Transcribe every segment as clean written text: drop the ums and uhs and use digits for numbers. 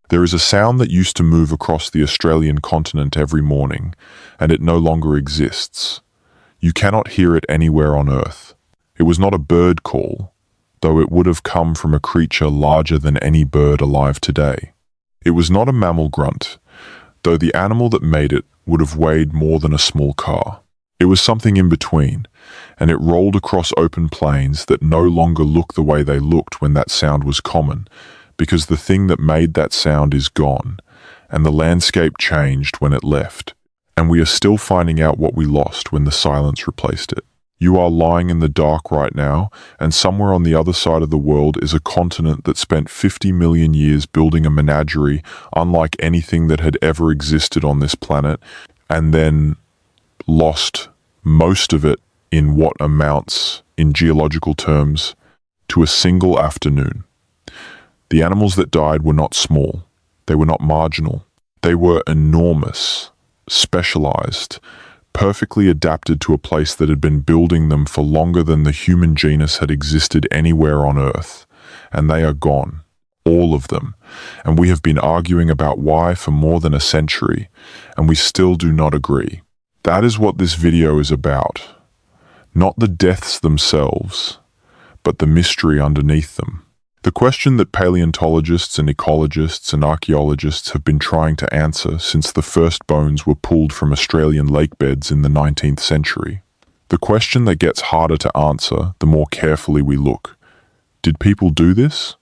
There is a sound that used to move across the Australian continent every morning, and it no longer exists. You cannot hear it anywhere on Earth. It was not a bird call, though it would have come from a creature larger than any bird alive today. It was not a mammal grunt, though the animal that made it would have weighed more than a small car. It was something in between, and it rolled across open plains that no longer look the way they looked when that sound was common, because the thing that made that sound is gone, and the landscape changed when it left, and we are still finding out what we lost when the silence replaced it. You are lying in the dark right now, and somewhere on the other side of the world is a continent that spent 50 million years building a menagerie unlike anything that had ever existed on this planet, and then lost most of it in what amounts, in geological terms, to a single afternoon. The animals that died were not small. They were not marginal. They were enormous, specialized, perfectly adapted to a place that had been building them for longer than the human genus had existed anywhere on Earth. And they are gone. All of them. And we have been arguing about why for more than a century, and we still do not agree. That is what this video is about. Not the deaths themselves, but the mystery underneath them. The question that paleontologists and ecologists and archaeologists have been trying to answer since the first bones were pulled from Australian lake beds in the 19th century. The question that gets harder to answer the more carefully we look. Did people do this?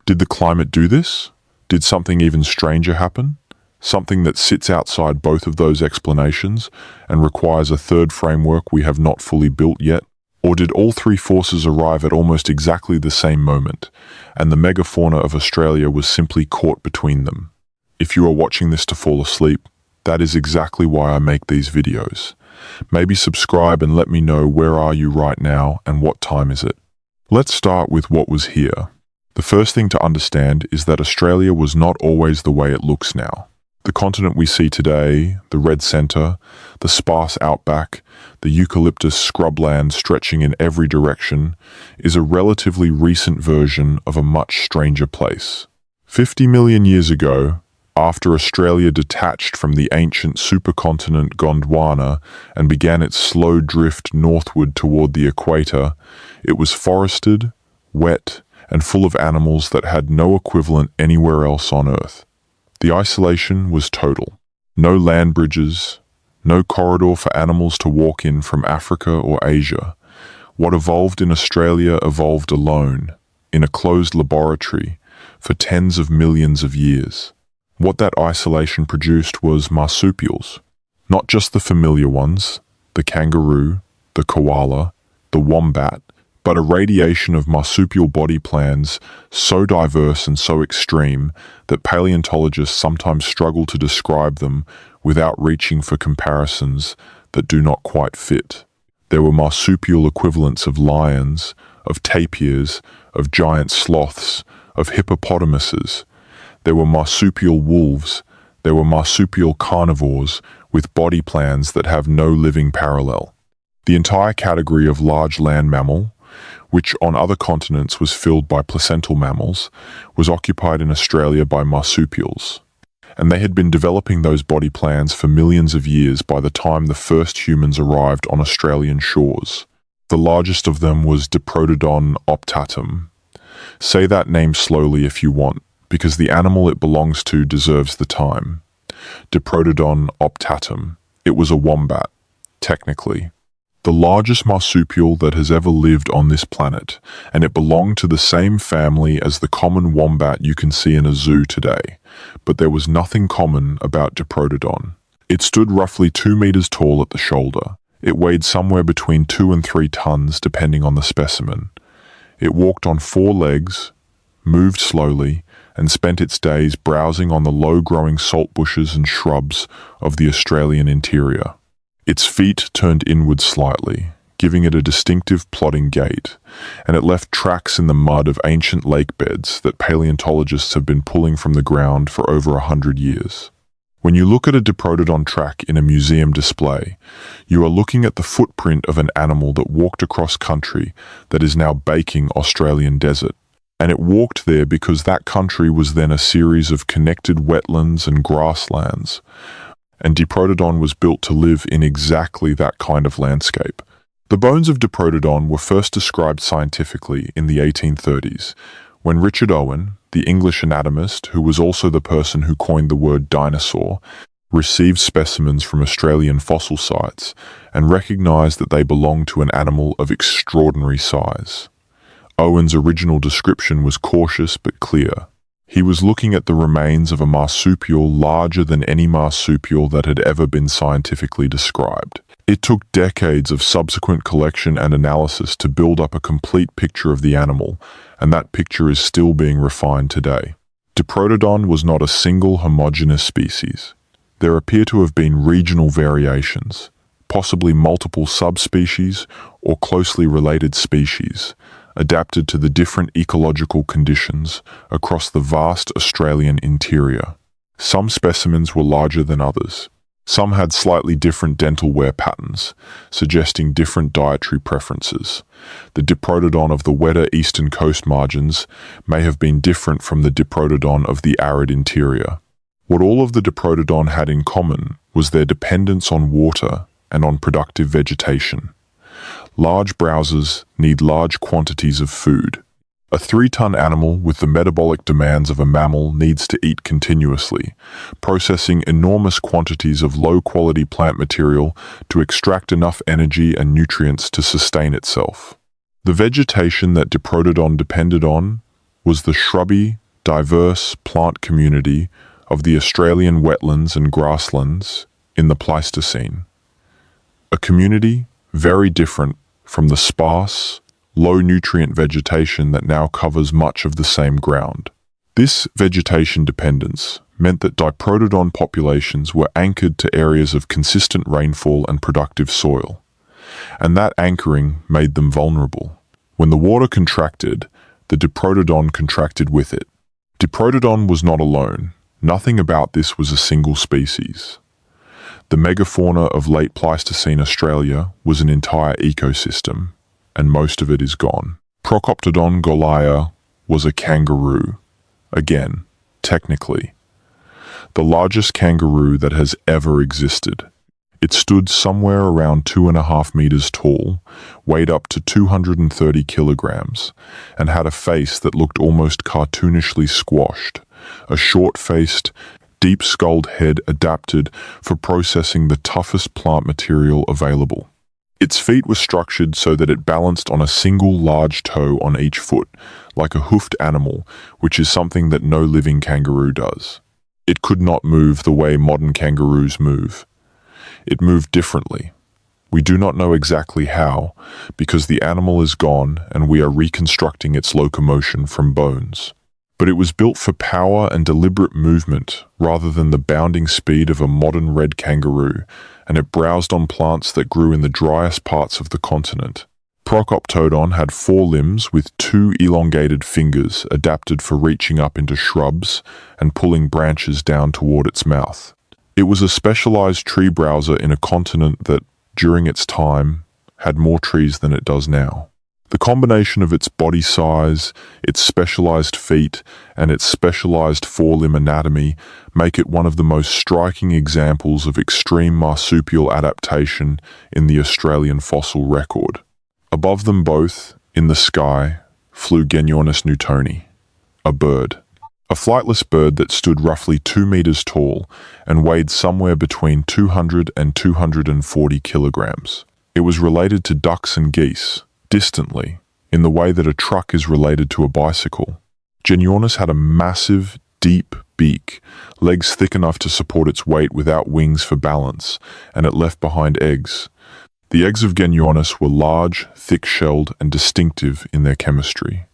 Did the climate do this? Did something even stranger happen? Something that sits outside both of those explanations and requires a third framework we have not fully built yet? Or did all three forces arrive at almost exactly the same moment, and the megafauna of Australia was simply caught between them? If you are watching this to fall asleep, that is exactly why I make these videos. Maybe subscribe and let me know where are you right now and what time is it. Let's start with what was here. The first thing to understand is that Australia was not always the way it looks now. The continent we see today, the red centre, the sparse outback, the eucalyptus scrubland stretching in every direction, is a relatively recent version of a much stranger place. 50 million years ago, after Australia detached from the ancient supercontinent Gondwana and began its slow drift northward toward the equator, it was forested, wet, and full of animals that had no equivalent anywhere else on Earth. The isolation was total. No land bridges, no corridor for animals to walk in from Africa or Asia. What evolved in Australia evolved alone, in a closed laboratory, for tens of millions of years. What that isolation produced was marsupials. Not just the familiar ones, the kangaroo, the koala, the wombat, but a radiation of marsupial body plans so diverse and so extreme that paleontologists sometimes struggle to describe them without reaching for comparisons that do not quite fit. There were marsupial equivalents of lions, of tapirs, of giant sloths, of hippopotamuses. There were marsupial wolves. There were marsupial carnivores with body plans that have no living parallel. The entire category of large land mammal, which on other continents was filled by placental mammals, was occupied in Australia by marsupials. And they had been developing those body plans for millions of years by the time the first humans arrived on Australian shores. The largest of them was Diprotodon optatum. Say that name slowly if you want, because the animal it belongs to deserves the time. Diprotodon optatum. It was a wombat, technically. The largest marsupial that has ever lived on this planet, and it belonged to the same family as the common wombat you can see in a zoo today. But there was nothing common about Diprotodon. It stood roughly 2 meters tall at the shoulder. It weighed somewhere between 2 and 3 tons depending on the specimen. It walked on 4 legs, moved slowly, and spent its days browsing on the low-growing salt bushes and shrubs of the Australian interior. Its feet turned inward slightly, giving it a distinctive plodding gait, and it left tracks in the mud of ancient lake beds that paleontologists have been pulling from the ground for over 100 years. When you look at a Diprotodon track in a museum display, you are looking at the footprint of an animal that walked across country that is now baking Australian desert. And it walked there because that country was then a series of connected wetlands and grasslands, and Diprotodon was built to live in exactly that kind of landscape. The bones of Diprotodon were first described scientifically in the 1830s, when Richard Owen, the English anatomist who was also the person who coined the word dinosaur, received specimens from Australian fossil sites and recognized that they belonged to an animal of extraordinary size. Owen's original description was cautious but clear. He was looking at the remains of a marsupial larger than any marsupial that had ever been scientifically described. It took decades of subsequent collection and analysis to build up a complete picture of the animal, and that picture is still being refined today. Diprotodon was not a single homogeneous species. There appear to have been regional variations, possibly multiple subspecies or closely related species, adapted to the different ecological conditions across the vast Australian interior. Some specimens were larger than others. Some had slightly different dental wear patterns, suggesting different dietary preferences. The Diprotodon of the wetter eastern coast margins may have been different from the Diprotodon of the arid interior. What all of the Diprotodon had in common was their dependence on water and on productive vegetation. Large browsers need large quantities of food. A 3-ton animal with the metabolic demands of a mammal needs to eat continuously, processing enormous quantities of low-quality plant material to extract enough energy and nutrients to sustain itself. The vegetation that Diprotodon depended on was the shrubby, diverse plant community of the Australian wetlands and grasslands in the Pleistocene. A community very different from the sparse, low-nutrient vegetation that now covers much of the same ground. This vegetation dependence meant that Diprotodon populations were anchored to areas of consistent rainfall and productive soil, and that anchoring made them vulnerable. When the water contracted, the Diprotodon contracted with it. Diprotodon was not alone. Nothing about this was a single species. The megafauna of late Pleistocene Australia was an entire ecosystem, and most of it is gone. Procoptodon goliath was a kangaroo. Again, technically, the largest kangaroo that has ever existed. It stood somewhere around 2.5 meters tall, weighed up to 230 kilograms, and had a face that looked almost cartoonishly squashed, a short-faced, deep-skulled head adapted for processing the toughest plant material available. Its feet were structured so that it balanced on a single large toe on each foot, like a hoofed animal, which is something that no living kangaroo does. It could not move the way modern kangaroos move. It moved differently. We do not know exactly how, because the animal is gone and we are reconstructing its locomotion from bones. But it was built for power and deliberate movement rather than the bounding speed of a modern red kangaroo, and it browsed on plants that grew in the driest parts of the continent. Procoptodon had 4 limbs with 2 elongated fingers adapted for reaching up into shrubs and pulling branches down toward its mouth. It was a specialized tree browser in a continent that, during its time, had more trees than it does now. The combination of its body size, its specialized feet, and its specialized forelimb anatomy make it one of the most striking examples of extreme marsupial adaptation in the Australian fossil record. Above them both, in the sky, flew Genyornis newtoni, a bird. A flightless bird that stood roughly 2 meters tall and weighed somewhere between 200 and 240 kilograms. It was related to ducks and geese, distantly, in the way that a truck is related to a bicycle. Genyornis had a massive, deep beak, legs thick enough to support its weight without wings for balance, and it left behind eggs. The eggs of Genyornis were large, thick-shelled, and distinctive in their chemistry.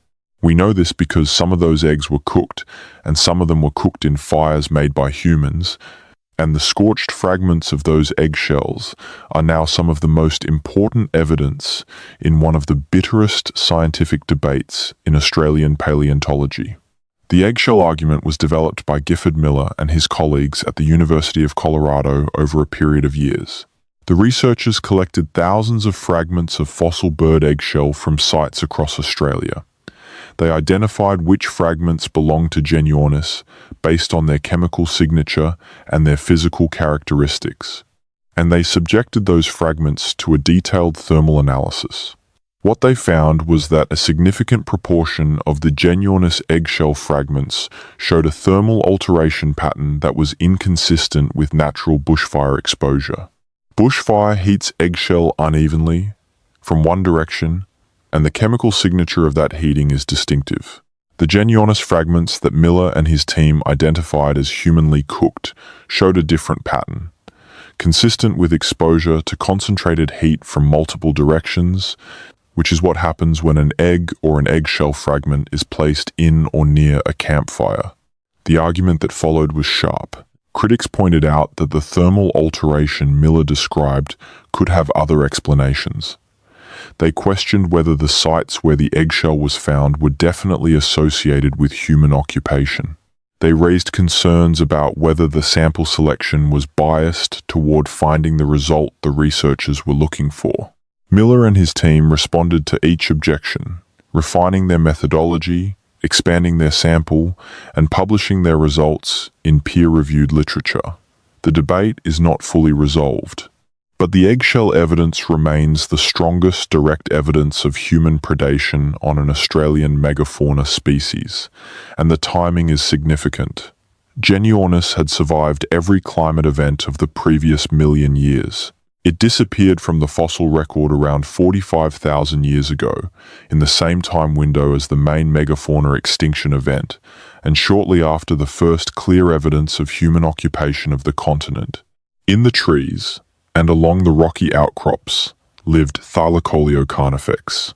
We know this because some of those eggs were cooked, and some of them were cooked in fires made by humans, and the scorched fragments of those eggshells are now some of the most important evidence in one of the bitterest scientific debates in Australian paleontology. The eggshell argument was developed by Gifford Miller and his colleagues at the University of Colorado over a period of years. The researchers collected thousands of fragments of fossil bird eggshell from sites across Australia. They identified which fragments belonged to Genyornis based on their chemical signature and their physical characteristics, and they subjected those fragments to a detailed thermal analysis. What they found was that a significant proportion of the Genyornis eggshell fragments showed a thermal alteration pattern that was inconsistent with natural bushfire exposure. Bushfire heats eggshell unevenly, from one direction, and the chemical signature of that heating is distinctive. The Genyornis fragments that Miller and his team identified as humanly cooked showed a different pattern, consistent with exposure to concentrated heat from multiple directions, which is what happens when an egg or an eggshell fragment is placed in or near a campfire. The argument that followed was sharp. Critics pointed out that the thermal alteration Miller described could have other explanations. They questioned whether the sites where the eggshell was found were definitely associated with human occupation. They raised concerns about whether the sample selection was biased toward finding the result the researchers were looking for. Miller and his team responded to each objection, refining their methodology, expanding their sample, and publishing their results in peer-reviewed literature. The debate is not fully resolved, but the eggshell evidence remains the strongest direct evidence of human predation on an Australian megafauna species, and the timing is significant. Genyornis had survived every climate event of the previous million years. It disappeared from the fossil record around 45,000 years ago, in the same time window as the main megafauna extinction event, and shortly after the first clear evidence of human occupation of the continent. In the trees, and along the rocky outcrops, lived Thylacoleo carnifex,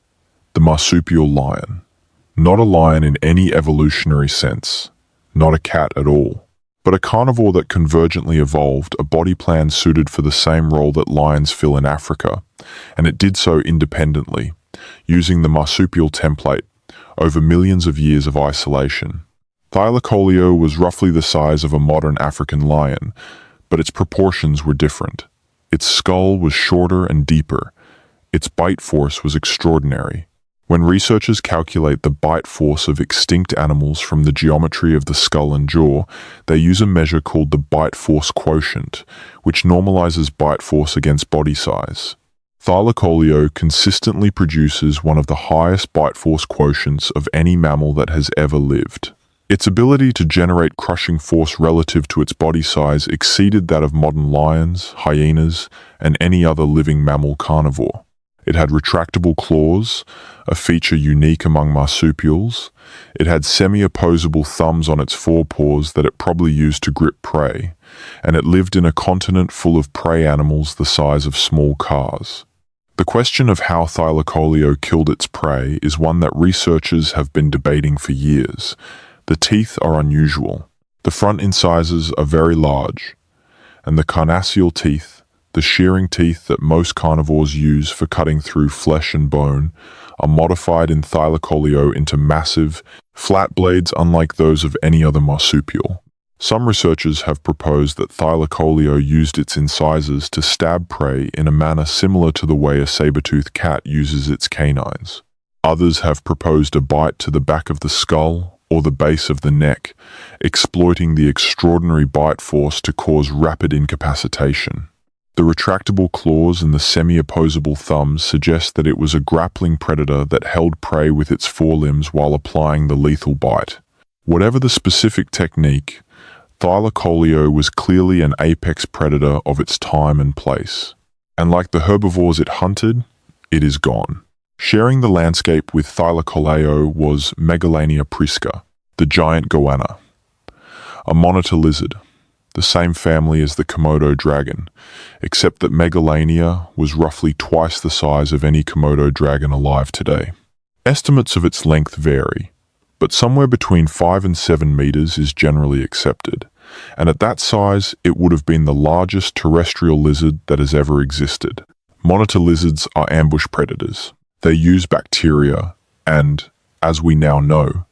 the marsupial lion. Not a lion in any evolutionary sense, not a cat at all, but a carnivore that convergently evolved a body plan suited for the same role that lions fill in Africa, and it did so independently, using the marsupial template over millions of years of isolation. Thylacoleo was roughly the size of a modern African lion, but its proportions were different. Its skull was shorter and deeper. Its bite force was extraordinary. When researchers calculate the bite force of extinct animals from the geometry of the skull and jaw, they use a measure called the bite force quotient, which normalizes bite force against body size. Thylacoleo consistently produces one of the highest bite force quotients of any mammal that has ever lived. Its ability to generate crushing force relative to its body size exceeded that of modern lions, hyenas, and any other living mammal carnivore. It had retractable claws, a feature unique among marsupials. It had semi-opposable thumbs on its forepaws that it probably used to grip prey, and it lived in a continent full of prey animals the size of small cars. The question of how Thylacoleo killed its prey is one that researchers have been debating for years. The teeth are unusual. The front incisors are very large, and the carnassial teeth, the shearing teeth that most carnivores use for cutting through flesh and bone, are modified in Thylacoleo into massive, flat blades unlike those of any other marsupial. Some researchers have proposed that Thylacoleo used its incisors to stab prey in a manner similar to the way a saber-toothed cat uses its canines. Others have proposed a bite to the back of the skull or the base of the neck, exploiting the extraordinary bite force to cause rapid incapacitation. The retractable claws and the semi-opposable thumbs suggest that it was a grappling predator that held prey with its forelimbs while applying the lethal bite. Whatever the specific technique, Thylacoleo was clearly an apex predator of its time and place. And like the herbivores it hunted, it is gone. Sharing the landscape with Thylacoleo was Megalania prisca, the giant goanna, a monitor lizard, the same family as the Komodo dragon, except that Megalania was roughly twice the size of any Komodo dragon alive today. Estimates of its length vary, but somewhere between 5 and 7 meters is generally accepted, and at that size it would have been the largest terrestrial lizard that has ever existed. Monitor lizards are ambush predators. They use bacteria and, as we now know,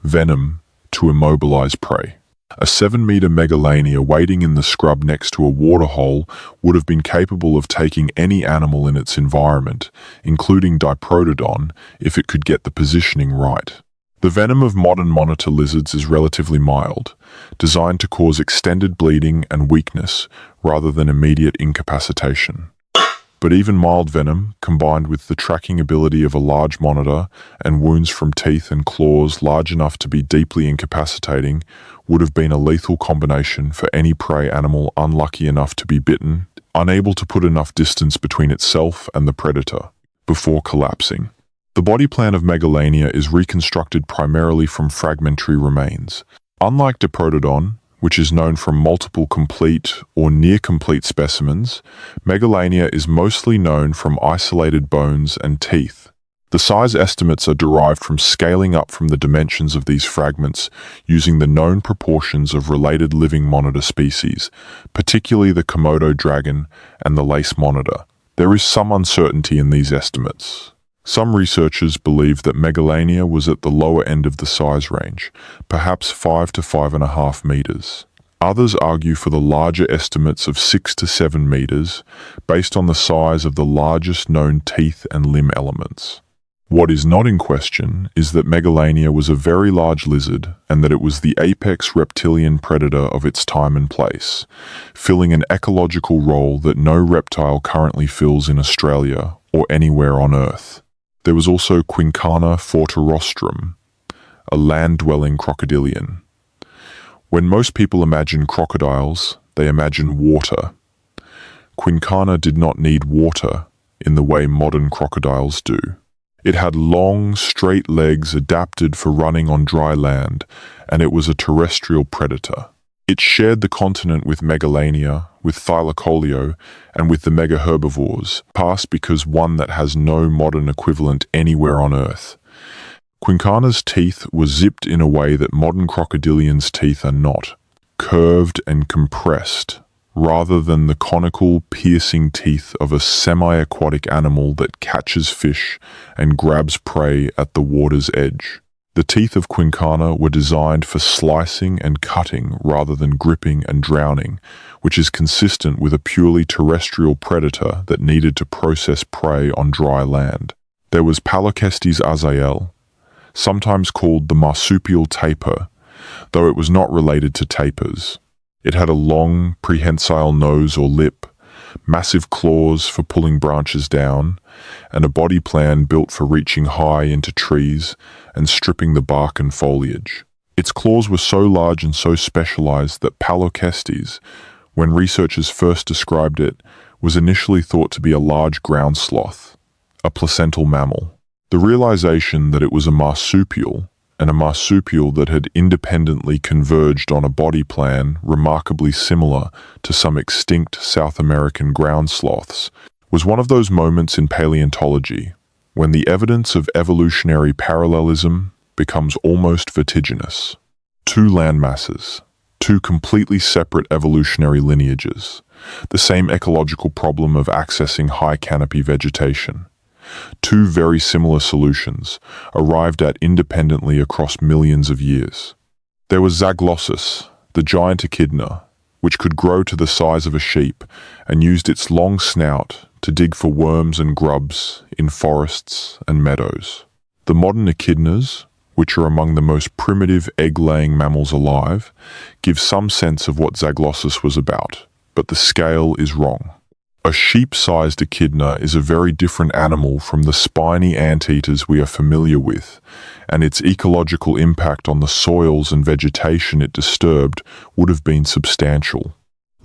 venom to immobilize prey. A 7-meter Megalania waiting in the scrub next to a waterhole would have been capable of taking any animal in its environment, including Diprotodon, if it could get the positioning right. The venom of modern monitor lizards is relatively mild, designed to cause extended bleeding and weakness rather than immediate incapacitation. But even mild venom, combined with the tracking ability of a large monitor and wounds from teeth and claws large enough to be deeply incapacitating, would have been a lethal combination for any prey animal unlucky enough to be bitten, unable to put enough distance between itself and the predator, before collapsing. The body plan of Megalania is reconstructed primarily from fragmentary remains. Unlike Diprotodon, which is known from multiple complete or near-complete specimens, Megalania is mostly known from isolated bones and teeth. The size estimates are derived from scaling up from the dimensions of these fragments using the known proportions of related living monitor species, particularly the Komodo dragon and the lace monitor. There is some uncertainty in these estimates. Some researchers believe that Megalania was at the lower end of the size range, perhaps 5 to 5.5 meters. Others argue for the larger estimates of 6 to 7 meters, based on the size of the largest known teeth and limb elements. What is not in question is that Megalania was a very large lizard and that it was the apex reptilian predator of its time and place, filling an ecological role that no reptile currently fills in Australia or anywhere on Earth. There was also Quincana forterostrum, a land-dwelling crocodilian. When most people imagine crocodiles, they imagine water. Quincana did not need water in the way modern crocodiles do. It had long, straight legs adapted for running on dry land, and it was a terrestrial predator. It shared the continent with Megalania, with Thylacoleo, and with the megaherbivores, past because one that has no modern equivalent anywhere on Earth. Quincana's teeth were zipped in a way that modern crocodilians' teeth are not, curved and compressed, rather than the conical, piercing teeth of a semi-aquatic animal that catches fish and grabs prey at the water's edge. The teeth of Quincana were designed for slicing and cutting rather than gripping and drowning, which is consistent with a purely terrestrial predator that needed to process prey on dry land. There was Palocestes azael, sometimes called the marsupial tapir, though it was not related to tapirs. It had a long, prehensile nose or lip, massive claws for pulling branches down, and a body plan built for reaching high into trees and stripping the bark and foliage. Its claws were so large and so specialized that Palocestes, when researchers first described it, was initially thought to be a large ground sloth, a placental mammal. The realization that it was a marsupial, and a marsupial that had independently converged on a body plan remarkably similar to some extinct South American ground sloths, was one of those moments in paleontology when the evidence of evolutionary parallelism becomes almost vertiginous. Two landmasses, two completely separate evolutionary lineages, the same ecological problem of accessing high canopy vegetation. Two very similar solutions, arrived at independently across millions of years. There was Zaglossus, the giant echidna, which could grow to the size of a sheep and used its long snout to dig for worms and grubs in forests and meadows. The modern echidnas, which are among the most primitive egg-laying mammals alive, give some sense of what Zaglossus was about, but the scale is wrong. A sheep-sized echidna is a very different animal from the spiny anteaters we are familiar with, and its ecological impact on the soils and vegetation it disturbed would have been substantial.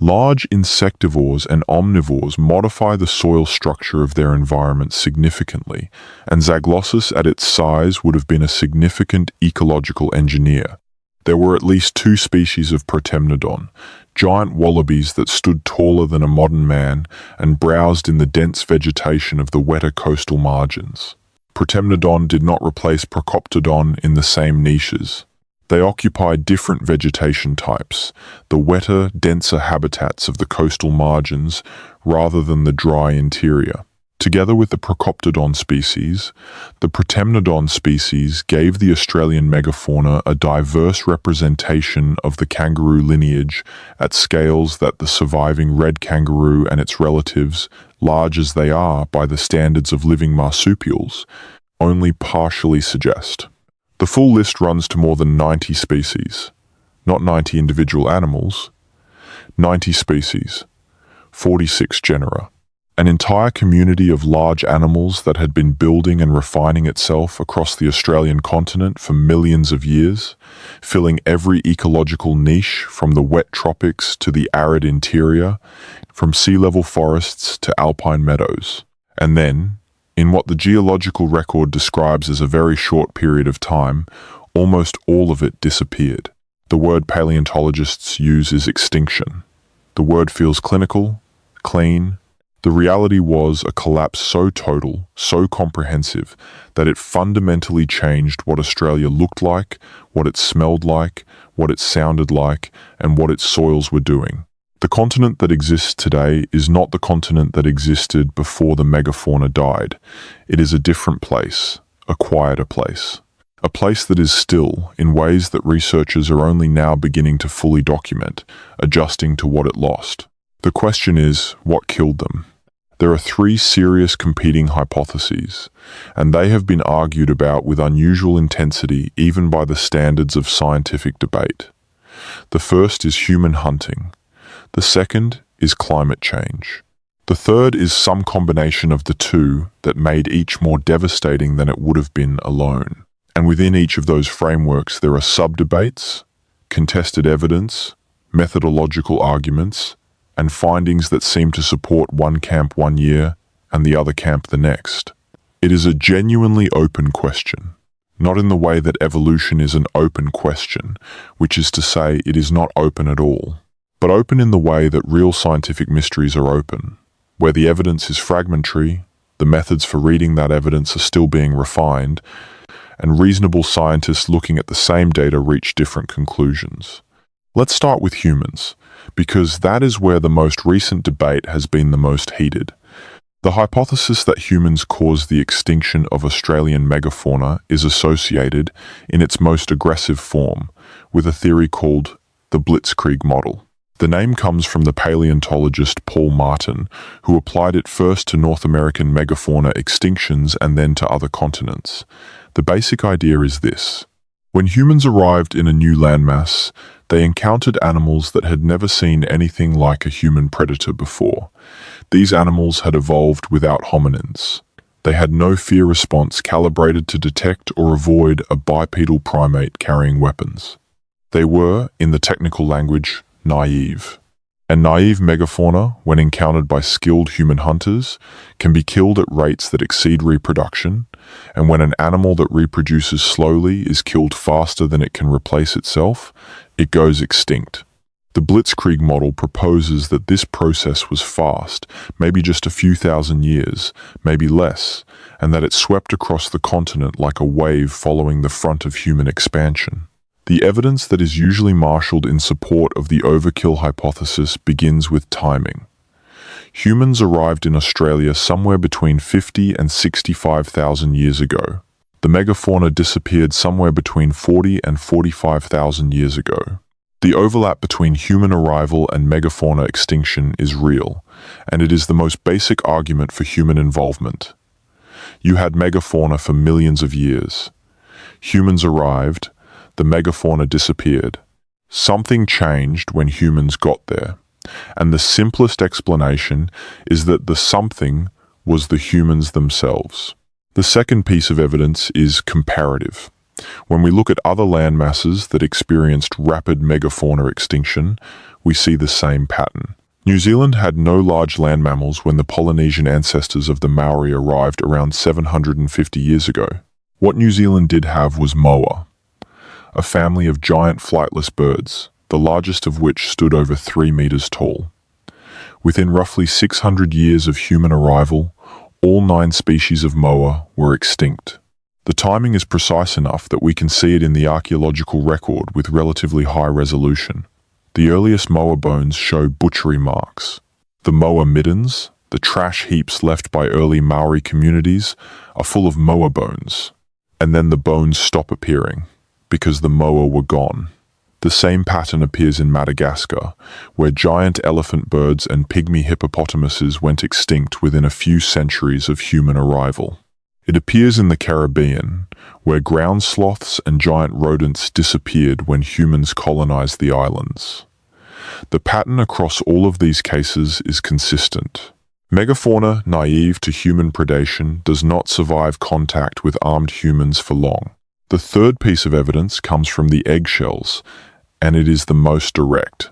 Large insectivores and omnivores modify the soil structure of their environment significantly, and Zaglossus at its size would have been a significant ecological engineer. There were at least two species of Protemnodon, giant wallabies that stood taller than a modern man and browsed in the dense vegetation of the wetter coastal margins. Protemnodon did not replace Procoptodon in the same niches. They occupied different vegetation types, the wetter, denser habitats of the coastal margins rather than the dry interior. Together with the Procoptodon species, the Protemnodon species gave the Australian megafauna a diverse representation of the kangaroo lineage at scales that the surviving red kangaroo and its relatives, large as they are by the standards of living marsupials, only partially suggest. The full list runs to more than 90 species. Not 90 individual animals, 90 species, 46 genera. An entire community of large animals that had been building and refining itself across the Australian continent for millions of years, filling every ecological niche from the wet tropics to the arid interior, from sea-level forests to alpine meadows. And then, in what the geological record describes as a very short period of time, almost all of it disappeared. The word paleontologists use is extinction. The word feels clinical, clean. The reality was a collapse so total, so comprehensive, that it fundamentally changed what Australia looked like, what it smelled like, what it sounded like, and what its soils were doing. The continent that exists today is not the continent that existed before the megafauna died. It is a different place, a quieter place. A place that is still, in ways that researchers are only now beginning to fully document, adjusting to what it lost. The question is, what killed them? There are three serious competing hypotheses, and they have been argued about with unusual intensity even by the standards of scientific debate. The first is human hunting. The second is climate change. The third is some combination of the two that made each more devastating than it would have been alone. And within each of those frameworks there are sub-debates, contested evidence, methodological arguments, and findings that seem to support one camp one year and the other camp the next. It is a genuinely open question, not in the way that evolution is an open question, which is to say it is not open at all, but open in the way that real scientific mysteries are open, where the evidence is fragmentary, the methods for reading that evidence are still being refined, and reasonable scientists looking at the same data reach different conclusions. Let's start with humans, because that is where the most recent debate has been the most heated. The hypothesis that humans caused the extinction of Australian megafauna is associated, in its most aggressive form, with a theory called the Blitzkrieg model. The name comes from the paleontologist Paul Martin, who applied it first to North American megafauna extinctions and then to other continents. The basic idea is this. When humans arrived in a new landmass, they encountered animals that had never seen anything like a human predator before. These animals had evolved without hominins. They had no fear response calibrated to detect or avoid a bipedal primate carrying weapons. They were, in the technical language, naive. And naive megafauna, when encountered by skilled human hunters, can be killed at rates that exceed reproduction, and when an animal that reproduces slowly is killed faster than it can replace itself, it goes extinct. The Blitzkrieg model proposes that this process was fast, maybe just a few thousand years, maybe less, and that it swept across the continent like a wave following the front of human expansion. The evidence that is usually marshaled in support of the overkill hypothesis begins with timing. Humans arrived in Australia somewhere between 50 and 65,000 years ago. The megafauna disappeared somewhere between 40 and 45,000 years ago. The overlap between human arrival and megafauna extinction is real, and it is the most basic argument for human involvement. You had megafauna for millions of years. Humans arrived, the megafauna disappeared. Something changed when humans got there, and the simplest explanation is that the something was the humans themselves. The second piece of evidence is comparative. When we look at other land masses that experienced rapid megafauna extinction, we see the same pattern. New Zealand had no large land mammals when the Polynesian ancestors of the Maori arrived around 750 years ago. What New Zealand did have was moa, a family of giant flightless birds, the largest of which stood over 3 meters tall. Within roughly 600 years of human arrival, all 9 species of moa were extinct. The timing is precise enough that we can see it in the archaeological record with relatively high resolution. The earliest moa bones show butchery marks. The moa middens, the trash heaps left by early Maori communities, are full of moa bones. And then the bones stop appearing, because the moa were gone. The same pattern appears in Madagascar, where giant elephant birds and pygmy hippopotamuses went extinct within a few centuries of human arrival. It appears in the Caribbean, where ground sloths and giant rodents disappeared when humans colonized the islands. The pattern across all of these cases is consistent. Megafauna, naive to human predation, does not survive contact with armed humans for long. The third piece of evidence comes from the eggshells, and it is the most direct.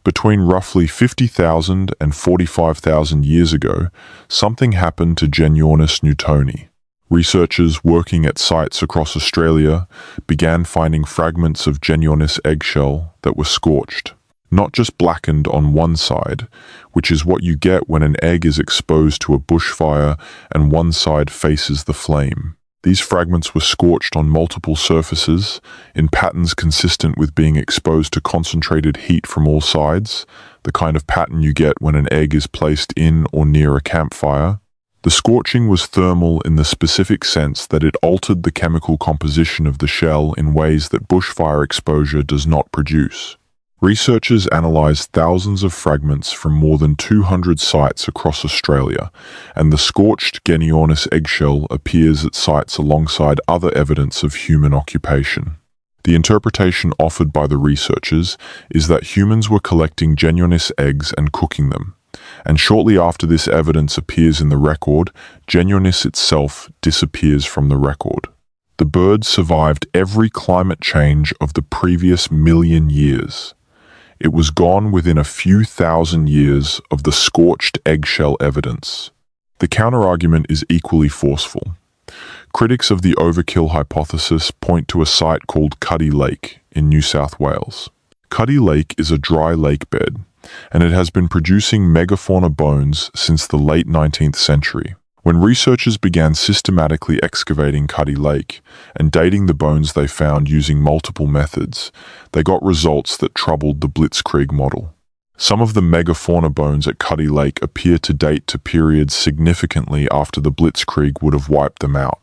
Between roughly 50,000 and 45,000 years ago, something happened to Genyornis newtoni. Researchers working at sites across Australia began finding fragments of Genyornis eggshell that were scorched, not just blackened on one side, which is what you get when an egg is exposed to a bushfire and one side faces the flame. These fragments were scorched on multiple surfaces, in patterns consistent with being exposed to concentrated heat from all sides, the kind of pattern you get when an egg is placed in or near a campfire. The scorching was thermal in the specific sense that it altered the chemical composition of the shell in ways that bushfire exposure does not produce. Researchers analysed thousands of fragments from more than 200 sites across Australia, and the scorched Genyornis eggshell appears at sites alongside other evidence of human occupation. The interpretation offered by the researchers is that humans were collecting Genyornis eggs and cooking them, and shortly after this evidence appears in the record, Genyornis itself disappears from the record. The bird survived every climate change of the previous million years. It was gone within a few thousand years of the scorched eggshell evidence. The counterargument is equally forceful. Critics of the overkill hypothesis point to a site called Cuddy Lake in New South Wales. Cuddy Lake is a dry lake bed, and it has been producing megafauna bones since the late 19th century. When researchers began systematically excavating Cuddy Lake and dating the bones they found using multiple methods, they got results that troubled the Blitzkrieg model. Some of the megafauna bones at Cuddy Lake appear to date to periods significantly after the Blitzkrieg would have wiped them out.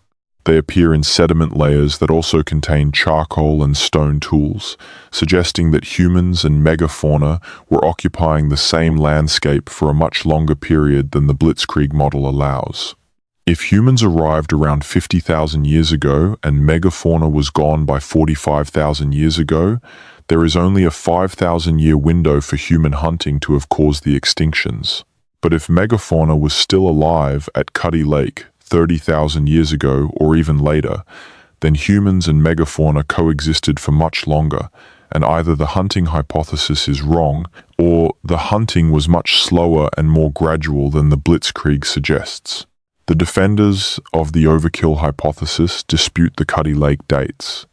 They appear in sediment layers that also contain charcoal and stone tools, suggesting that humans and megafauna were occupying the same landscape for a much longer period than the Blitzkrieg model allows. If humans arrived around 50,000 years ago and megafauna was gone by 45,000 years ago, there is only a 5,000-year window for human hunting to have caused the extinctions. But if megafauna was still alive at Cuddy Lake 30,000 years ago or even later, then humans and megafauna coexisted for much longer, and either the hunting hypothesis is wrong or the hunting was much slower and more gradual than the Blitzkrieg suggests. The defenders of the overkill hypothesis dispute the Cuddy Lake dates.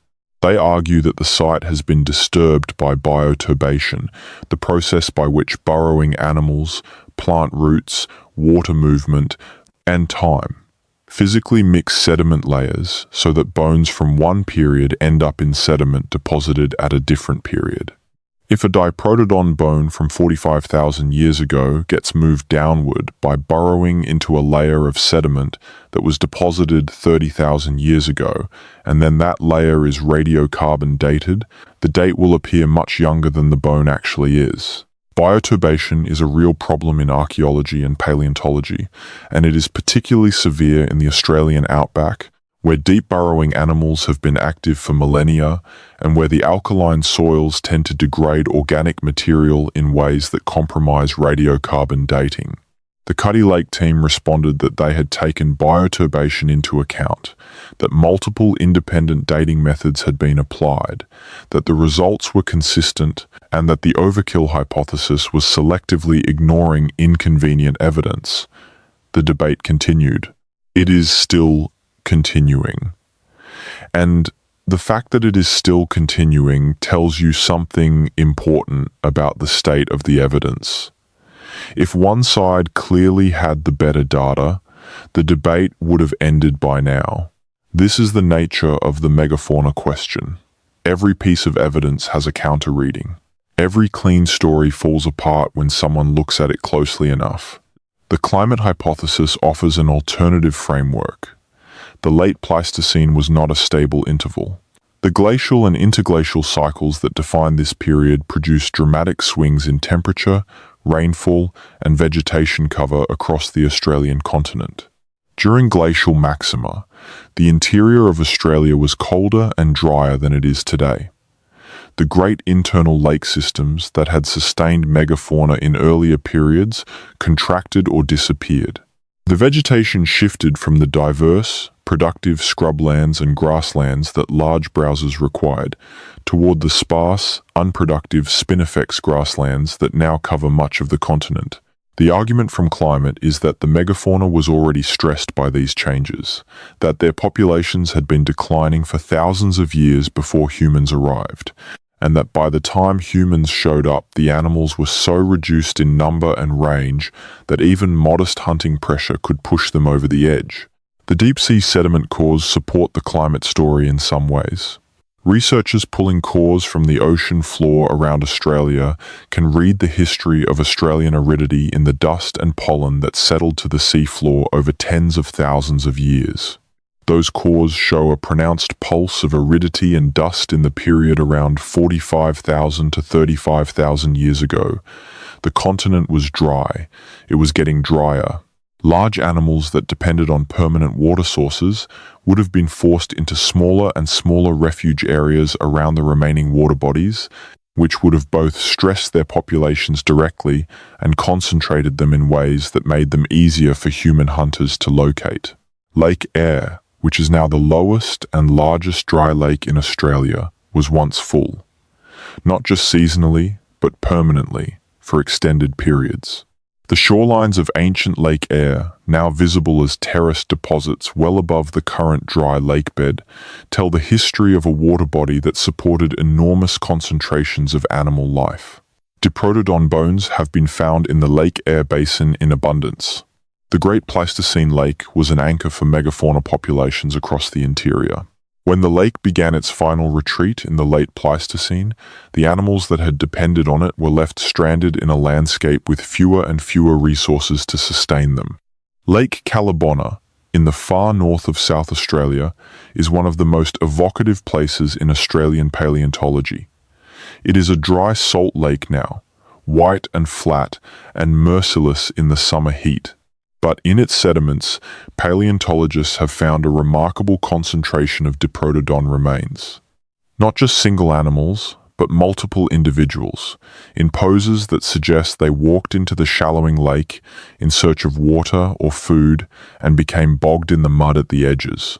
They argue that the site has been disturbed by bioturbation, the process by which burrowing animals, plant roots, water movement, and time physically mix sediment layers so that bones from one period end up in sediment deposited at a different period. If a diprotodon bone from 45,000 years ago gets moved downward by burrowing into a layer of sediment that was deposited 30,000 years ago, and then that layer is radiocarbon dated, the date will appear much younger than the bone actually is. Bioturbation is a real problem in archaeology and paleontology, and it is particularly severe in the Australian outback, where deep burrowing animals have been active for millennia, and where the alkaline soils tend to degrade organic material in ways that compromise radiocarbon dating. The Cuddy Lake team responded that they had taken bioturbation into account, that multiple independent dating methods had been applied, that the results were consistent, and that the overkill hypothesis was selectively ignoring inconvenient evidence. The debate continued. It is still continuing. And the fact that it is still continuing tells you something important about the state of the evidence. If one side clearly had the better data, the debate would have ended by now. This is the nature of the megafauna question. Every piece of evidence has a counter-reading. Every clean story falls apart when someone looks at it closely enough. The climate hypothesis offers an alternative framework. The late Pleistocene was not a stable interval. The glacial and interglacial cycles that define this period produced dramatic swings in temperature, rainfall, and vegetation cover across the Australian continent. During glacial maxima, The interior of Australia was colder and drier than it is today. The great internal lake systems that had sustained megafauna in earlier periods contracted or disappeared. The vegetation shifted from the diverse, productive scrublands and grasslands that large browsers required toward the sparse, unproductive spinifex grasslands that now cover much of the continent. The argument from climate is that the megafauna was already stressed by these changes, that their populations had been declining for thousands of years before humans arrived, and that by the time humans showed up, the animals were so reduced in number and range that even modest hunting pressure could push them over the edge. The deep-sea sediment cores support the climate story in some ways. Researchers pulling cores from the ocean floor around Australia can read the history of Australian aridity in the dust and pollen that settled to the seafloor over tens of thousands of years. Those cores show a pronounced pulse of aridity and dust in the period around 45,000 to 35,000 years ago. The continent was dry. It was getting drier. Large animals that depended on permanent water sources would have been forced into smaller and smaller refuge areas around the remaining water bodies, which would have both stressed their populations directly and concentrated them in ways that made them easier for human hunters to locate. Lake Eyre, which is now the lowest and largest dry lake in Australia, was once full. Not just seasonally, but permanently, for extended periods. The shorelines of ancient Lake Eyre, now visible as terraced deposits well above the current dry lake bed, tell the history of a water body that supported enormous concentrations of animal life. Diprotodon bones have been found in the Lake Eyre basin in abundance. The Great Pleistocene Lake was an anchor for megafauna populations across the interior. When the lake began its final retreat in the late Pleistocene, the animals that had depended on it were left stranded in a landscape with fewer and fewer resources to sustain them. Lake Callabonna, in the far north of South Australia, is one of the most evocative places in Australian paleontology. It is a dry salt lake now, white and flat and merciless in the summer heat. But in its sediments, paleontologists have found a remarkable concentration of diprotodon remains. Not just single animals, but multiple individuals, in poses that suggest they walked into the shallowing lake in search of water or food and became bogged in the mud at the edges.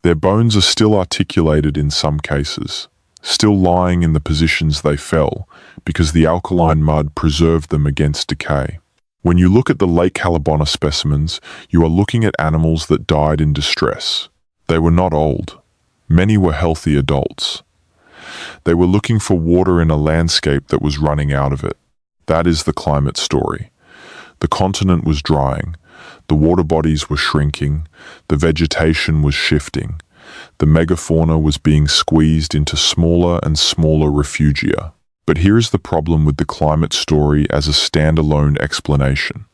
Their bones are still articulated in some cases, still lying in the positions they fell, because the alkaline mud preserved them against decay. When you look at the Lake Callabonna specimens, you are looking at animals that died in distress. They were not old. Many were healthy adults. They were looking for water in a landscape that was running out of it. That is the climate story. The continent was drying. The water bodies were shrinking. The vegetation was shifting. The megafauna was being squeezed into smaller and smaller refugia. But here is the problem with the climate story as a standalone explanation.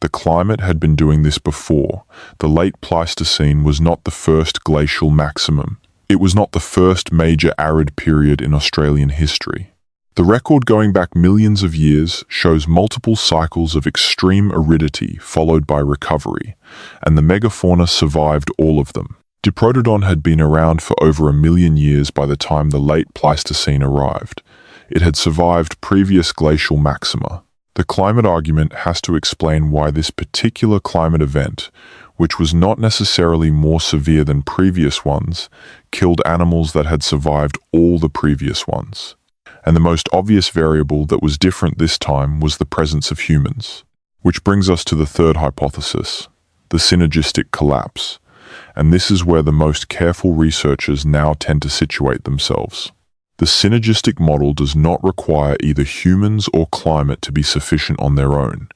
The climate had been doing this before. The late Pleistocene was not the first glacial maximum. It was not the first major arid period in Australian history. The record going back millions of years shows multiple cycles of extreme aridity followed by recovery, and the megafauna survived all of them. Diprotodon had been around for over 1 million years by the time the late Pleistocene arrived. It had survived previous glacial maxima. The climate argument has to explain why this particular climate event, which was not necessarily more severe than previous ones, killed animals that had survived all the previous ones. And the most obvious variable that was different this time was the presence of humans. Which brings us to the third hypothesis, the synergistic collapse. And this is where the most careful researchers now tend to situate themselves. The synergistic model does not require either humans or climate to be sufficient on their own.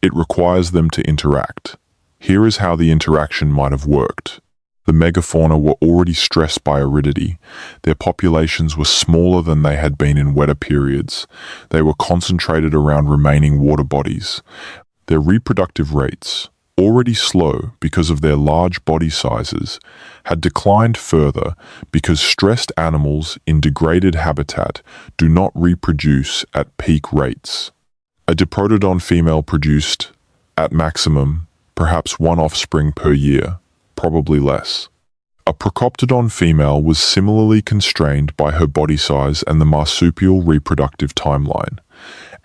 It requires them to interact. Here is how the interaction might have worked. The megafauna were already stressed by aridity. Their populations were smaller than they had been in wetter periods. They were concentrated around remaining water bodies. Their reproductive rates, already slow because of their large body sizes, had declined further because stressed animals in degraded habitat do not reproduce at peak rates. A diprotodon female produced, at maximum, perhaps 1 offspring per year, probably less. A Procoptodon female was similarly constrained by her body size and the marsupial reproductive timeline.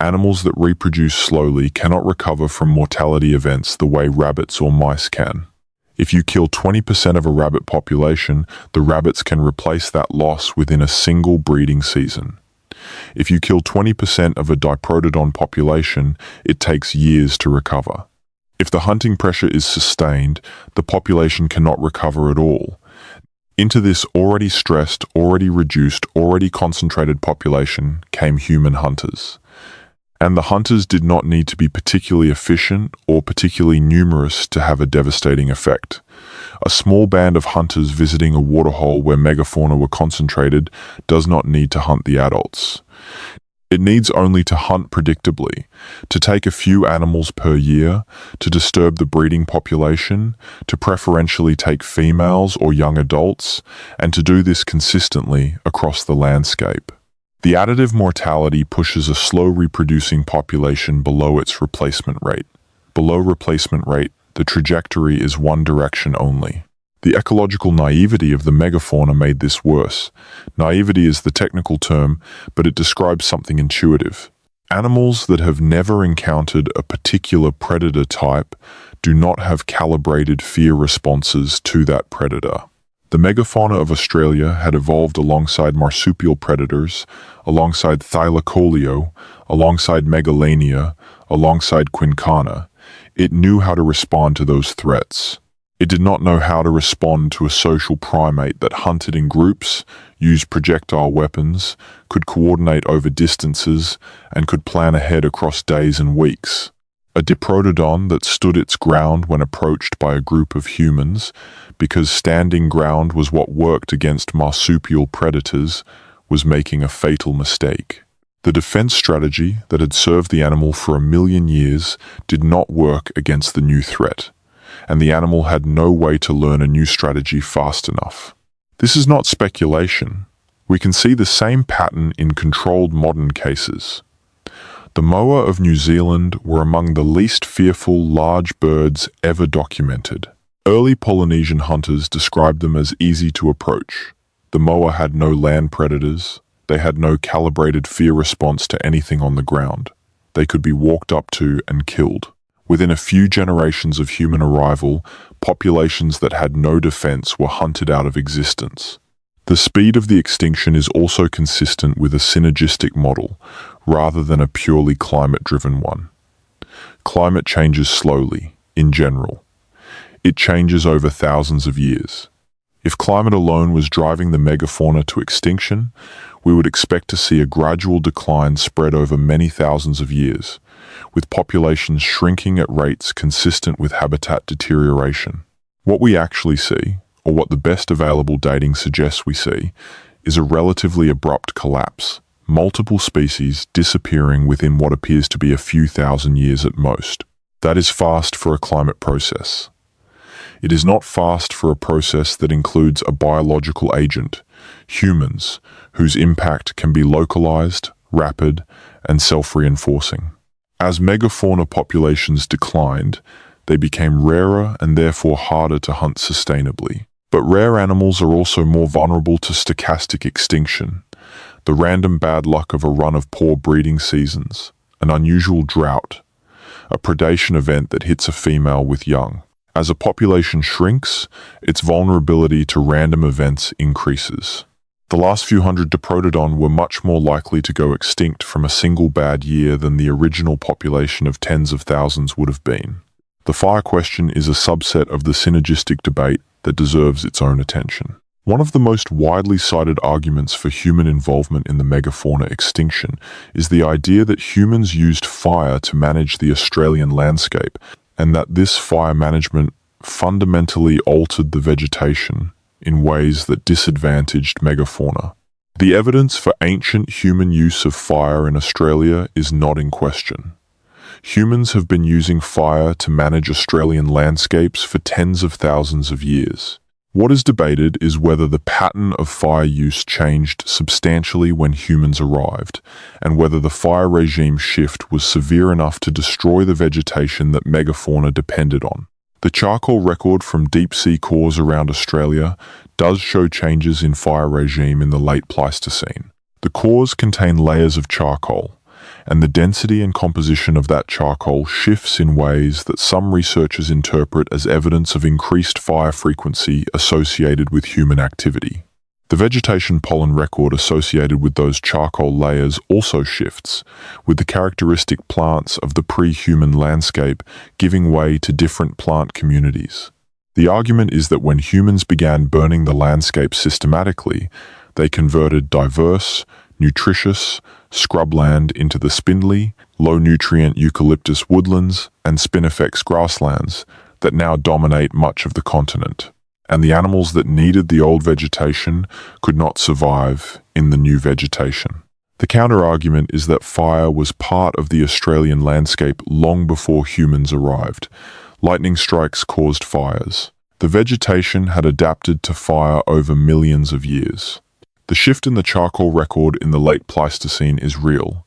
Animals that reproduce slowly cannot recover from mortality events the way rabbits or mice can. If you kill 20% of a rabbit population, the rabbits can replace that loss within a single breeding season. If you kill 20% of a diprotodon population, it takes years to recover. If the hunting pressure is sustained, the population cannot recover at all. Into this already stressed, already reduced, already concentrated population came human hunters. And the hunters did not need to be particularly efficient or particularly numerous to have a devastating effect. A small band of hunters visiting a waterhole where megafauna were concentrated does not need to hunt the adults. It needs only to hunt predictably, to take a few animals per year, to disturb the breeding population, to preferentially take females or young adults, and to do this consistently across the landscape. The additive mortality pushes a slow reproducing population below its replacement rate. Below replacement rate, the trajectory is one direction only. The ecological naivety of the megafauna made this worse. Naivety is the technical term, but it describes something intuitive. Animals that have never encountered a particular predator type do not have calibrated fear responses to that predator. The megafauna of Australia had evolved alongside marsupial predators, alongside Thylacoleo, alongside Megalania, alongside Quincana. It knew how to respond to those threats. It did not know how to respond to a social primate that hunted in groups, used projectile weapons, could coordinate over distances, and could plan ahead across days and weeks. A diprotodon that stood its ground when approached by a group of humans, because standing ground was what worked against marsupial predators, was making a fatal mistake. The defense strategy that had served the animal for 1,000,000 years did not work against the new threat, and the animal had no way to learn a new strategy fast enough. This is not speculation. We can see the same pattern in controlled modern cases. The moa of New Zealand were among the least fearful large birds ever documented. Early Polynesian hunters described them as easy to approach. The moa had no land predators. They had no calibrated fear response to anything on the ground. They could be walked up to and killed. Within a few generations of human arrival, populations that had no defense were hunted out of existence. The speed of the extinction is also consistent with a synergistic model, rather than a purely climate-driven one. Climate changes slowly, in general. It changes over thousands of years. If climate alone was driving the megafauna to extinction, we would expect to see a gradual decline spread over many thousands of years, with populations shrinking at rates consistent with habitat deterioration. What we actually see, or what the best available dating suggests we see, is a relatively abrupt collapse, multiple species disappearing within what appears to be a few thousand years at most. That is fast for a climate process. It is not fast for a process that includes a biological agent, humans, whose impact can be localized, rapid, and self-reinforcing. As megafauna populations declined, they became rarer and therefore harder to hunt sustainably. But rare animals are also more vulnerable to stochastic extinction, the random bad luck of a run of poor breeding seasons, an unusual drought, a predation event that hits a female with young. As a population shrinks, its vulnerability to random events increases. The last few hundred diprotodon were much more likely to go extinct from a single bad year than the original population of tens of thousands would have been. The fire question is a subset of the synergistic debate that deserves its own attention. One of the most widely cited arguments for human involvement in the megafauna extinction is the idea that humans used fire to manage the Australian landscape, and that this fire management fundamentally altered the vegetation in ways that disadvantaged megafauna. The evidence for ancient human use of fire in Australia is not in question. Humans have been using fire to manage Australian landscapes for tens of thousands of years. What is debated is whether the pattern of fire use changed substantially when humans arrived, and whether the fire regime shift was severe enough to destroy the vegetation that megafauna depended on. The charcoal record from deep-sea cores around Australia does show changes in fire regime in the late Pleistocene. The cores contain layers of charcoal, and the density and composition of that charcoal shifts in ways that some researchers interpret as evidence of increased fire frequency associated with human activity. The vegetation pollen record associated with those charcoal layers also shifts, with the characteristic plants of the pre-human landscape giving way to different plant communities. The argument is that when humans began burning the landscape systematically, they converted diverse, nutritious scrubland into the spindly, low-nutrient eucalyptus woodlands and spinifex grasslands that now dominate much of the continent. And the animals that needed the old vegetation could not survive in the new vegetation. The counter-argument is that fire was part of the Australian landscape long before humans arrived. Lightning strikes caused fires. The vegetation had adapted to fire over millions of years. The shift in the charcoal record in the late Pleistocene is real,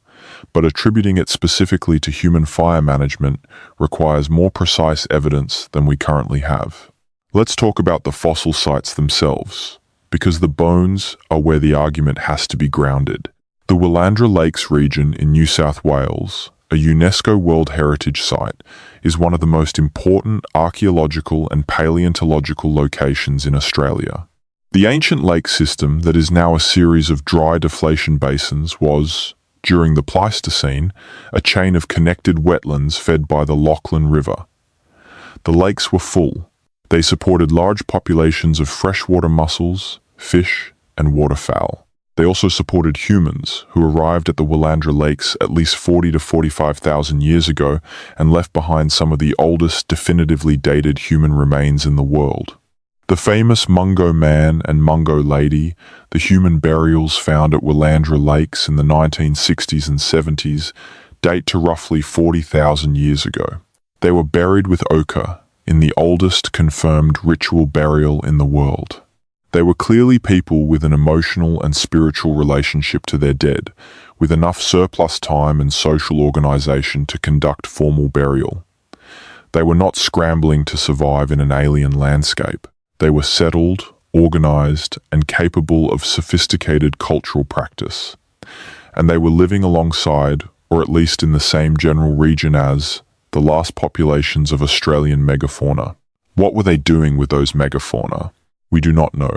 but attributing it specifically to human fire management requires more precise evidence than we currently have. Let's talk about the fossil sites themselves, because the bones are where the argument has to be grounded. The Willandra Lakes region in New South Wales, a UNESCO World Heritage Site, is one of the most important archaeological and paleontological locations in Australia. The ancient lake system that is now a series of dry deflation basins was, during the Pleistocene, a chain of connected wetlands fed by the Lachlan River. The lakes were full. They supported large populations of freshwater mussels, fish, and waterfowl. They also supported humans who arrived at the Willandra Lakes at least 40 to 45,000 years ago and left behind some of the oldest definitively dated human remains in the world. The famous Mungo Man and Mungo Lady, the human burials found at Willandra Lakes in the 1960s and 70s, date to roughly 40,000 years ago. They were buried with ochre, in the oldest confirmed ritual burial in the world. They were clearly people with an emotional and spiritual relationship to their dead, with enough surplus time and social organization to conduct formal burial. They were not scrambling to survive in an alien landscape. They were settled, organized, and capable of sophisticated cultural practice. And they were living alongside, or at least in the same general region as, the last populations of Australian megafauna. What were they doing with those megafauna? We do not know.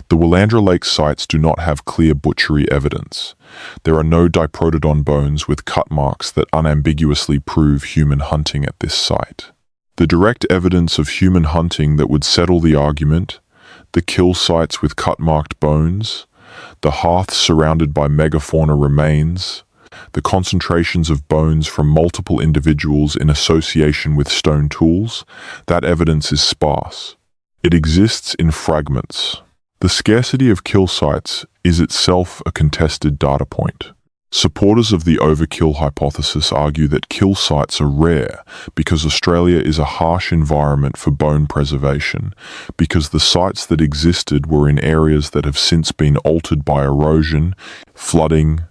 The Willandra Lake sites do not have clear butchery evidence. There are no diprotodon bones with cut marks that unambiguously prove human hunting at this site. The direct evidence of human hunting that would settle the argument, the kill sites with cut-marked bones, the hearths surrounded by megafauna remains, the concentrations of bones from multiple individuals in association with stone tools, that evidence is sparse. It exists in fragments. The scarcity of kill sites is itself a contested data point. Supporters of the overkill hypothesis argue that kill sites are rare because Australia is a harsh environment for bone preservation, because the sites that existed were in areas that have since been altered by erosion, flooding,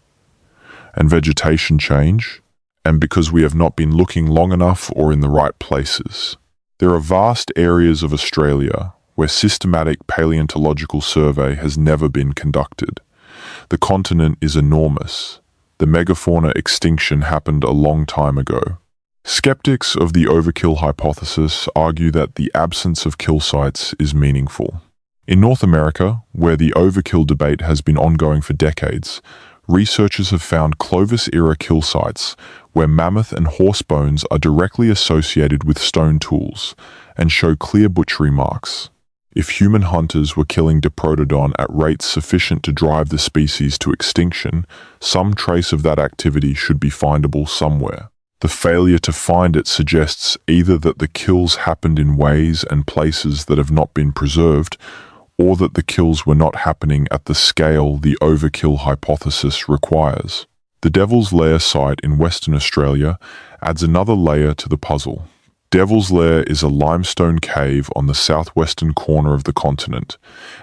and vegetation change, and because we have not been looking long enough or in the right places. There are vast areas of Australia where systematic paleontological survey has never been conducted. The continent is enormous. The megafauna extinction happened a long time ago. Skeptics of the overkill hypothesis argue that the absence of kill sites is meaningful. In North America, where the overkill debate has been ongoing for decades, researchers have found Clovis-era kill sites where mammoth and horse bones are directly associated with stone tools and show clear butchery marks. If human hunters were killing Diprotodon at rates sufficient to drive the species to extinction, some trace of that activity should be findable somewhere. The failure to find it suggests either that the kills happened in ways and places that have not been preserved, or that the kills were not happening at the scale the overkill hypothesis requires. The Devil's Lair site in Western Australia adds another layer to the puzzle. Devil's Lair is a limestone cave on the southwestern corner of the continent,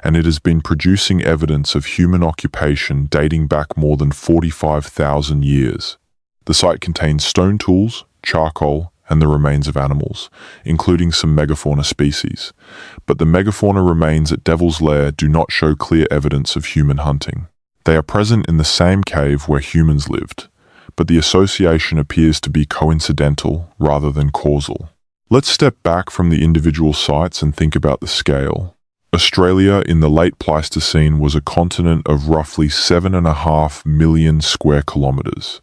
and it has been producing evidence of human occupation dating back more than 45,000 years. The site contains stone tools, charcoal, and the remains of animals, including some megafauna species. But the megafauna remains at Devil's Lair do not show clear evidence of human hunting. They are present in the same cave where humans lived, but the association appears to be coincidental rather than causal. Let's step back from the individual sites and think about the scale. Australia in the late Pleistocene was a continent of roughly 7.5 million square kilometers.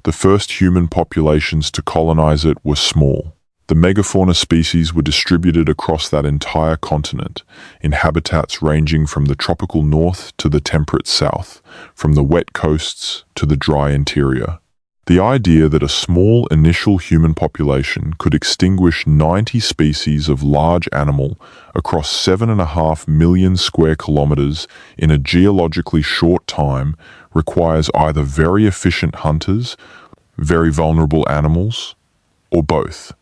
The first human populations to colonize it were small. The megafauna species were distributed across that entire continent, in habitats ranging from the tropical north to the temperate south, from the wet coasts to the dry interior. The idea that a small initial human population could extinguish 90 species of large animal across 7.5 million square kilometers in a geologically short time requires either very efficient hunters, very vulnerable animals, or both.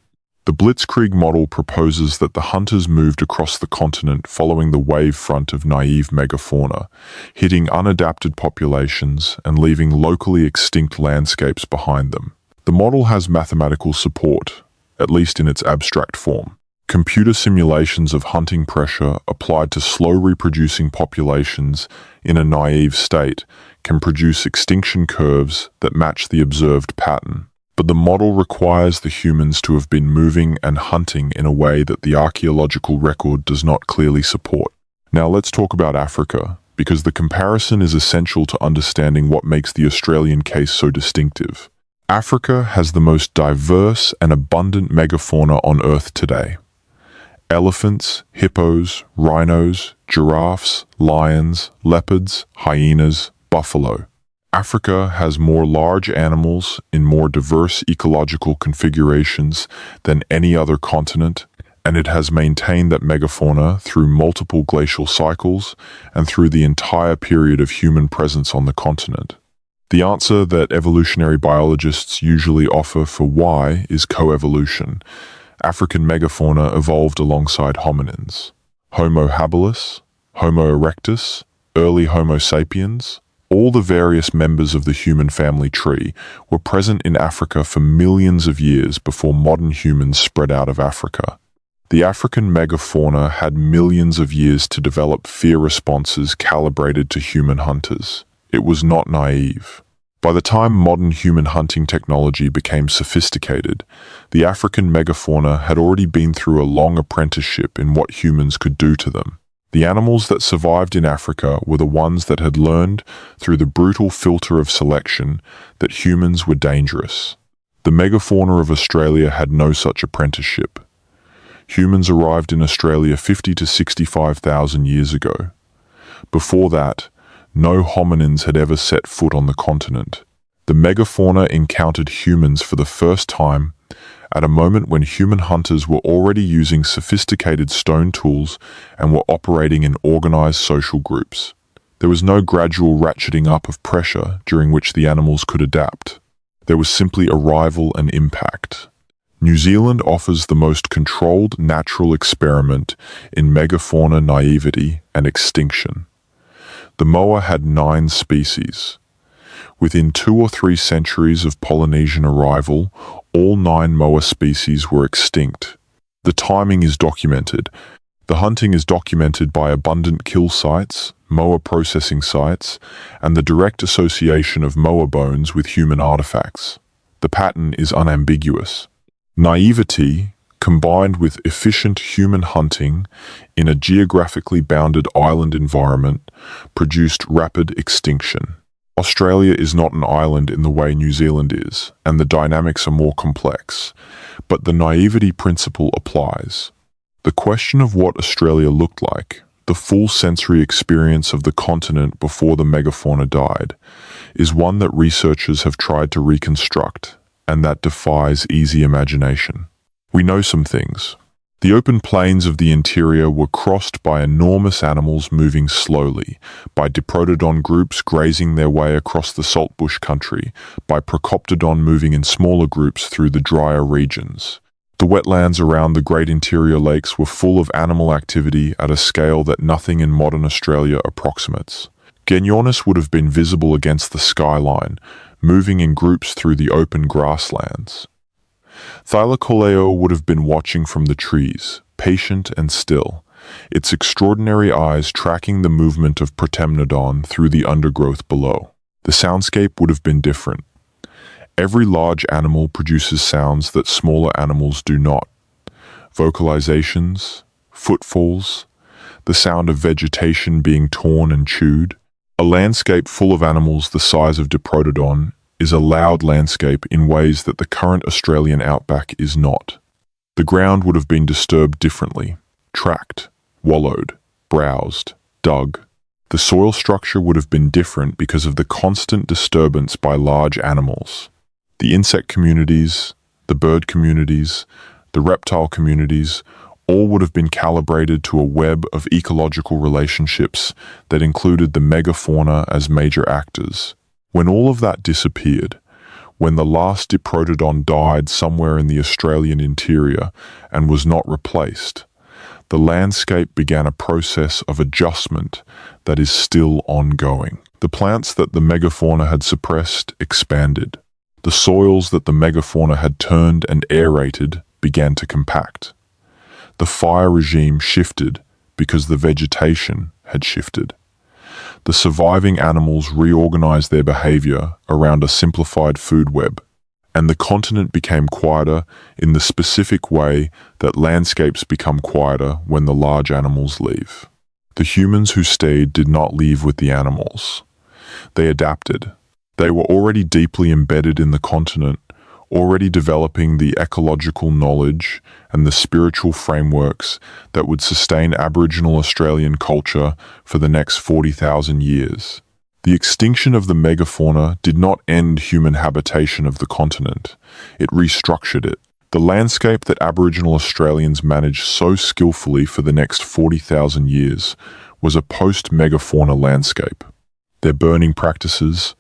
The Blitzkrieg model proposes that the hunters moved across the continent following the wave front of naive megafauna, hitting unadapted populations and leaving locally extinct landscapes behind them. The model has mathematical support, at least in its abstract form. Computer simulations of hunting pressure applied to slow reproducing populations in a naive state can produce extinction curves that match the observed pattern. But the model requires the humans to have been moving and hunting in a way that the archaeological record does not clearly support. Now let's talk about Africa, because the comparison is essential to understanding what makes the Australian case so distinctive. Africa has the most diverse and abundant megafauna on Earth today. Elephants, hippos, rhinos, giraffes, lions, leopards, hyenas, buffalo. Africa has more large animals in more diverse ecological configurations than any other continent, and it has maintained that megafauna through multiple glacial cycles and through the entire period of human presence on the continent. The answer that evolutionary biologists usually offer for why is coevolution. African megafauna evolved alongside hominins. Homo habilis, Homo erectus, early Homo sapiens, all the various members of the human family tree were present in Africa for millions of years before modern humans spread out of Africa. The African megafauna had millions of years to develop fear responses calibrated to human hunters. It was not naive. By the time modern human hunting technology became sophisticated, the African megafauna had already been through a long apprenticeship in what humans could do to them. The animals that survived in Africa were the ones that had learned through the brutal filter of selection that humans were dangerous. The megafauna of Australia had no such apprenticeship. Humans arrived in Australia 50 to 65,000 years ago. Before that, no hominins had ever set foot on the continent. The megafauna encountered humans for the first time at a moment when human hunters were already using sophisticated stone tools and were operating in organized social groups. There was no gradual ratcheting up of pressure during which the animals could adapt. There was simply arrival and impact. New Zealand offers the most controlled natural experiment in megafauna naivety and extinction. The moa had 9 species. Within 2 or 3 centuries of Polynesian arrival, all 9 moa species were extinct. The timing is documented. The hunting is documented by abundant kill sites, moa processing sites, and the direct association of moa bones with human artifacts. The pattern is unambiguous. Naivety, combined with efficient human hunting in a geographically bounded island environment, produced rapid extinction. Australia is not an island in the way New Zealand is, and the dynamics are more complex, but the naivety principle applies. The question of what Australia looked like, the full sensory experience of the continent before the megafauna died, is one that researchers have tried to reconstruct, and that defies easy imagination. We know some things. The open plains of the interior were crossed by enormous animals moving slowly, by diprotodon groups grazing their way across the saltbush country, by procoptodon moving in smaller groups through the drier regions. The wetlands around the great interior lakes were full of animal activity at a scale that nothing in modern Australia approximates. Genyornis would have been visible against the skyline, moving in groups through the open grasslands. Thylacoleo would have been watching from the trees, patient and still, its extraordinary eyes tracking the movement of Protemnodon through the undergrowth below. The soundscape would have been different. Every large animal produces sounds that smaller animals do not. Vocalizations, footfalls, the sound of vegetation being torn and chewed. A landscape full of animals the size of Diprotodon is a loud landscape in ways that the current Australian outback is not. The ground would have been disturbed differently, tracked, wallowed, browsed, dug. The soil structure would have been different because of the constant disturbance by large animals. The insect communities, the bird communities, the reptile communities, all would have been calibrated to a web of ecological relationships that included the megafauna as major actors. When all of that disappeared, when the last Diprotodon died somewhere in the Australian interior and was not replaced, the landscape began a process of adjustment that is still ongoing. The plants that the megafauna had suppressed expanded. The soils that the megafauna had turned and aerated began to compact. The fire regime shifted because the vegetation had shifted. The surviving animals reorganized their behavior around a simplified food web, and the continent became quieter in the specific way that landscapes become quieter when the large animals leave. The humans who stayed did not leave with the animals. They adapted. They were already deeply embedded in the continent, already developing the ecological knowledge and the spiritual frameworks that would sustain Aboriginal Australian culture for the next 40,000 years. The extinction of the megafauna did not end human habitation of the continent. It restructured it. The landscape that Aboriginal Australians managed so skillfully for the next 40,000 years was a post-megafauna landscape. Their burning practices,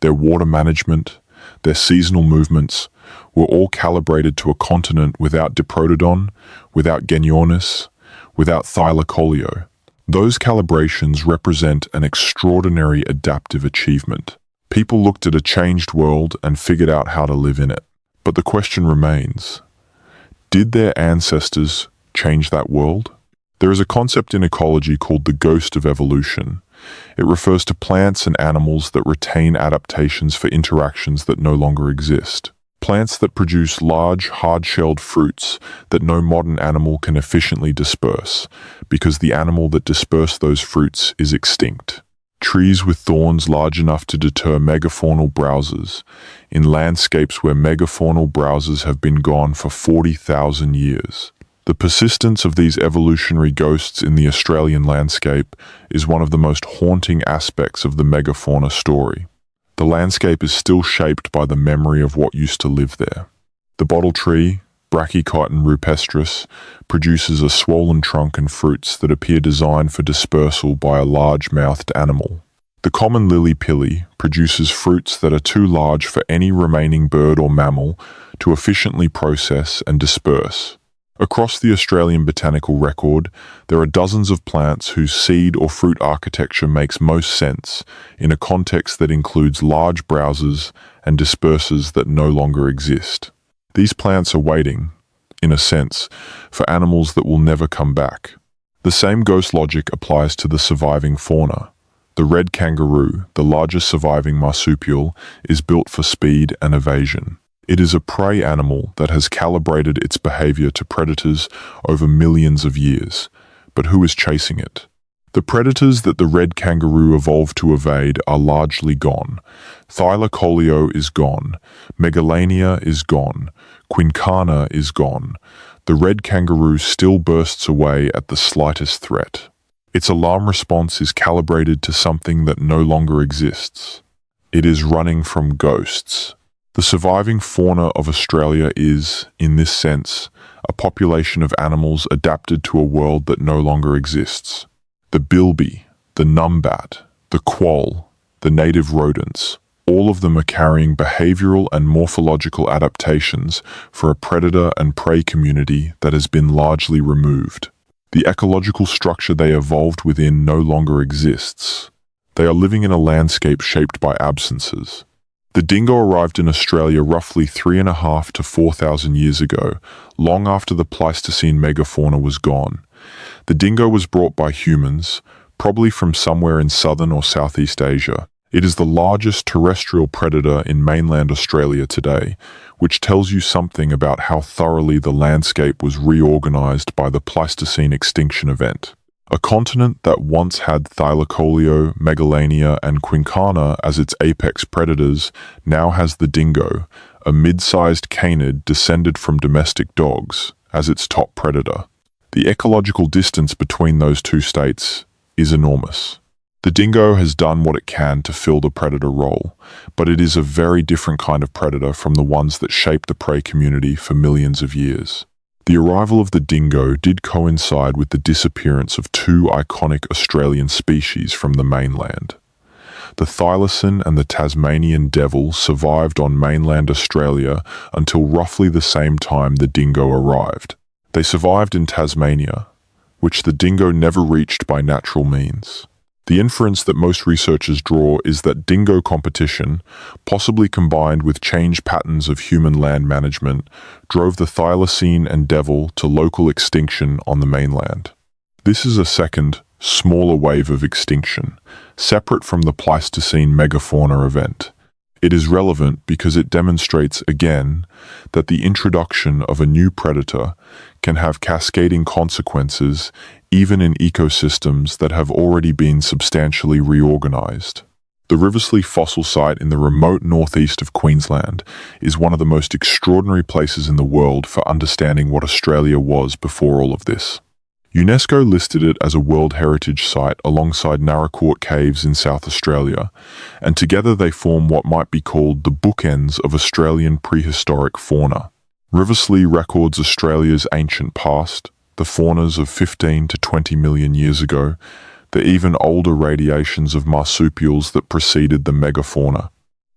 their water management, their seasonal movements were all calibrated to a continent without Diprotodon, without Genyornis, without Thylacoleo. Those calibrations represent an extraordinary adaptive achievement. People looked at a changed world and figured out how to live in it. But the question remains, did their ancestors change that world? There is a concept in ecology called the ghost of evolution. It refers to plants and animals that retain adaptations for interactions that no longer exist. Plants that produce large, hard-shelled fruits that no modern animal can efficiently disperse, because the animal that dispersed those fruits is extinct. Trees with thorns large enough to deter megafaunal browsers, in landscapes where megafaunal browsers have been gone for 40,000 years. The persistence of these evolutionary ghosts in the Australian landscape is one of the most haunting aspects of the megafauna story. The landscape is still shaped by the memory of what used to live there. The bottle tree, Brachychiton rupestris, produces a swollen trunk and fruits that appear designed for dispersal by a large-mouthed animal. The common lily-pilly produces fruits that are too large for any remaining bird or mammal to efficiently process and disperse. Across the Australian botanical record, there are dozens of plants whose seed or fruit architecture makes most sense in a context that includes large browsers and dispersers that no longer exist. These plants are waiting, in a sense, for animals that will never come back. The same ghost logic applies to the surviving fauna. The red kangaroo, the largest surviving marsupial, is built for speed and evasion. It is a prey animal that has calibrated its behavior to predators over millions of years. But who is chasing it? The predators that the red kangaroo evolved to evade are largely gone. Thylacoleo is gone. Megalania is gone. Quincana is gone. The red kangaroo still bursts away at the slightest threat. Its alarm response is calibrated to something that no longer exists. It is running from ghosts. The surviving fauna of Australia is, in this sense, a population of animals adapted to a world that no longer exists. The bilby, the numbat, the quoll, the native rodents, all of them are carrying behavioral and morphological adaptations for a predator and prey community that has been largely removed. The ecological structure they evolved within no longer exists. They are living in a landscape shaped by absences. The dingo arrived in Australia roughly 3,500 to 4,000 years ago, long after the Pleistocene megafauna was gone. The dingo was brought by humans, probably from somewhere in southern or Southeast Asia. It is the largest terrestrial predator in mainland Australia today, which tells you something about how thoroughly the landscape was reorganized by the Pleistocene extinction event. A continent that once had Thylacoleo, Megalania, and Quincana as its apex predators now has the dingo, a mid-sized canid descended from domestic dogs, as its top predator. The ecological distance between those two states is enormous. The dingo has done what it can to fill the predator role, but it is a very different kind of predator from the ones that shaped the prey community for millions of years. The arrival of the dingo did coincide with the disappearance of two iconic Australian species from the mainland. The thylacine and the Tasmanian devil survived on mainland Australia until roughly the same time the dingo arrived. They survived in Tasmania, which the dingo never reached by natural means. The inference that most researchers draw is that dingo competition, possibly combined with changed patterns of human land management, drove the thylacine and devil to local extinction on the mainland. This is a second, smaller wave of extinction, separate from the Pleistocene megafauna event. It is relevant because it demonstrates again that the introduction of a new predator can have cascading consequences even in ecosystems that have already been substantially reorganized. The Riverslea fossil site in the remote northeast of Queensland is one of the most extraordinary places in the world for understanding what Australia was before all of this. UNESCO listed it as a World Heritage Site alongside Naracoorte Caves in South Australia, and together they form what might be called the bookends of Australian prehistoric fauna. Riverslea records Australia's ancient past, the faunas of 15 to 20 million years ago, the even older radiations of marsupials that preceded the megafauna.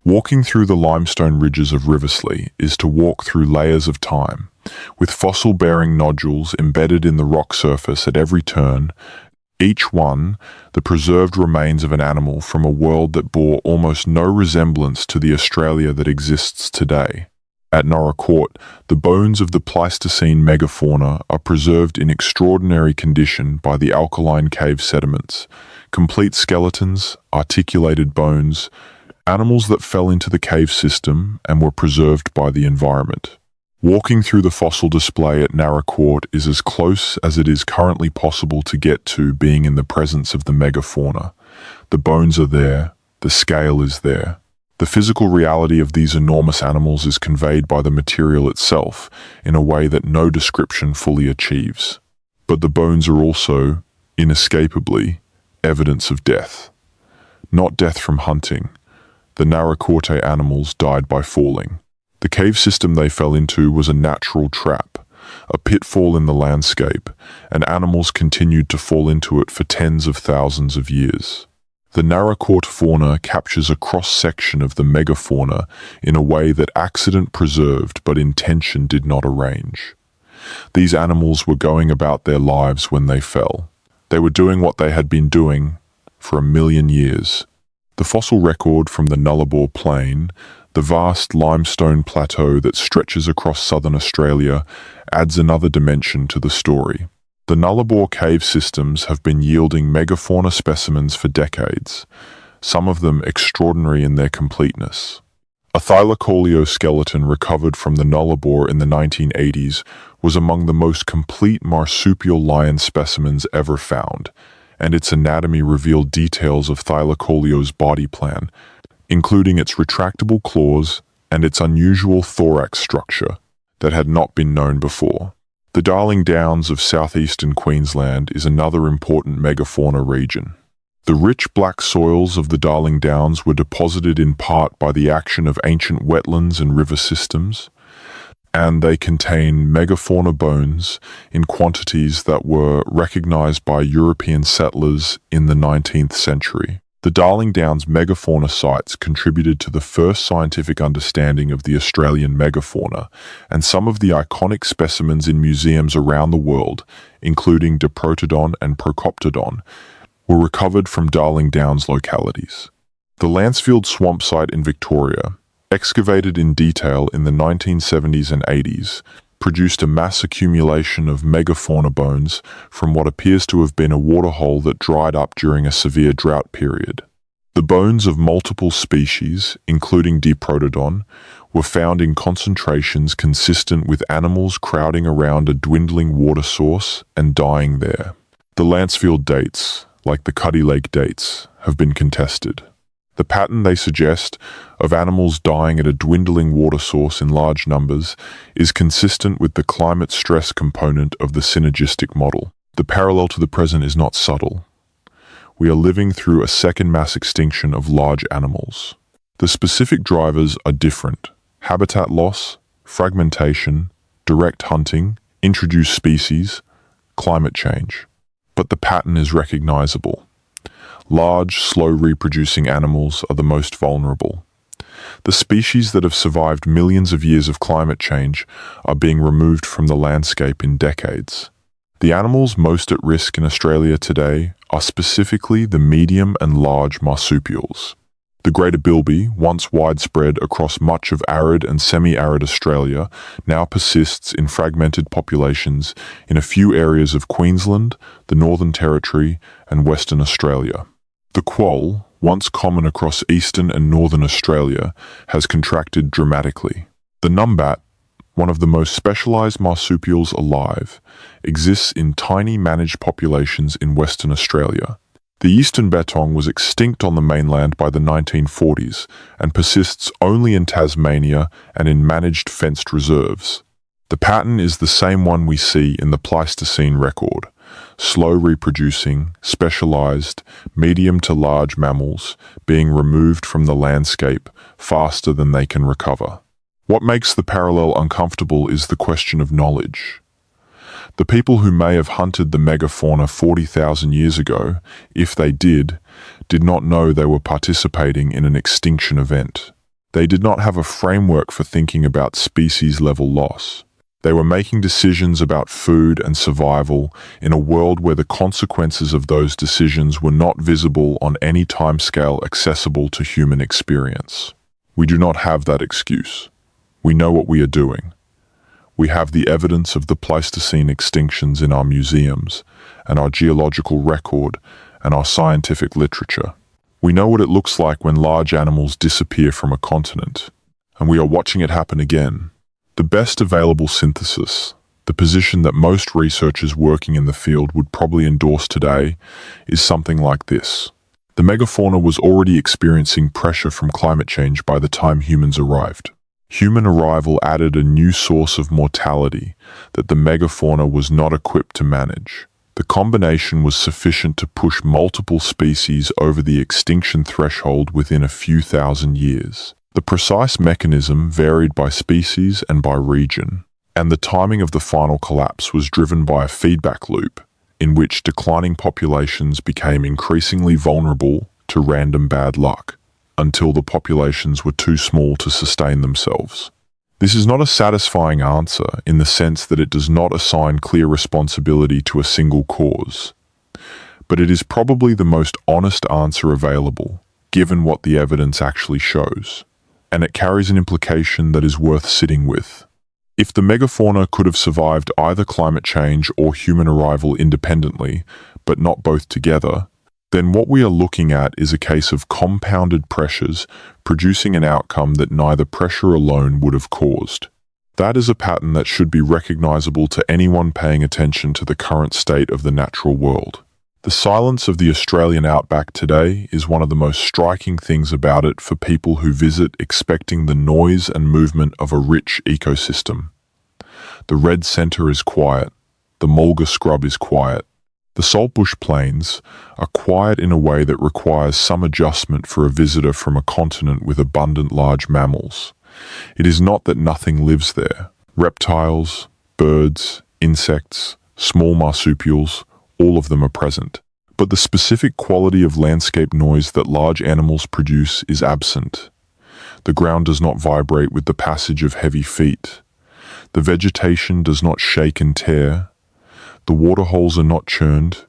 Walking through the limestone ridges of Riverslea is to walk through layers of time, with fossil-bearing nodules embedded in the rock surface at every turn, each one the preserved remains of an animal from a world that bore almost no resemblance to the Australia that exists today. At Naracoorte, the bones of the Pleistocene megafauna are preserved in extraordinary condition by the alkaline cave sediments, complete skeletons, articulated bones, animals that fell into the cave system and were preserved by the environment. Walking through the fossil display at Naracoorte is as close as it is currently possible to get to being in the presence of the megafauna. The bones are there, the scale is there. The physical reality of these enormous animals is conveyed by the material itself in a way that no description fully achieves. But the bones are also, inescapably, evidence of death. Not death from hunting. The Naracoorte animals died by falling. The cave system they fell into was a natural trap, a pitfall in the landscape, and animals continued to fall into it for tens of thousands of years. The Naracoorte fauna captures a cross-section of the megafauna in a way that accident preserved but intention did not arrange. These animals were going about their lives when they fell. They were doing what they had been doing for 1 million years. The fossil record from the Nullarbor Plain, the vast limestone plateau that stretches across southern Australia, adds another dimension to the story. The Nullarbor cave systems have been yielding megafauna specimens for decades, some of them extraordinary in their completeness. A Thylacoleo skeleton recovered from the Nullarbor in the 1980s was among the most complete marsupial lion specimens ever found, and its anatomy revealed details of Thylacoleo's body plan, including its retractable claws and its unusual thorax structure that had not been known before. The Darling Downs of southeastern Queensland is another important megafauna region. The rich black soils of the Darling Downs were deposited in part by the action of ancient wetlands and river systems, and they contain megafauna bones in quantities that were recognized by European settlers in the 19th century. The Darling Downs megafauna sites contributed to the first scientific understanding of the Australian megafauna, and some of the iconic specimens in museums around the world, including Diprotodon and Procoptodon, were recovered from Darling Downs localities. The Lancefield swamp site in Victoria excavated in detail in the 1970s and 80s, produced a mass accumulation of megafauna bones from what appears to have been a waterhole that dried up during a severe drought period. The bones of multiple species, including Diprotodon, were found in concentrations consistent with animals crowding around a dwindling water source and dying there. The Lancefield dates, like the Cuddy Lake dates, have been contested. The pattern they suggest of animals dying at a dwindling water source in large numbers is consistent with the climate stress component of the synergistic model. The parallel to the present is not subtle. We are living through a second mass extinction of large animals. The specific drivers are different: habitat loss, fragmentation, direct hunting, introduced species, climate change. But the pattern is recognizable. Large, slow-reproducing animals are the most vulnerable. The species that have survived millions of years of climate change are being removed from the landscape in decades. The animals most at risk in Australia today are specifically the medium and large marsupials. The greater bilby, once widespread across much of arid and semi-arid Australia, now persists in fragmented populations in a few areas of Queensland, the Northern Territory, and Western Australia. The quoll, once common across eastern and northern Australia, has contracted dramatically. The numbat, one of the most specialized marsupials alive, exists in tiny managed populations in Western Australia. The eastern bettong was extinct on the mainland by the 1940s and persists only in Tasmania and in managed fenced reserves. The pattern is the same one we see in the Pleistocene record: slow reproducing, specialized, medium to large mammals being removed from the landscape faster than they can recover. What makes the parallel uncomfortable is the question of knowledge. The people who may have hunted the megafauna 40,000 years ago, if they did not know they were participating in an extinction event. They did not have a framework for thinking about species-level loss. They were making decisions about food and survival in a world where the consequences of those decisions were not visible on any timescale accessible to human experience. We do not have that excuse. We know what we are doing. We have the evidence of the Pleistocene extinctions in our museums, and our geological record, and our scientific literature. We know what it looks like when large animals disappear from a continent, and we are watching it happen again. The best available synthesis, the position that most researchers working in the field would probably endorse today, is something like this. The megafauna was already experiencing pressure from climate change by the time humans arrived. Human arrival added a new source of mortality that the megafauna was not equipped to manage. The combination was sufficient to push multiple species over the extinction threshold within a few thousand years. The precise mechanism varied by species and by region, and the timing of the final collapse was driven by a feedback loop in which declining populations became increasingly vulnerable to random bad luck, until the populations were too small to sustain themselves. This is not a satisfying answer in the sense that it does not assign clear responsibility to a single cause, but it is probably the most honest answer available, given what the evidence actually shows, and it carries an implication that is worth sitting with. If the megafauna could have survived either climate change or human arrival independently, but not both together, then what we are looking at is a case of compounded pressures producing an outcome that neither pressure alone would have caused. That is a pattern that should be recognizable to anyone paying attention to the current state of the natural world. The silence of the Australian outback today is one of the most striking things about it for people who visit expecting the noise and movement of a rich ecosystem. The red centre is quiet. The mulga scrub is quiet. The saltbush plains are quiet in a way that requires some adjustment for a visitor from a continent with abundant large mammals. It is not that nothing lives there. Reptiles, birds, insects, small marsupials, all of them are present. But the specific quality of landscape noise that large animals produce is absent. The ground does not vibrate with the passage of heavy feet. The vegetation does not shake and tear. The waterholes are not churned.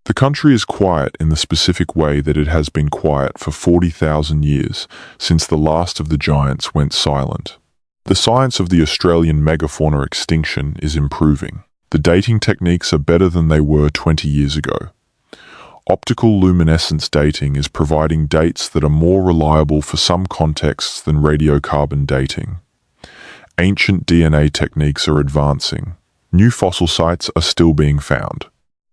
The country is quiet in the specific way that it has been quiet for 40,000 years, since the last of the giants went silent. The science of the Australian megafauna extinction is improving. The dating techniques are better than they were 20 years ago. Optical luminescence dating is providing dates that are more reliable for some contexts than radiocarbon dating. Ancient DNA techniques are advancing. New fossil sites are still being found.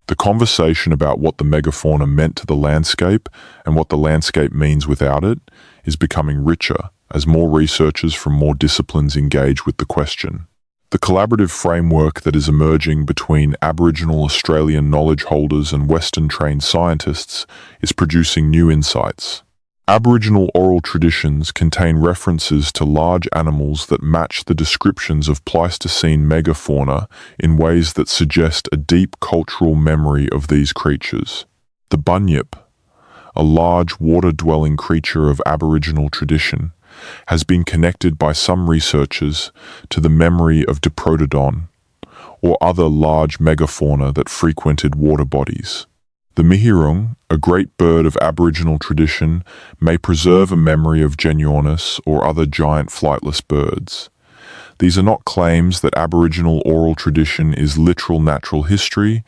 The conversation about what the megafauna meant to the landscape and what the landscape means without it is becoming richer as more researchers from more disciplines engage with the question. The collaborative framework that is emerging between Aboriginal Australian knowledge holders and Western-trained scientists is producing new insights. Aboriginal oral traditions contain references to large animals that match the descriptions of Pleistocene megafauna in ways that suggest a deep cultural memory of these creatures. The bunyip, a large water-dwelling creature of Aboriginal tradition, has been connected by some researchers to the memory of Diprotodon or other large megafauna that frequented water bodies. The mihirung, a great bird of Aboriginal tradition, may preserve a memory of Genuornis or other giant flightless birds. These are not claims that Aboriginal oral tradition is literal natural history,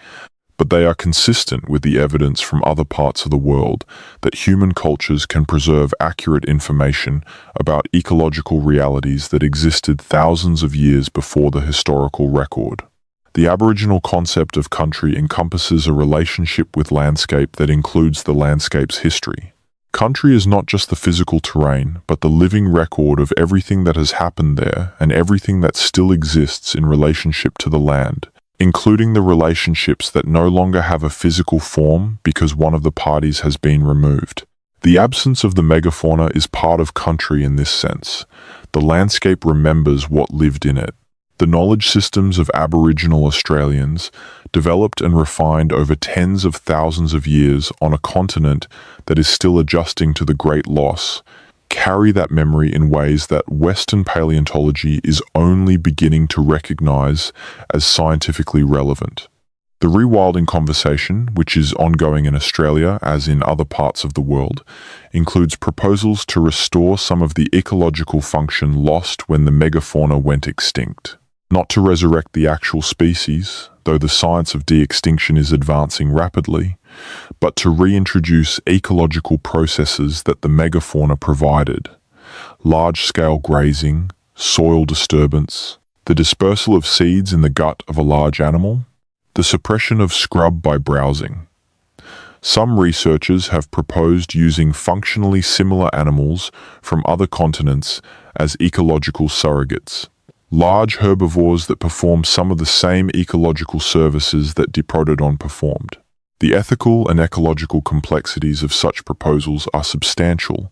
but they are consistent with the evidence from other parts of the world that human cultures can preserve accurate information about ecological realities that existed thousands of years before the historical record. The Aboriginal concept of country encompasses a relationship with landscape that includes the landscape's history. Country is not just the physical terrain, but the living record of everything that has happened there and everything that still exists in relationship to the land, including the relationships that no longer have a physical form because one of the parties has been removed. The absence of the megafauna is part of country in this sense. The landscape remembers what lived in it. The knowledge systems of Aboriginal Australians, developed and refined over tens of thousands of years on a continent that is still adjusting to the great loss, carry that memory in ways that Western paleontology is only beginning to recognize as scientifically relevant. The rewilding conversation, which is ongoing in Australia as in other parts of the world, includes proposals to restore some of the ecological function lost when the megafauna went extinct. Not to resurrect the actual species, though the science of de-extinction is advancing rapidly, but to reintroduce ecological processes that the megafauna provided. Large-scale grazing, soil disturbance, the dispersal of seeds in the gut of a large animal, the suppression of scrub by browsing. Some researchers have proposed using functionally similar animals from other continents as ecological surrogates. Large herbivores that perform some of the same ecological services that Diprotodon performed. The ethical and ecological complexities of such proposals are substantial,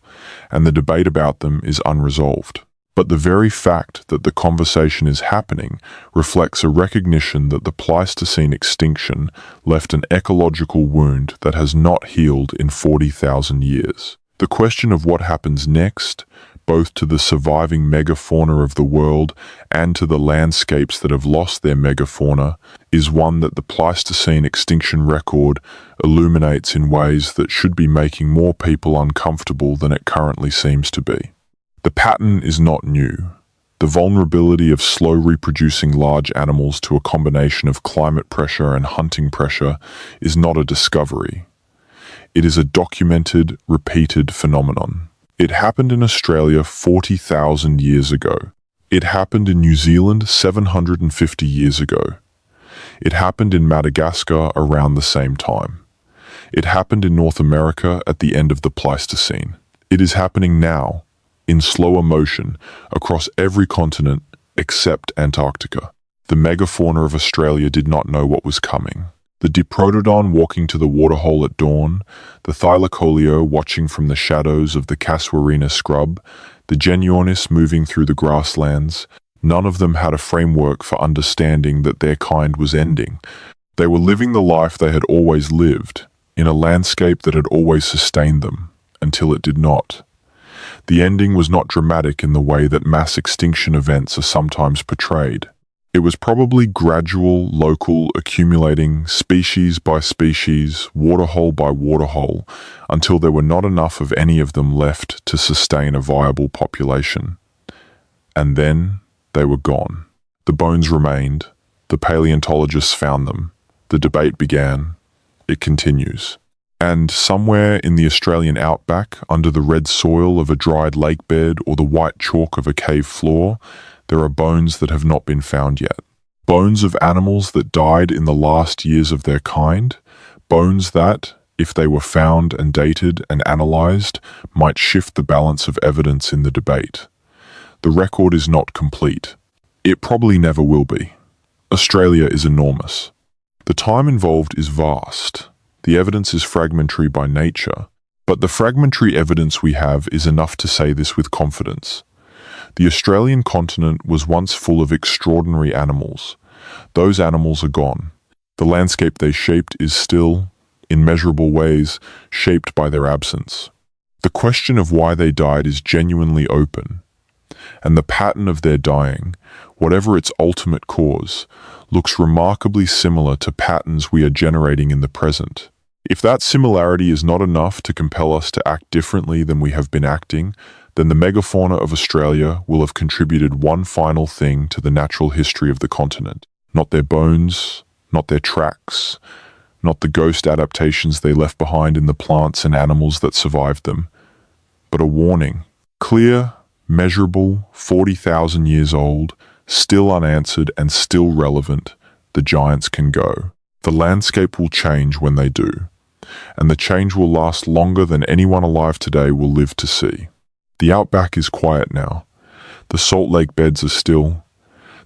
and the debate about them is unresolved. But the very fact that the conversation is happening reflects a recognition that the Pleistocene extinction left an ecological wound that has not healed in 40,000 years. The question of what happens next, both to the surviving megafauna of the world and to the landscapes that have lost their megafauna, is one that the Pleistocene extinction record illuminates in ways that should be making more people uncomfortable than it currently seems to be. The pattern is not new. The vulnerability of slow reproducing large animals to a combination of climate pressure and hunting pressure is not a discovery. It is a documented, repeated phenomenon. It happened in Australia 40,000 years ago. It happened in New Zealand 750 years ago. It happened in Madagascar around the same time. It happened in North America at the end of the Pleistocene. It is happening now, in slower motion, across every continent except Antarctica. The megafauna of Australia did not know what was coming. The Diprotodon walking to the waterhole at dawn, the Thylacoleo watching from the shadows of the Casuarina scrub, the Genuornis moving through the grasslands, none of them had a framework for understanding that their kind was ending. They were living the life they had always lived, in a landscape that had always sustained them, until it did not. The ending was not dramatic in the way that mass extinction events are sometimes portrayed. It was probably gradual, local, accumulating, species by species, waterhole by waterhole, until there were not enough of any of them left to sustain a viable population. And then they were gone. The bones remained. The paleontologists found them. The debate began. It continues. And somewhere in the Australian outback, under the red soil of a dried lake bed or the white chalk of a cave floor, there are bones that have not been found yet. Bones of animals that died in the last years of their kind. Bones that, if they were found and dated and analysed, might shift the balance of evidence in the debate. The record is not complete. It probably never will be. Australia is enormous. The time involved is vast. The evidence is fragmentary by nature, but the fragmentary evidence we have is enough to say this with confidence. The Australian continent was once full of extraordinary animals. Those animals are gone. The landscape they shaped is still, in measurable ways, shaped by their absence. The question of why they died is genuinely open, and the pattern of their dying, whatever its ultimate cause, looks remarkably similar to patterns we are generating in the present. If that similarity is not enough to compel us to act differently than we have been acting, then the megafauna of Australia will have contributed one final thing to the natural history of the continent. Not their bones, not their tracks, not the ghost adaptations they left behind in the plants and animals that survived them, but a warning. Clear, measurable, 40,000 years old, still unanswered and still relevant, the giants can go. The landscape will change when they do, and the change will last longer than anyone alive today will live to see. The outback is quiet now. The salt lake beds are still.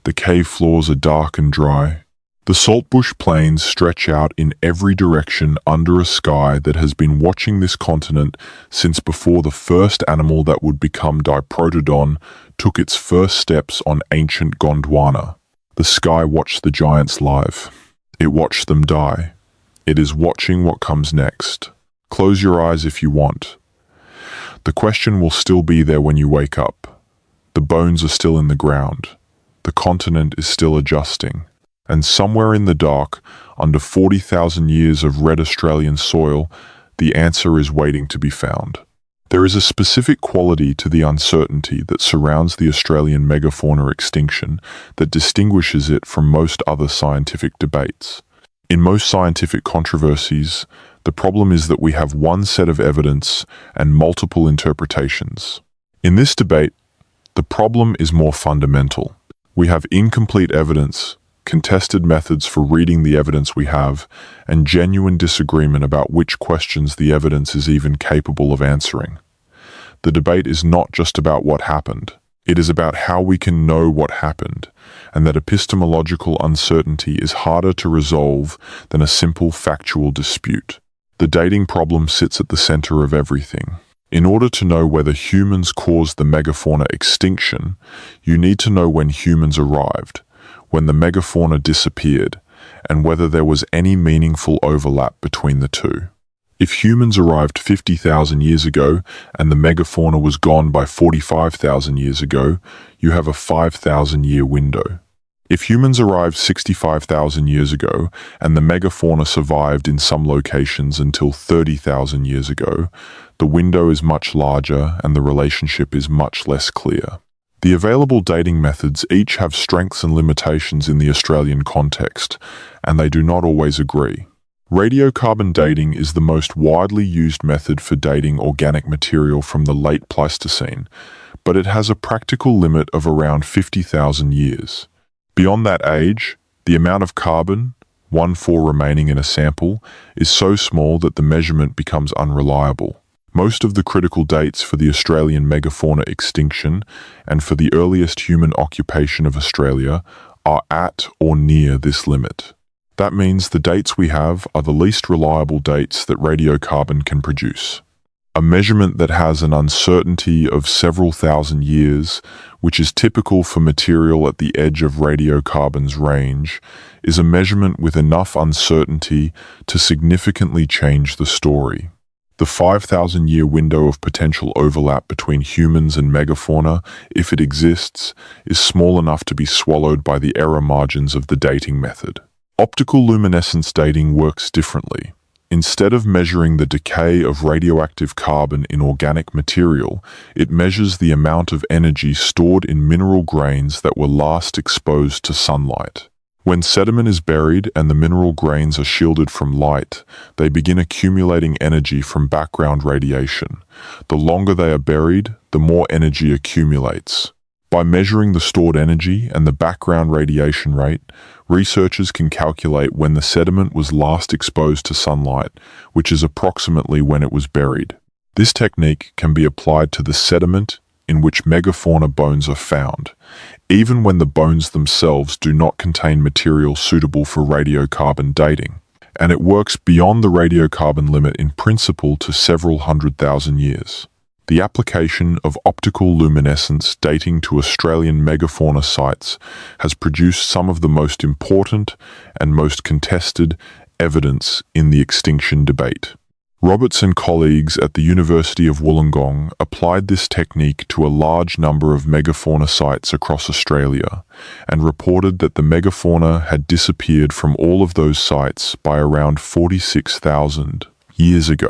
The cave floors are dark and dry. The saltbush plains stretch out in every direction under a sky that has been watching this continent since before the first animal that would become Diprotodon took its first steps on ancient Gondwana. The sky watched the giants live. It watched them die. It is watching what comes next. Close your eyes if you want. The question will still be there when you wake up. The bones are still in the ground. The continent is still adjusting. And somewhere in the dark, under 40,000 years of red Australian soil, the answer is waiting to be found. There is a specific quality to the uncertainty that surrounds the Australian megafauna extinction that distinguishes it from most other scientific debates. In most scientific controversies, the problem is that we have one set of evidence and multiple interpretations. In this debate, the problem is more fundamental. We have incomplete evidence, contested methods for reading the evidence we have, and genuine disagreement about which questions the evidence is even capable of answering. The debate is not just about what happened. It is about how we can know what happened, and that epistemological uncertainty is harder to resolve than a simple factual dispute. The dating problem sits at the center of everything. In order to know whether humans caused the megafauna extinction, you need to know when humans arrived, when the megafauna disappeared, and whether there was any meaningful overlap between the two. If humans arrived 50,000 years ago and the megafauna was gone by 45,000 years ago, you have a 5,000-year window. If humans arrived 65,000 years ago and the megafauna survived in some locations until 30,000 years ago, the window is much larger and the relationship is much less clear. The available dating methods each have strengths and limitations in the Australian context, and they do not always agree. Radiocarbon dating is the most widely used method for dating organic material from the late Pleistocene, but it has a practical limit of around 50,000 years. Beyond that age, the amount of carbon, 1,4 remaining in a sample, is so small that the measurement becomes unreliable. Most of the critical dates for the Australian megafauna extinction and for the earliest human occupation of Australia are at or near this limit. That means the dates we have are the least reliable dates that radiocarbon can produce. A measurement that has an uncertainty of several thousand years, which is typical for material at the edge of radiocarbon's range, is a measurement with enough uncertainty to significantly change the story. The 5,000-year window of potential overlap between humans and megafauna, if it exists, is small enough to be swallowed by the error margins of the dating method. Optical luminescence dating works differently. Instead of measuring the decay of radioactive carbon in organic material, it measures the amount of energy stored in mineral grains that were last exposed to sunlight. When sediment is buried and the mineral grains are shielded from light, they begin accumulating energy from background radiation. The longer they are buried, the more energy accumulates. By measuring the stored energy and the background radiation rate, researchers can calculate when the sediment was last exposed to sunlight, which is approximately when it was buried. This technique can be applied to the sediment in which megafauna bones are found, even when the bones themselves do not contain material suitable for radiocarbon dating, and it works beyond the radiocarbon limit in principle to several 100,000 years. The application of optical luminescence dating to Australian megafauna sites has produced some of the most important and most contested evidence in the extinction debate. Roberts and colleagues at the University of Wollongong applied this technique to a large number of megafauna sites across Australia and reported that the megafauna had disappeared from all of those sites by around 46,000 years ago.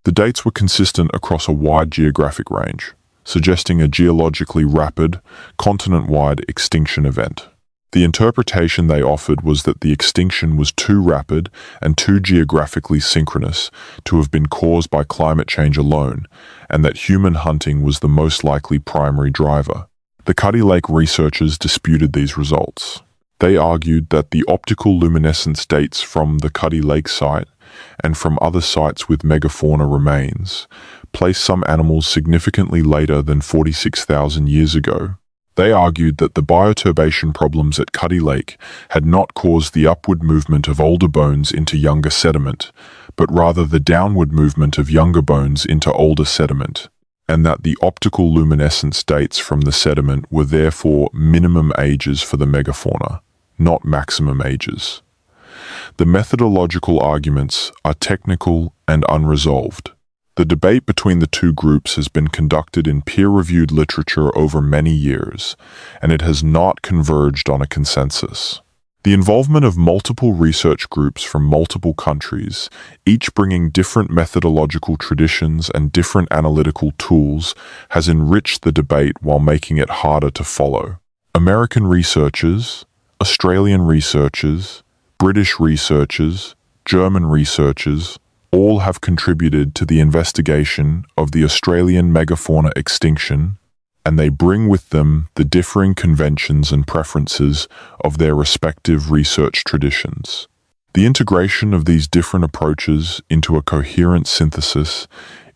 The dates were consistent across a wide geographic range, suggesting a geologically rapid, continent-wide extinction event. The interpretation they offered was that the extinction was too rapid and too geographically synchronous to have been caused by climate change alone, and that human hunting was the most likely primary driver. The Cuddy Lake researchers disputed these results. They argued that the optical luminescence dates from the Cuddy Lake site and from other sites with megafauna remains place some animals significantly later than 46,000 years ago. They argued that the bioturbation problems at Cuddy Lake had not caused the upward movement of older bones into younger sediment, but rather the downward movement of younger bones into older sediment, and that the optical luminescence dates from the sediment were therefore minimum ages for the megafauna, not maximum ages. The methodological arguments are technical and unresolved. The debate between the two groups has been conducted in peer-reviewed literature over many years, and it has not converged on a consensus. The involvement of multiple research groups from multiple countries, each bringing different methodological traditions and different analytical tools, has enriched the debate while making it harder to follow. American researchers, Australian researchers, British researchers, German researchers, all have contributed to the investigation of the Australian megafauna extinction, and they bring with them the differing conventions and preferences of their respective research traditions. The integration of these different approaches into a coherent synthesis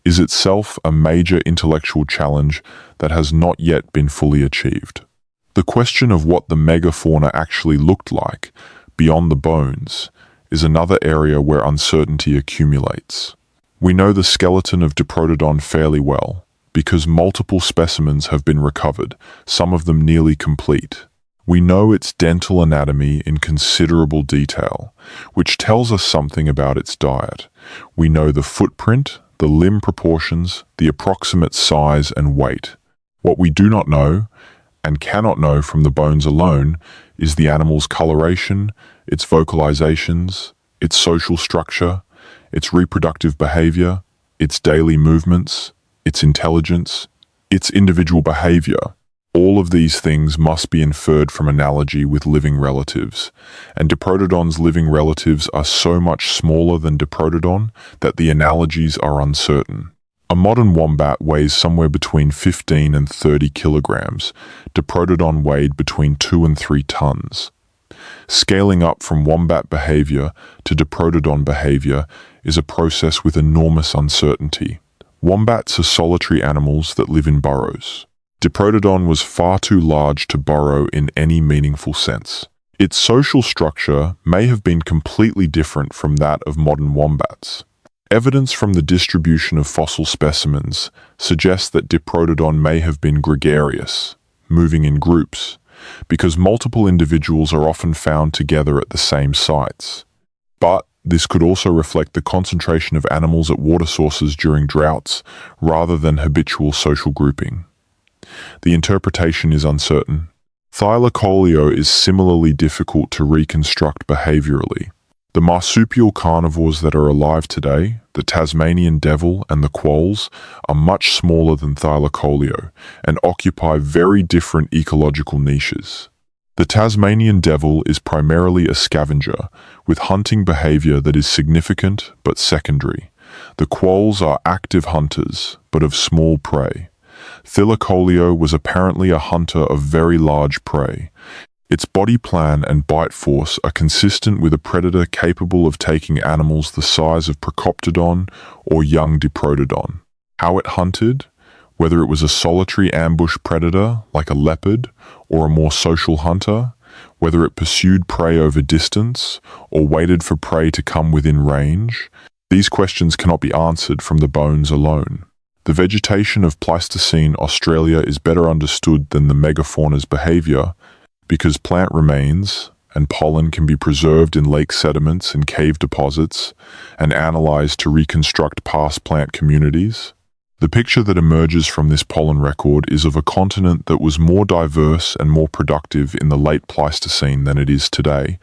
is itself a major intellectual challenge that has not yet been fully achieved. The question of what the megafauna actually looked like, beyond the bones, is another area where uncertainty accumulates. We know the skeleton of Diprotodon fairly well, because multiple specimens have been recovered, some of them nearly complete. We know its dental anatomy in considerable detail, which tells us something about its diet. We know the footprint, the limb proportions, the approximate size and weight. What we do not know, and cannot know from the bones alone, is the animal's coloration, its vocalizations, its social structure, its reproductive behavior, its daily movements, its intelligence, its individual behavior. All of these things must be inferred from analogy with living relatives, and Diprotodon's living relatives are so much smaller than Diprotodon that the analogies are uncertain. A modern wombat weighs somewhere between 15 and 30 kilograms. Diprotodon weighed between 2 and 3 tons. Scaling up from wombat behavior to Diprotodon behavior is a process with enormous uncertainty. Wombats are solitary animals that live in burrows. Diprotodon was far too large to burrow in any meaningful sense. Its social structure may have been completely different from that of modern wombats. Evidence from the distribution of fossil specimens suggests that Diprotodon may have been gregarious, moving in groups, because multiple individuals are often found together at the same sites. But This could also reflect the concentration of animals at water sources during droughts, rather than habitual social grouping. The interpretation is uncertain. Thylacoleo is similarly difficult to reconstruct behaviorally. The marsupial carnivores that are alive today, the Tasmanian devil and the quolls, are much smaller than Thylacoleo and occupy very different ecological niches. The Tasmanian devil is primarily a scavenger, with hunting behavior that is significant but secondary. The quolls are active hunters, but of small prey. Thylacoleo was apparently a hunter of very large prey. Its body plan and bite force are consistent with a predator capable of taking animals the size of Procoptodon or young Diprotodon. How it hunted, whether it was a solitary ambush predator like a leopard or a more social hunter, whether it pursued prey over distance or waited for prey to come within range, these questions cannot be answered from the bones alone. The vegetation of Pleistocene Australia is better understood than the megafauna's behavior because plant remains and pollen can be preserved in lake sediments and cave deposits and analyzed to reconstruct past plant communities. The picture that emerges from this pollen record is of a continent that was more diverse and more productive in the late Pleistocene than it is today,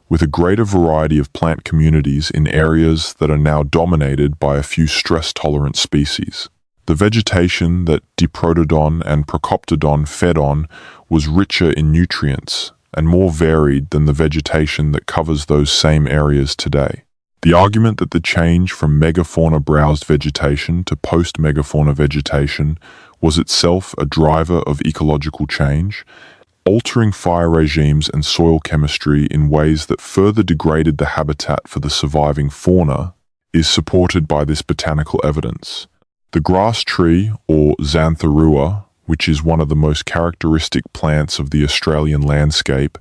with a greater variety of plant communities in areas that are now dominated by a few stress-tolerant species. The vegetation that Diprotodon and Procoptodon fed on was richer in nutrients and more varied than the vegetation that covers those same areas today. The argument that the change from megafauna-browsed vegetation to post-megafauna vegetation was itself a driver of ecological change, altering fire regimes and soil chemistry in ways that further degraded the habitat for the surviving fauna, is supported by this botanical evidence. The grass tree, or Xantharua, which is one of the most characteristic plants of the Australian landscape,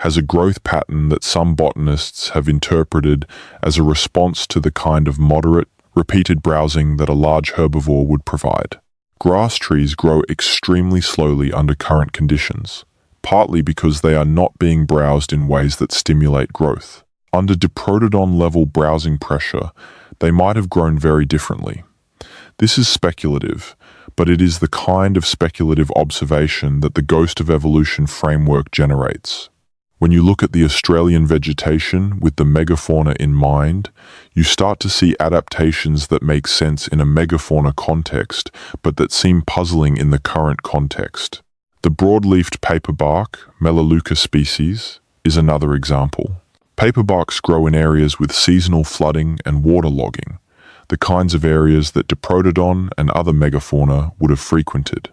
has a growth pattern that some botanists have interpreted as a response to the kind of moderate, repeated browsing that a large herbivore would provide. Grass trees grow extremely slowly under current conditions, partly because they are not being browsed in ways that stimulate growth. Under Diprotodon-level browsing pressure, they might have grown very differently. This is speculative, but it is the kind of speculative observation that the Ghost of Evolution framework generates. When you look at the Australian vegetation with the megafauna in mind, you start to see adaptations that make sense in a megafauna context, but that seem puzzling in the current context. The broad-leafed paperbark, Melaleuca species, is another example. Paperbarks grow in areas with seasonal flooding and waterlogging, the kinds of areas that Diprotodon and other megafauna would have frequented.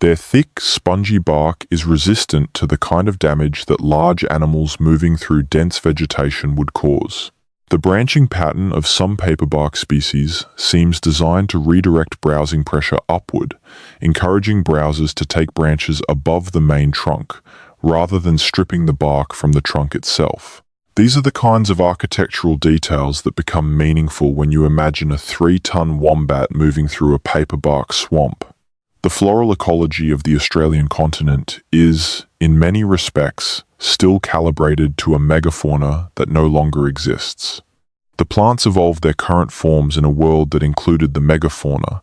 Their thick, spongy bark is resistant to the kind of damage that large animals moving through dense vegetation would cause. The branching pattern of some paperbark species seems designed to redirect browsing pressure upward, encouraging browsers to take branches above the main trunk, rather than stripping the bark from the trunk itself. These are the kinds of architectural details that become meaningful when you imagine a 3-ton wombat moving through a paperbark swamp. The floral ecology of the Australian continent is, in many respects, still calibrated to a megafauna that no longer exists. The plants evolved their current forms in a world that included the megafauna,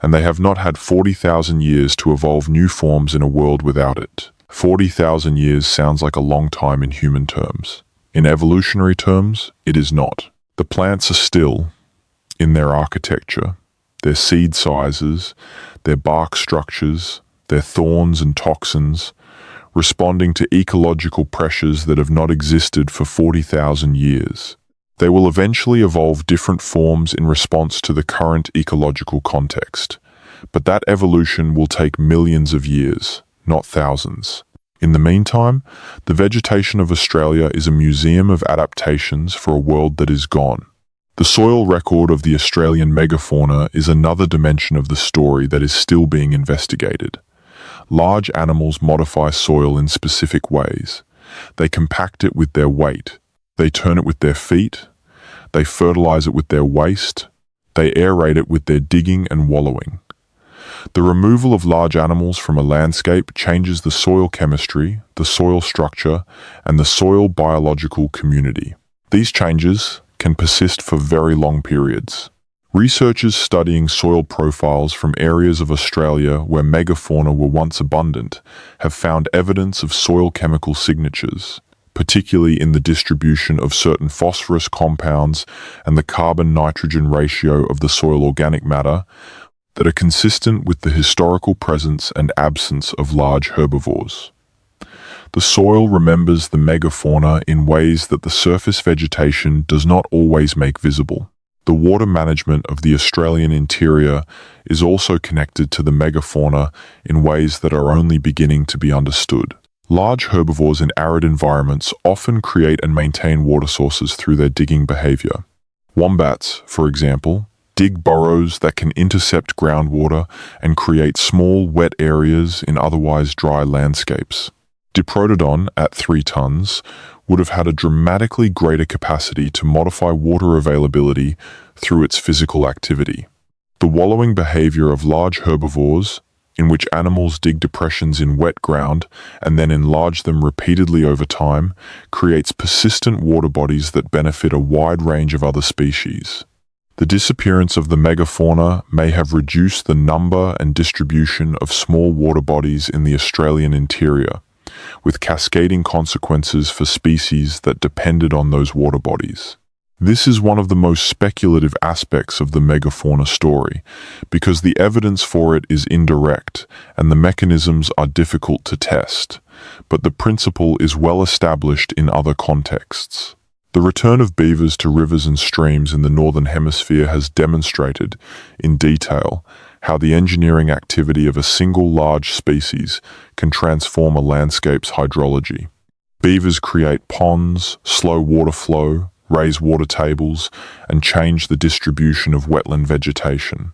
and they have not had 40,000 years to evolve new forms in a world without it. 40,000 years sounds like a long time in human terms. In evolutionary terms, it is not. The plants are still, in their architecture, their seed sizes, their bark structures, their thorns and toxins, responding to ecological pressures that have not existed for 40,000 years. They will eventually evolve different forms in response to the current ecological context, but that evolution will take millions of years, not thousands. In the meantime, the vegetation of Australia is a museum of adaptations for a world that is gone. The soil record of the Australian megafauna is another dimension of the story that is still being investigated. Large animals modify soil in specific ways. They compact it with their weight. They turn it with their feet. They fertilize it with their waste. They aerate it with their digging and wallowing. The removal of large animals from a landscape changes the soil chemistry, the soil structure, and the soil biological community. These changes, can persist for very long periods. Researchers studying soil profiles from areas of Australia where megafauna were once abundant have found evidence of soil chemical signatures, particularly in the distribution of certain phosphorus compounds and the carbon-nitrogen ratio of the soil organic matter, that are consistent with the historical presence and absence of large herbivores. The soil remembers the megafauna in ways that the surface vegetation does not always make visible. The water management of the Australian interior is also connected to the megafauna in ways that are only beginning to be understood. Large herbivores in arid environments often create and maintain water sources through their digging behavior. Wombats, for example, dig burrows that can intercept groundwater and create small, wet areas in otherwise dry landscapes. Diprotodon, at 3 tons, would have had a dramatically greater capacity to modify water availability through its physical activity. The wallowing behavior of large herbivores, in which animals dig depressions in wet ground and then enlarge them repeatedly over time, creates persistent water bodies that benefit a wide range of other species. The disappearance of the megafauna may have reduced the number and distribution of small water bodies in the Australian interior, with cascading consequences for species that depended on those water bodies. This is one of the most speculative aspects of the megafauna story, because the evidence for it is indirect and the mechanisms are difficult to test, but the principle is well established in other contexts. The return of beavers to rivers and streams in the Northern Hemisphere has demonstrated, in detail, how the engineering activity of a single large species can transform a landscape's hydrology. Beavers create ponds, slow water flow, raise water tables, and change the distribution of wetland vegetation.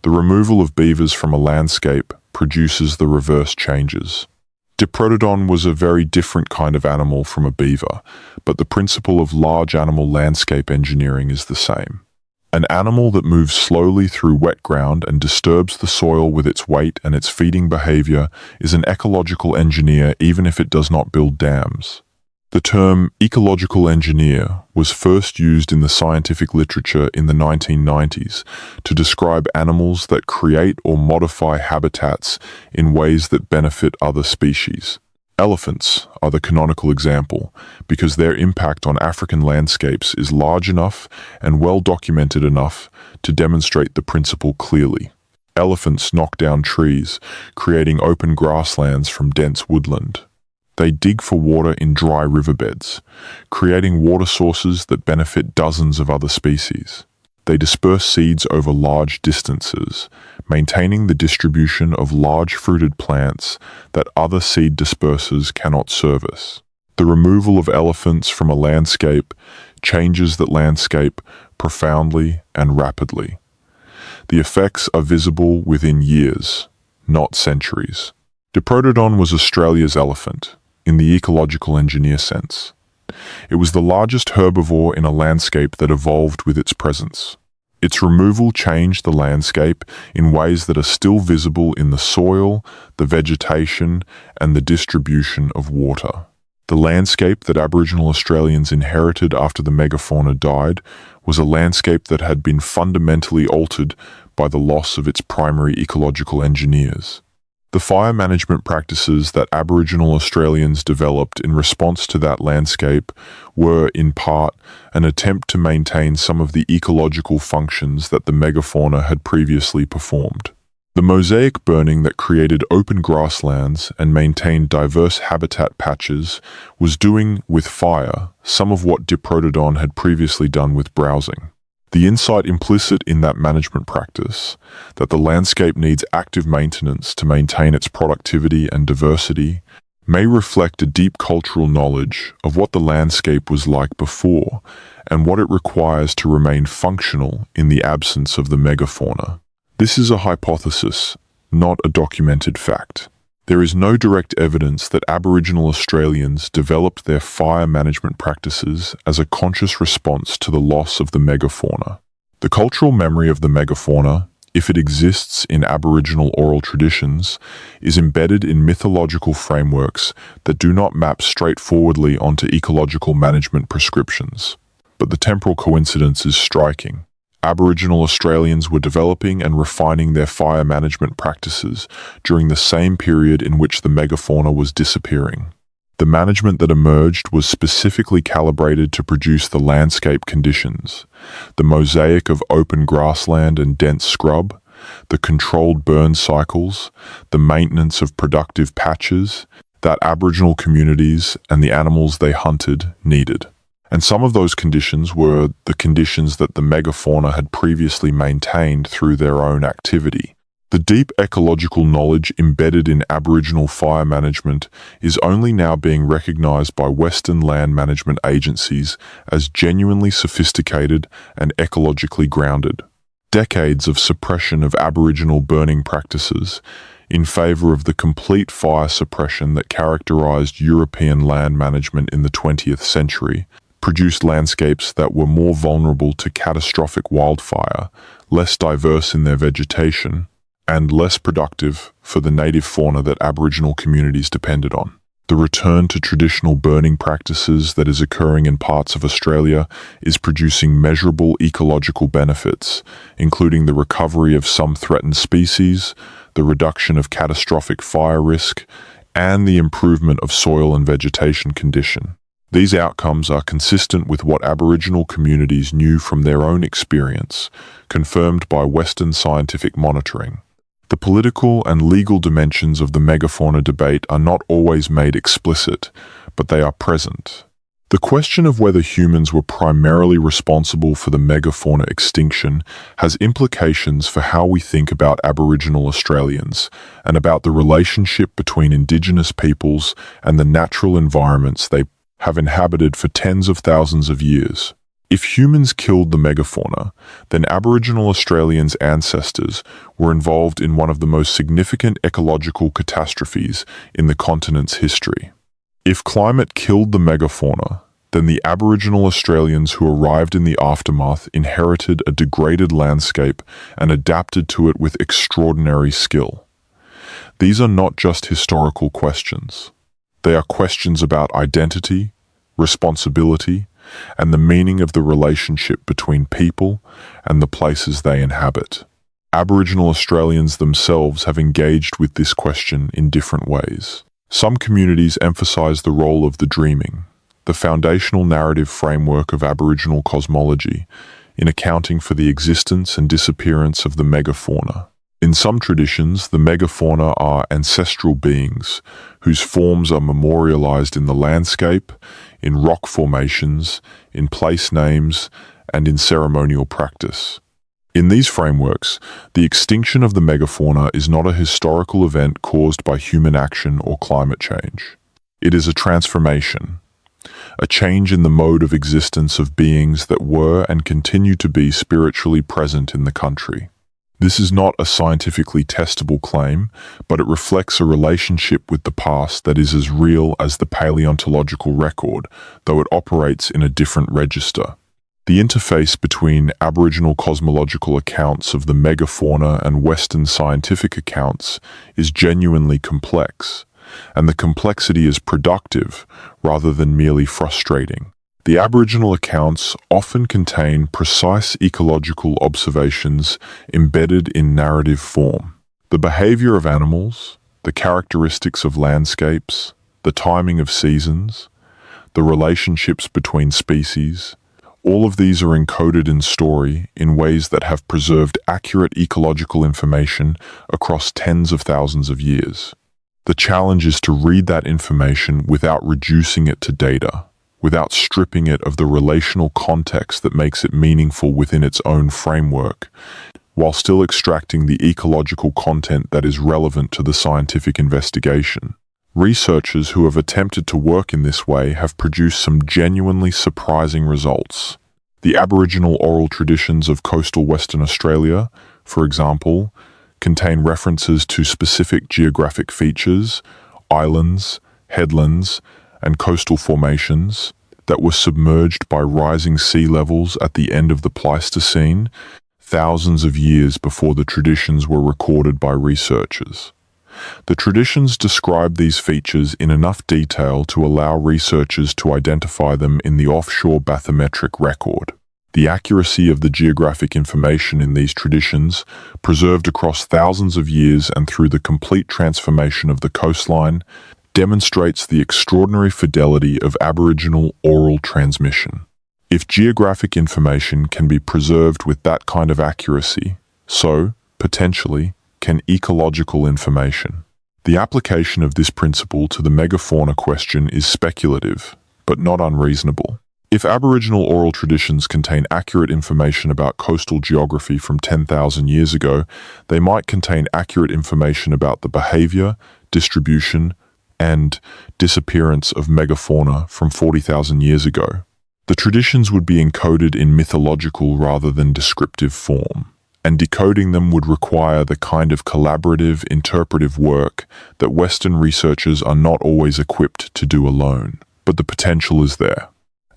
The removal of beavers from a landscape produces the reverse changes. Diprotodon was a very different kind of animal from a beaver, but the principle of large animal landscape engineering is the same. An animal that moves slowly through wet ground and disturbs the soil with its weight and its feeding behavior is an ecological engineer even if it does not build dams. The term ecological engineer was first used in the scientific literature in the 1990s to describe animals that create or modify habitats in ways that benefit other species. Elephants are the canonical example because their impact on African landscapes is large enough and well documented enough to demonstrate the principle clearly. Elephants knock down trees, creating open grasslands from dense woodland. They dig for water in dry riverbeds, creating water sources that benefit dozens of other species. They disperse seeds over large distances, maintaining the distribution of large fruited plants that other seed dispersers cannot service. The removal of elephants from a landscape changes that landscape profoundly and rapidly. The effects are visible within years, not centuries. Diprotodon was Australia's elephant, in the ecological engineer sense. It was the largest herbivore in a landscape that evolved with its presence. Its removal changed the landscape in ways that are still visible in the soil, the vegetation, and the distribution of water. The landscape that Aboriginal Australians inherited after the megafauna died was a landscape that had been fundamentally altered by the loss of its primary ecological engineers. The fire management practices that Aboriginal Australians developed in response to that landscape were, in part, an attempt to maintain some of the ecological functions that the megafauna had previously performed. The mosaic burning that created open grasslands and maintained diverse habitat patches was doing with fire some of what Diprotodon had previously done with browsing. The insight implicit in that management practice, that the landscape needs active maintenance to maintain its productivity and diversity, may reflect a deep cultural knowledge of what the landscape was like before and what it requires to remain functional in the absence of the megafauna. This is a hypothesis, not a documented fact. There is no direct evidence that Aboriginal Australians developed their fire management practices as a conscious response to the loss of the megafauna. The cultural memory of the megafauna, if it exists in Aboriginal oral traditions, is embedded in mythological frameworks that do not map straightforwardly onto ecological management prescriptions. But the temporal coincidence is striking. Aboriginal Australians were developing and refining their fire management practices during the same period in which the megafauna was disappearing. The management that emerged was specifically calibrated to produce the landscape conditions, the mosaic of open grassland and dense scrub, the controlled burn cycles, the maintenance of productive patches that Aboriginal communities and the animals they hunted needed. And some of those conditions were the conditions that the megafauna had previously maintained through their own activity. The deep ecological knowledge embedded in Aboriginal fire management is only now being recognized by Western land management agencies as genuinely sophisticated and ecologically grounded. Decades of suppression of Aboriginal burning practices in favor of the complete fire suppression that characterized European land management in the 20th century produced landscapes that were more vulnerable to catastrophic wildfire, less diverse in their vegetation, and less productive for the native fauna that Aboriginal communities depended on. The return to traditional burning practices that is occurring in parts of Australia is producing measurable ecological benefits, including the recovery of some threatened species, the reduction of catastrophic fire risk, and the improvement of soil and vegetation condition. These outcomes are consistent with what Aboriginal communities knew from their own experience, confirmed by Western scientific monitoring. The political and legal dimensions of the megafauna debate are not always made explicit, but they are present. The question of whether humans were primarily responsible for the megafauna extinction has implications for how we think about Aboriginal Australians and about the relationship between Indigenous peoples and the natural environments they have inhabited for tens of thousands of years. If humans killed the megafauna, then Aboriginal Australians' ancestors were involved in one of the most significant ecological catastrophes in the continent's history. If climate killed the megafauna, then the Aboriginal Australians who arrived in the aftermath inherited a degraded landscape and adapted to it with extraordinary skill. These are not just historical questions. They are questions about identity, responsibility, and the meaning of the relationship between people and the places they inhabit. Aboriginal Australians themselves have engaged with this question in different ways. Some communities emphasize the role of the dreaming, the foundational narrative framework of Aboriginal cosmology, in accounting for the existence and disappearance of the megafauna. In some traditions, the megafauna are ancestral beings whose forms are memorialized in the landscape, in rock formations, in place names, and in ceremonial practice. In these frameworks, the extinction of the megafauna is not a historical event caused by human action or climate change. It is a transformation, a change in the mode of existence of beings that were and continue to be spiritually present in the country. This is not a scientifically testable claim, but it reflects a relationship with the past that is as real as the paleontological record, though it operates in a different register. The interface between Aboriginal cosmological accounts of the megafauna and Western scientific accounts is genuinely complex, and the complexity is productive rather than merely frustrating. The Aboriginal accounts often contain precise ecological observations embedded in narrative form. The behavior of animals, the characteristics of landscapes, the timing of seasons, the relationships between species, all of these are encoded in story in ways that have preserved accurate ecological information across tens of thousands of years. The challenge is to read that information without reducing it to data, without stripping it of the relational context that makes it meaningful within its own framework, while still extracting the ecological content that is relevant to the scientific investigation. Researchers who have attempted to work in this way have produced some genuinely surprising results. The Aboriginal oral traditions of coastal Western Australia, for example, contain references to specific geographic features, islands, headlands, and coastal formations that were submerged by rising sea levels at the end of the Pleistocene, thousands of years before the traditions were recorded by researchers. The traditions describe these features in enough detail to allow researchers to identify them in the offshore bathymetric record. The accuracy of the geographic information in these traditions, preserved across thousands of years and through the complete transformation of the coastline, demonstrates the extraordinary fidelity of Aboriginal oral transmission. If geographic information can be preserved with that kind of accuracy, so, potentially, can ecological information. The application of this principle to the megafauna question is speculative, but not unreasonable. If Aboriginal oral traditions contain accurate information about coastal geography from 10,000 years ago, they might contain accurate information about the behavior, distribution, and disappearance of megafauna from 40,000 years ago. The traditions would be encoded in mythological rather than descriptive form, and decoding them would require the kind of collaborative, interpretive work that Western researchers are not always equipped to do alone. But the potential is there,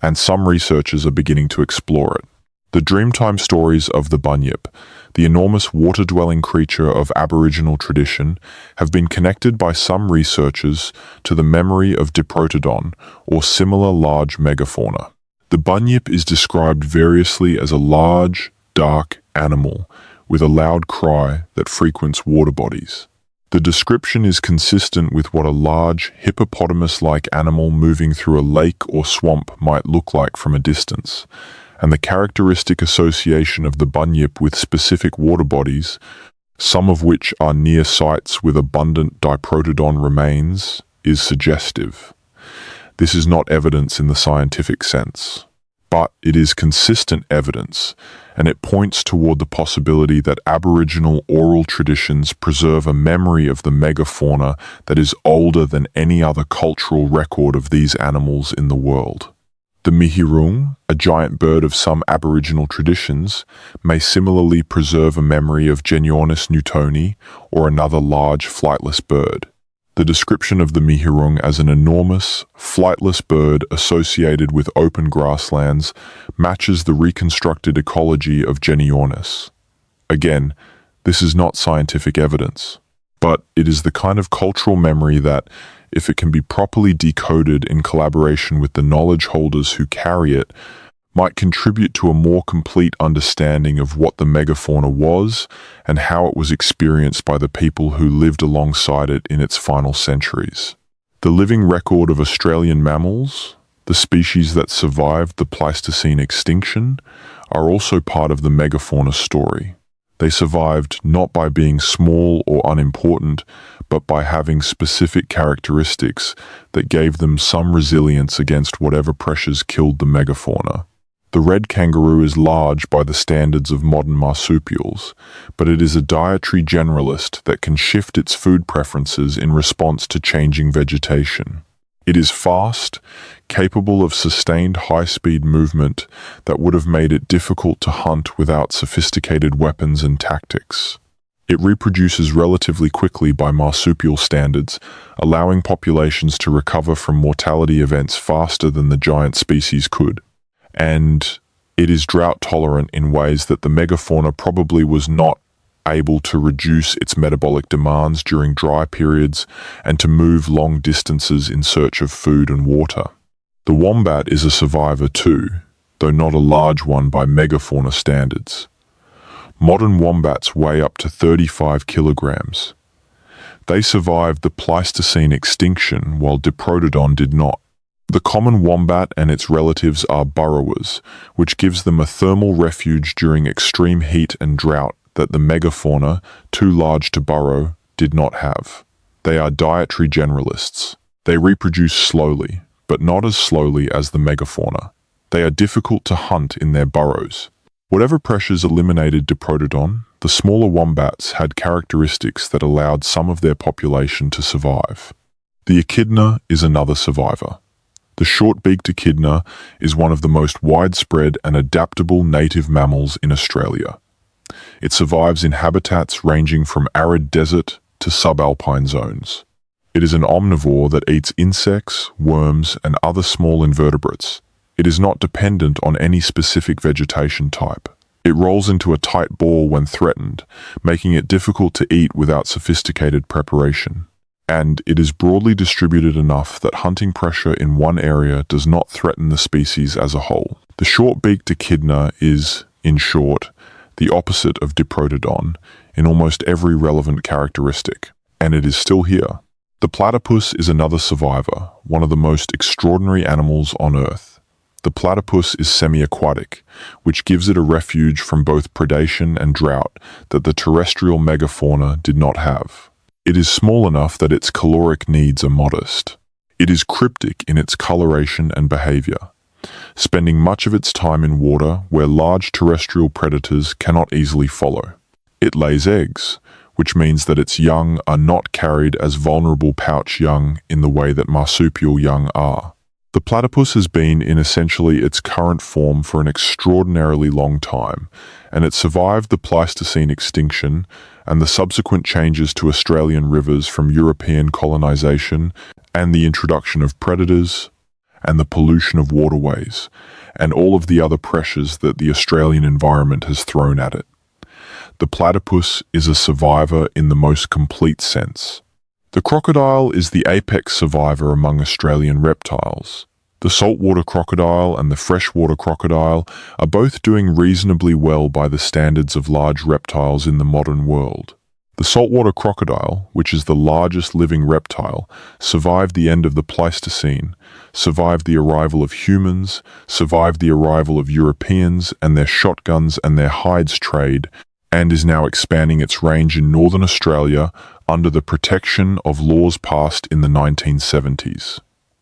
and some researchers are beginning to explore it. The Dreamtime stories of the bunyip, the enormous water-dwelling creature of Aboriginal tradition, have been connected by some researchers to the memory of Diprotodon or similar large megafauna. The bunyip is described variously as a large, dark animal with a loud cry that frequents water bodies. The description is consistent with what a large, hippopotamus-like animal moving through a lake or swamp might look like from a distance, and the characteristic association of the bunyip with specific water bodies, some of which are near sites with abundant Diprotodon remains, is suggestive. This is not evidence in the scientific sense, but it is consistent evidence, and it points toward the possibility that Aboriginal oral traditions preserve a memory of the megafauna that is older than any other cultural record of these animals in the world. The mihirung, a giant bird of some Aboriginal traditions, may similarly preserve a memory of Genyornis newtoni or another large flightless bird. The description of the mihirung as an enormous, flightless bird associated with open grasslands matches the reconstructed ecology of Genyornis. Again, this is not scientific evidence, but it is the kind of cultural memory that, if it can be properly decoded in collaboration with the knowledge holders who carry it, might contribute to a more complete understanding of what the megafauna was and how it was experienced by the people who lived alongside it in its final centuries. The living record of Australian mammals, the species that survived the Pleistocene extinction, are also part of the megafauna story. They survived not by being small or unimportant, but by having specific characteristics that gave them some resilience against whatever pressures killed the megafauna. The red kangaroo is large by the standards of modern marsupials, but it is a dietary generalist that can shift its food preferences in response to changing vegetation. It is fast, capable of sustained high-speed movement that would have made it difficult to hunt without sophisticated weapons and tactics. It reproduces relatively quickly by marsupial standards, allowing populations to recover from mortality events faster than the giant species could. And it is drought-tolerant in ways that the megafauna probably was not able to reduce its metabolic demands during dry periods and to move long distances in search of food and water. The wombat is a survivor too, though not a large one by megafauna standards. Modern wombats weigh up to 35 kilograms. They survived the Pleistocene extinction while Diprotodon did not. The common wombat and its relatives are burrowers, which gives them a thermal refuge during extreme heat and drought that the megafauna, too large to burrow, did not have. They are dietary generalists. They reproduce slowly, but not as slowly as the megafauna. They are difficult to hunt in their burrows. Whatever pressures eliminated Diprotodon, the smaller wombats had characteristics that allowed some of their population to survive. The echidna is another survivor. The short-beaked echidna is one of the most widespread and adaptable native mammals in Australia. It survives in habitats ranging from arid desert to subalpine zones. It is an omnivore that eats insects, worms, and other small invertebrates. It is not dependent on any specific vegetation type. It rolls into a tight ball when threatened, making it difficult to eat without sophisticated preparation. And it is broadly distributed enough that hunting pressure in one area does not threaten the species as a whole. The short-beaked echidna is, in short, the opposite of Diprotodon in almost every relevant characteristic, and it is still here. The platypus is another survivor, one of the most extraordinary animals on Earth. The platypus is semi-aquatic, which gives it a refuge from both predation and drought that the terrestrial megafauna did not have. It is small enough that its caloric needs are modest. It is cryptic in its coloration and behavior, spending much of its time in water where large terrestrial predators cannot easily follow. It lays eggs, which means that its young are not carried as vulnerable pouch young in the way that marsupial young are. The platypus has been in essentially its current form for an extraordinarily long time, and it survived the Pleistocene extinction and the subsequent changes to Australian rivers from European colonization and the introduction of predators and the pollution of waterways and all of the other pressures that the Australian environment has thrown at it. The platypus is a survivor in the most complete sense. The crocodile is the apex survivor among Australian reptiles. The saltwater crocodile and the freshwater crocodile are both doing reasonably well by the standards of large reptiles in the modern world. The saltwater crocodile, which is the largest living reptile, survived the end of the Pleistocene, survived the arrival of humans, survived the arrival of Europeans and their shotguns and their hides trade, and is now expanding its range in northern Australia under the protection of laws passed in the 1970s.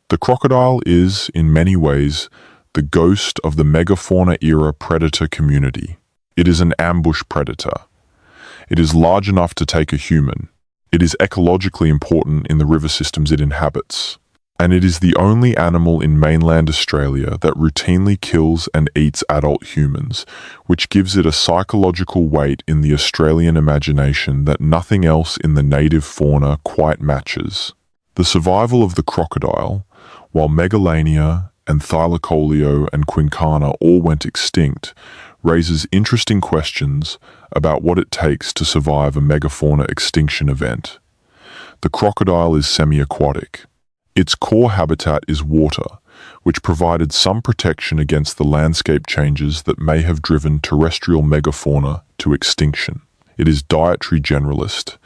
The crocodile is, in many ways, the ghost of the megafauna-era predator community. It is an ambush predator. It is large enough to take a human. It is ecologically important in the river systems it inhabits. And it is the only animal in mainland Australia that routinely kills and eats adult humans, which gives it a psychological weight in the Australian imagination that nothing else in the native fauna quite matches. The survival of the crocodile, while Megalania and Thylacoleo and Quincana all went extinct, raises interesting questions about what it takes to survive a megafauna extinction event. The crocodile is semi-aquatic. Its core habitat is water, which provided some protection against the landscape changes that may have driven terrestrial megafauna to extinction. It is dietary generalist,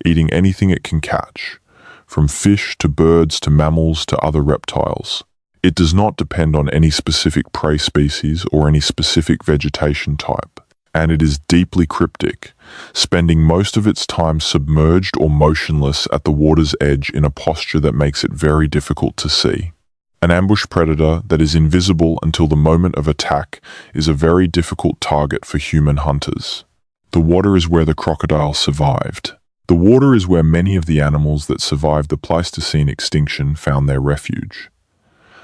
eating anything it can catch, from fish to birds to mammals to other reptiles. It does not depend on any specific prey species or any specific vegetation type, and it is deeply cryptic, spending most of its time submerged or motionless at the water's edge in a posture that makes it very difficult to see. An ambush predator that is invisible until the moment of attack is a very difficult target for human hunters. The water is where the crocodile survived. The water is where many of the animals that survived the Pleistocene extinction found their refuge.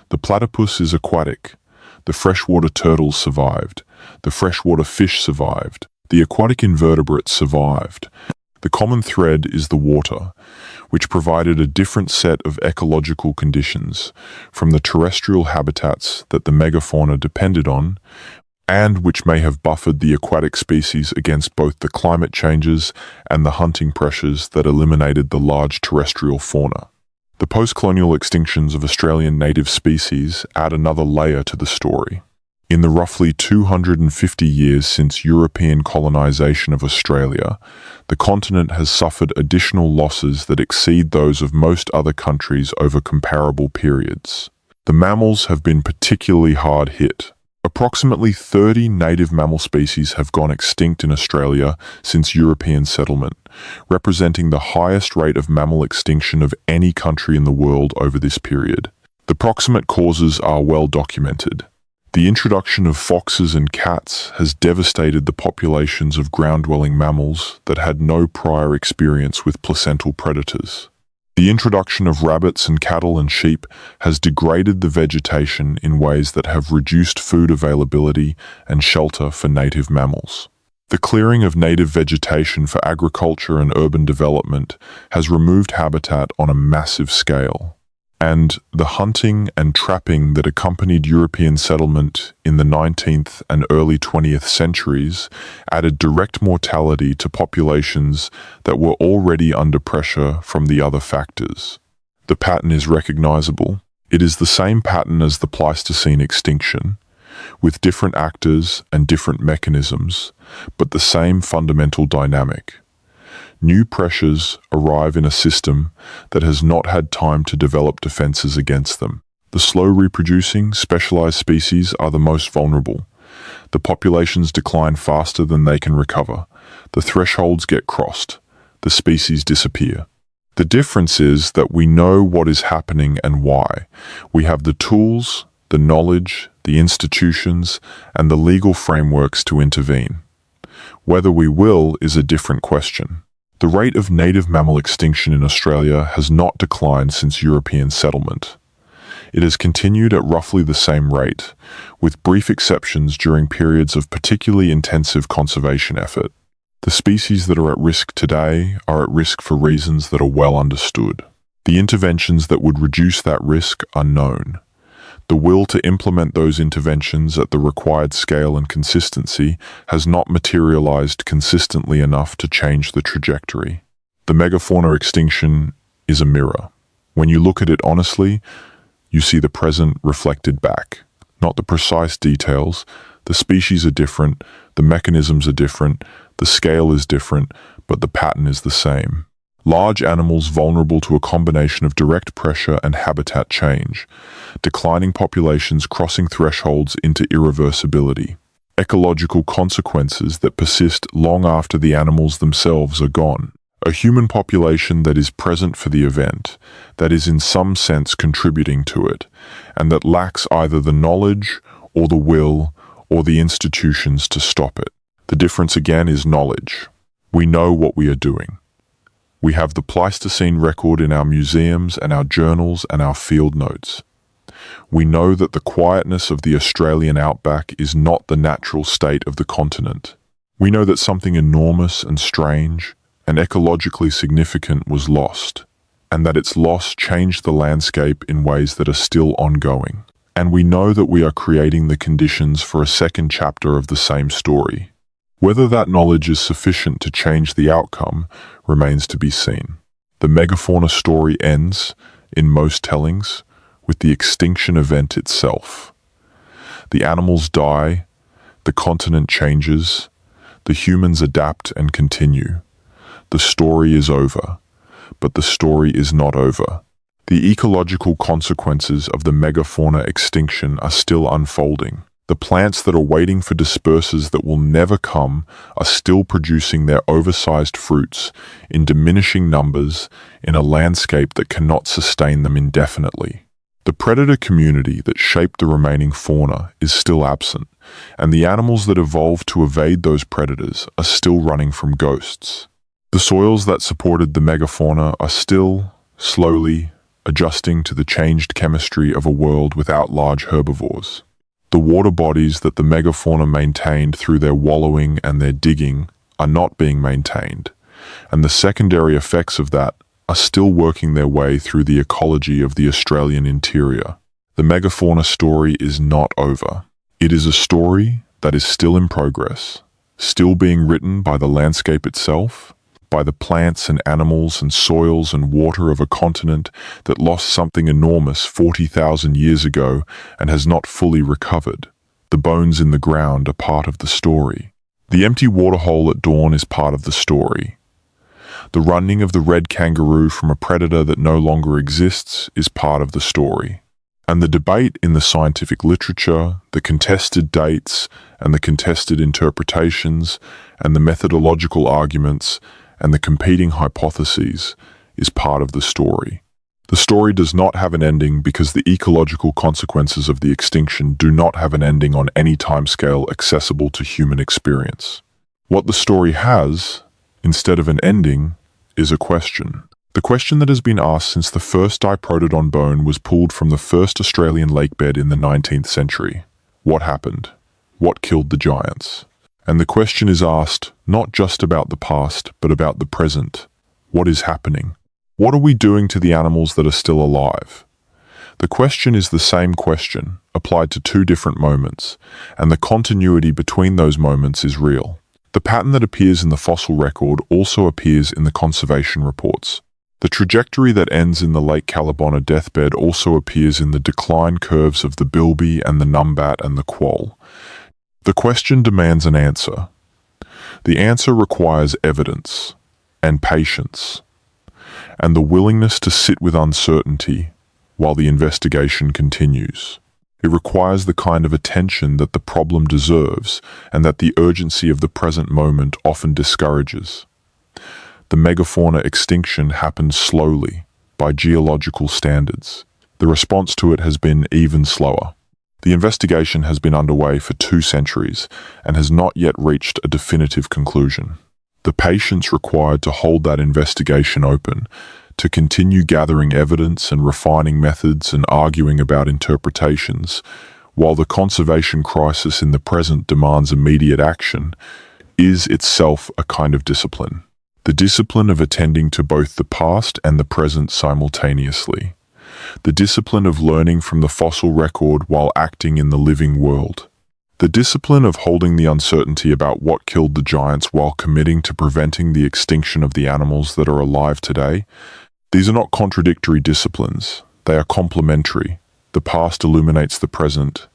The platypus is aquatic. The freshwater turtles survived. The freshwater fish survived. The aquatic invertebrates survived. The common thread is the water, which provided a different set of ecological conditions from the terrestrial habitats that the megafauna depended on, and which may have buffered the aquatic species against both the climate changes and the hunting pressures that eliminated the large terrestrial fauna. The post-colonial extinctions of Australian native species add another layer to the story. In the roughly 250 years since European colonisation of Australia, the continent has suffered additional losses that exceed those of most other countries over comparable periods. The mammals have been particularly hard hit. Approximately 30 native mammal species have gone extinct in Australia since European settlement, representing the highest rate of mammal extinction of any country in the world over this period. The proximate causes are well documented. The introduction of foxes and cats has devastated the populations of ground-dwelling mammals that had no prior experience with placental predators. The introduction of rabbits and cattle and sheep has degraded the vegetation in ways that have reduced food availability and shelter for native mammals. The clearing of native vegetation for agriculture and urban development has removed habitat on a massive scale. And the hunting and trapping that accompanied European settlement in the 19th and early 20th centuries added direct mortality to populations that were already under pressure from the other factors. The pattern is recognizable. It is the same pattern as the Pleistocene extinction, with different actors and different mechanisms, but the same fundamental dynamic. New pressures arrive in a system that has not had time to develop defenses against them. The slow-reproducing, specialized species are the most vulnerable. The populations decline faster than they can recover. The thresholds get crossed. The species disappear. The difference is that we know what is happening and why. We have the tools, the knowledge, the institutions, and the legal frameworks to intervene. Whether we will is a different question. The rate of native mammal extinction in Australia has not declined since European settlement. It has continued at roughly the same rate, with brief exceptions during periods of particularly intensive conservation effort. The species that are at risk today are at risk for reasons that are well understood. The interventions that would reduce that risk are known. The will to implement those interventions at the required scale and consistency has not materialized consistently enough to change the trajectory. The megafauna extinction is a mirror. When you look at it honestly, you see the present reflected back, not the precise details. The species are different, the mechanisms are different, the scale is different, but the pattern is the same. Large animals vulnerable to a combination of direct pressure and habitat change, declining populations crossing thresholds into irreversibility, ecological consequences that persist long after the animals themselves are gone, a human population that is present for the event, that is in some sense contributing to it, and that lacks either the knowledge or the will or the institutions to stop it. The difference again is knowledge. We know what we are doing. We have the Pleistocene record in our museums and our journals and our field notes. We know that the quietness of the Australian outback is not the natural state of the continent. We know that something enormous and strange and ecologically significant was lost, and that its loss changed the landscape in ways that are still ongoing. And we know that we are creating the conditions for a second chapter of the same story. Whether that knowledge is sufficient to change the outcome remains to be seen. The megafauna story ends, in most tellings, with the extinction event itself. The animals die, the continent changes, the humans adapt and continue. The story is over, but the story is not over. The ecological consequences of the megafauna extinction are still unfolding. The plants that are waiting for dispersers that will never come are still producing their oversized fruits in diminishing numbers in a landscape that cannot sustain them indefinitely. The predator community that shaped the remaining fauna is still absent, and the animals that evolved to evade those predators are still running from ghosts. The soils that supported the megafauna are still, slowly, adjusting to the changed chemistry of a world without large herbivores. The water bodies that the megafauna maintained through their wallowing and their digging are not being maintained, and the secondary effects of that are still working their way through the ecology of the Australian interior. The megafauna story is not over. It is a story that is still in progress, still being written by the landscape itself, by the plants and animals and soils and water of a continent that lost something enormous 40,000 years ago and has not fully recovered. The bones in the ground are part of the story. The empty waterhole at dawn is part of the story. The running of the red kangaroo from a predator that no longer exists is part of the story. And the debate in the scientific literature, the contested dates and the contested interpretations and the methodological arguments and the competing hypotheses is part of the story. The story does not have an ending because the ecological consequences of the extinction do not have an ending on any timescale accessible to human experience. What the story has, instead of an ending, is a question. The question that has been asked since the first diprotodon bone was pulled from the first Australian lakebed in the 19th century. What happened? What killed the giants? And the question is asked not just about the past, but about the present. What is happening? What are we doing to the animals that are still alive? The question is the same question, applied to two different moments, and the continuity between those moments is real. The pattern that appears in the fossil record also appears in the conservation reports. The trajectory that ends in the Lake Callabonna deathbed also appears in the decline curves of the bilby and the numbat and the quoll. The question demands an answer. The answer requires evidence and patience, and the willingness to sit with uncertainty while the investigation continues. It requires the kind of attention that the problem deserves and that the urgency of the present moment often discourages. The megafauna extinction happened slowly, by geological standards. The response to it has been even slower. The investigation has been underway for 2 centuries and has not yet reached a definitive conclusion. The patience required to hold that investigation open, to continue gathering evidence and refining methods and arguing about interpretations, while the conservation crisis in the present demands immediate action, is itself a kind of discipline. The discipline of attending to both the past and the present simultaneously. The discipline of learning from the fossil record while acting in the living world. The discipline of holding the uncertainty about what killed the giants while committing to preventing the extinction of the animals that are alive today. These are not contradictory disciplines. They are complementary. The past illuminates the present.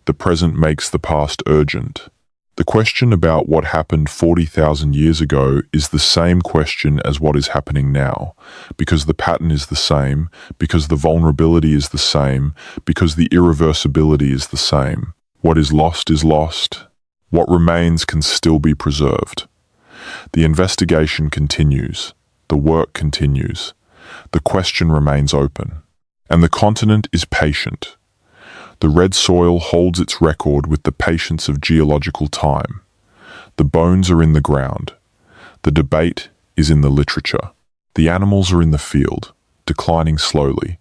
The present makes the past urgent. The question about what happened 40,000 years ago is the same question as what is happening now, because the pattern is the same, because the vulnerability is the same, because the irreversibility is the same. What is lost is lost. What remains can still be preserved. The investigation continues. The work continues. The question remains open. And the continent is patient. The red soil holds its record with the patience of geological time. The bones are in the ground. The debate is in the literature. The animals are in the field, declining slowly,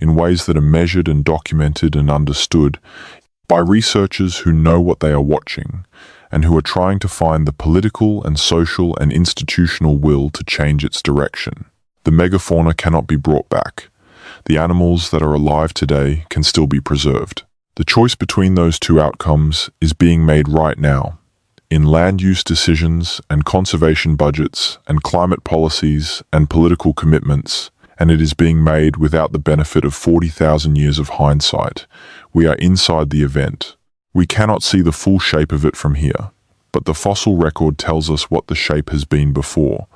in ways that are measured and documented and understood by researchers who know what they are watching and who are trying to find the political and social and institutional will to change its direction. The megafauna cannot be brought back. The animals that are alive today can still be preserved. The choice between those two outcomes is being made right now, in land use decisions and conservation budgets and climate policies and political commitments, and it is being made without the benefit of 40,000 years of hindsight. We are inside the event. We cannot see the full shape of it from here, but the fossil record tells us what the shape has been before,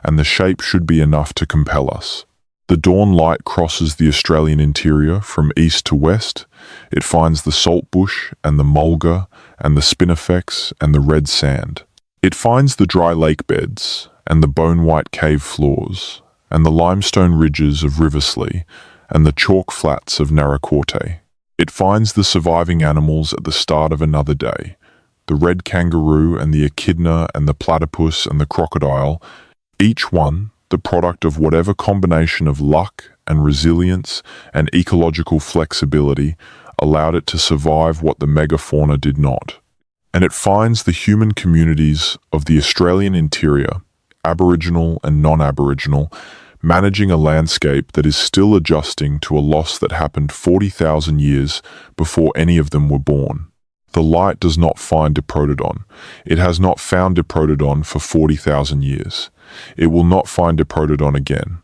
and the shape should be enough to compel us. The dawn light crosses the Australian interior from east to west. It finds the saltbush and the mulga and the spinifex and the red sand. It finds the dry lake beds and the bone-white cave floors and the limestone ridges of Riversleigh and the chalk flats of Narracoorte. It finds the surviving animals at the start of another day, the red kangaroo and the echidna and the platypus and the crocodile, each one the product of whatever combination of luck and resilience and ecological flexibility allowed it to survive what the megafauna did not. And it finds the human communities of the Australian interior, Aboriginal and non-Aboriginal, managing a landscape that is still adjusting to a loss that happened 40,000 years before any of them were born. The light does not find Diprotodon. It has not found Diprotodon for 40,000 years. It will not find Diprotodon again.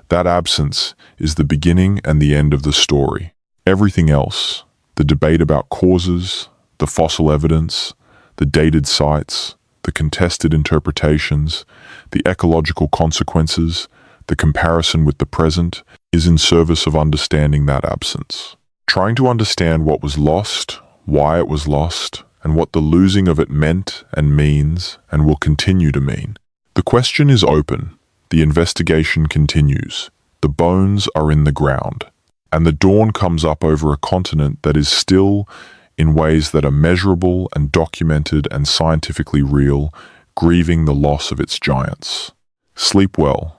That absence is the beginning and the end of the story. Everything else, the debate about causes, the fossil evidence, the dated sites, the contested interpretations, the ecological consequences, the comparison with the present, is in service of understanding that absence. Trying to understand what was lost, why it was lost, and what the losing of it meant and means and will continue to mean. The question is open. The investigation continues. The bones are in the ground. And the dawn comes up over a continent that is still, in ways that are measurable and documented and scientifically real, grieving the loss of its giants. Sleep well.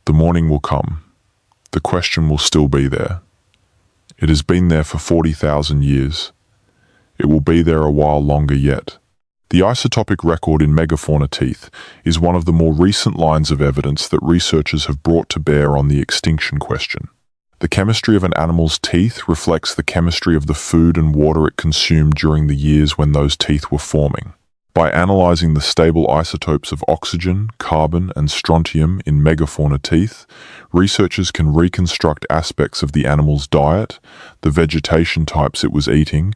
The morning will come. The question will still be there. It has been there for 40,000 years. It will be there a while longer yet. The isotopic record in megafauna teeth is one of the more recent lines of evidence that researchers have brought to bear on the extinction question. The chemistry of an animal's teeth reflects the chemistry of the food and water it consumed during the years when those teeth were forming. By analyzing the stable isotopes of oxygen, carbon, and strontium in megafauna teeth, researchers can reconstruct aspects of the animal's diet, the vegetation types it was eating,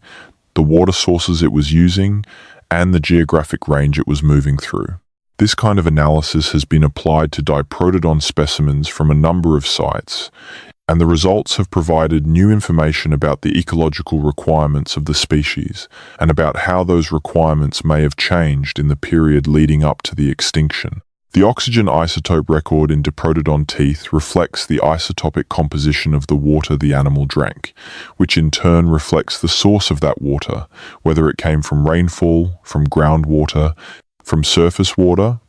the water sources it was using, and the geographic range it was moving through. This kind of analysis has been applied to diprotodon specimens from a number of sites, and the results have provided new information about the ecological requirements of the species and about how those requirements may have changed in the period leading up to the extinction. The oxygen isotope record in diprotodon teeth reflects the isotopic composition of the water the animal drank, which in turn reflects the source of that water, whether it came from rainfall, from groundwater, from surface water,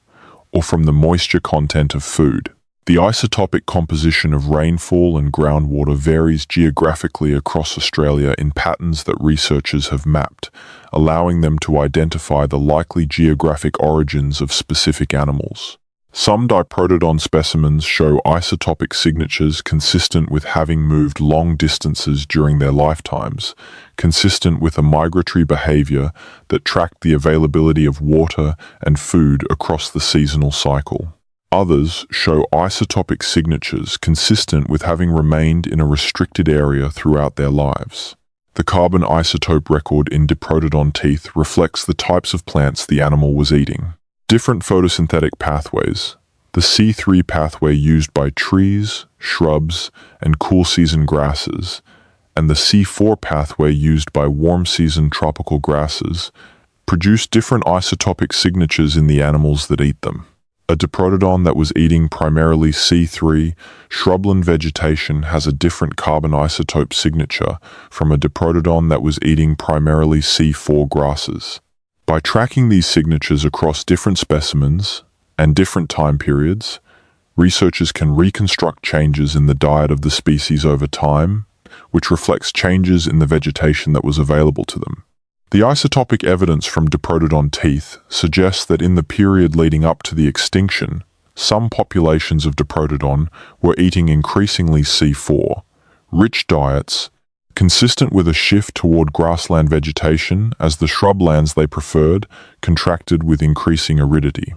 or from the moisture content of food. The isotopic composition of rainfall and groundwater varies geographically across Australia in patterns that researchers have mapped, allowing them to identify the likely geographic origins of specific animals. Some diprotodon specimens show isotopic signatures consistent with having moved long distances during their lifetimes, consistent with a migratory behavior that tracked the availability of water and food across the seasonal cycle. Others show isotopic signatures consistent with having remained in a restricted area throughout their lives. The carbon isotope record in diprotodon teeth reflects the types of plants the animal was eating. Different photosynthetic pathways. The C3 pathway used by trees, shrubs, and cool-season grasses, and the C4 pathway used by warm-season tropical grasses, produce different isotopic signatures in the animals that eat them. A diprotodon that was eating primarily C3 shrubland vegetation has a different carbon isotope signature from a diprotodon that was eating primarily C4 grasses. By tracking these signatures across different specimens and different time periods, researchers can reconstruct changes in the diet of the species over time, which reflects changes in the vegetation that was available to them. The isotopic evidence from diprotodon teeth suggests that in the period leading up to the extinction, some populations of diprotodon were eating increasingly C4, rich diets, consistent with a shift toward grassland vegetation as the shrublands they preferred contracted with increasing aridity.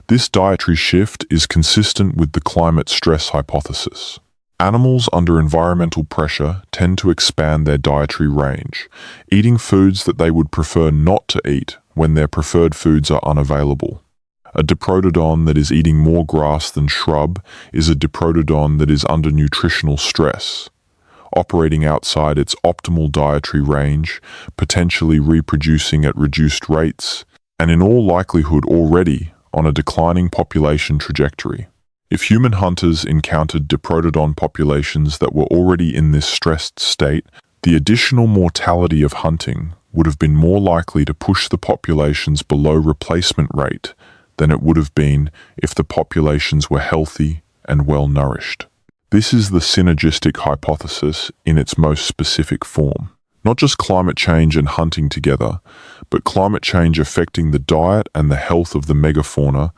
This dietary shift is consistent with the climate stress hypothesis. Animals under environmental pressure tend to expand their dietary range, eating foods that they would prefer not to eat when their preferred foods are unavailable. A diprotodon that is eating more grass than shrub is a diprotodon that is under nutritional stress, operating outside its optimal dietary range, potentially reproducing at reduced rates, and in all likelihood already on a declining population trajectory. If human hunters encountered diprotodon populations that were already in this stressed state, the additional mortality of hunting would have been more likely to push the populations below replacement rate than it would have been if the populations were healthy and well nourished. This is the synergistic hypothesis in its most specific form. Not just climate change and hunting together, but climate change affecting the diet and the health of the megafauna,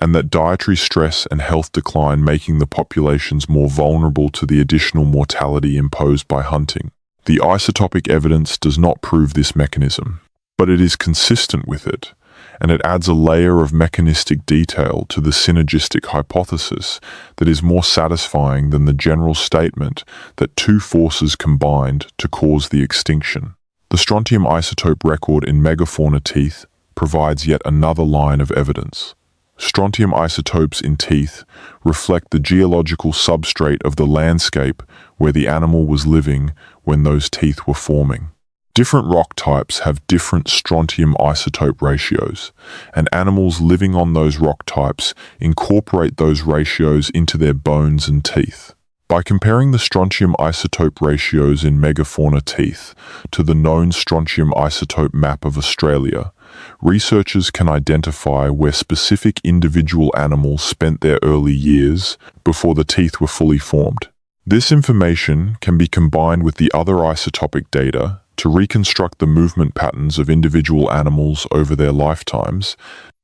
and that dietary stress and health decline making the populations more vulnerable to the additional mortality imposed by hunting. The isotopic evidence does not prove this mechanism, but it is consistent with it, and it adds a layer of mechanistic detail to the synergistic hypothesis that is more satisfying than the general statement that two forces combined to cause the extinction. The strontium isotope record in megafauna teeth provides yet another line of evidence. Strontium isotopes in teeth reflect the geological substrate of the landscape where the animal was living when those teeth were forming. Different rock types have different strontium isotope ratios, and animals living on those rock types incorporate those ratios into their bones and teeth. By comparing the strontium isotope ratios in megafauna teeth to the known strontium isotope map of Australia, researchers can identify where specific individual animals spent their early years before the teeth were fully formed. This information can be combined with the other isotopic data to reconstruct the movement patterns of individual animals over their lifetimes,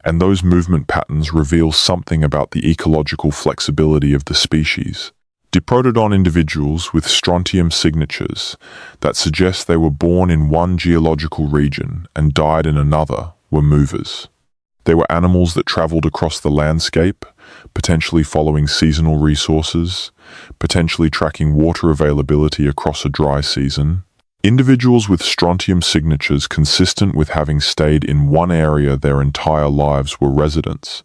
and those movement patterns reveal something about the ecological flexibility of the species. Diprotodon individuals with strontium signatures that suggest they were born in one geological region and died in another were movers. They were animals that traveled across the landscape, potentially following seasonal resources, potentially tracking water availability across a dry season. Individuals with strontium signatures consistent with having stayed in one area their entire lives were residents.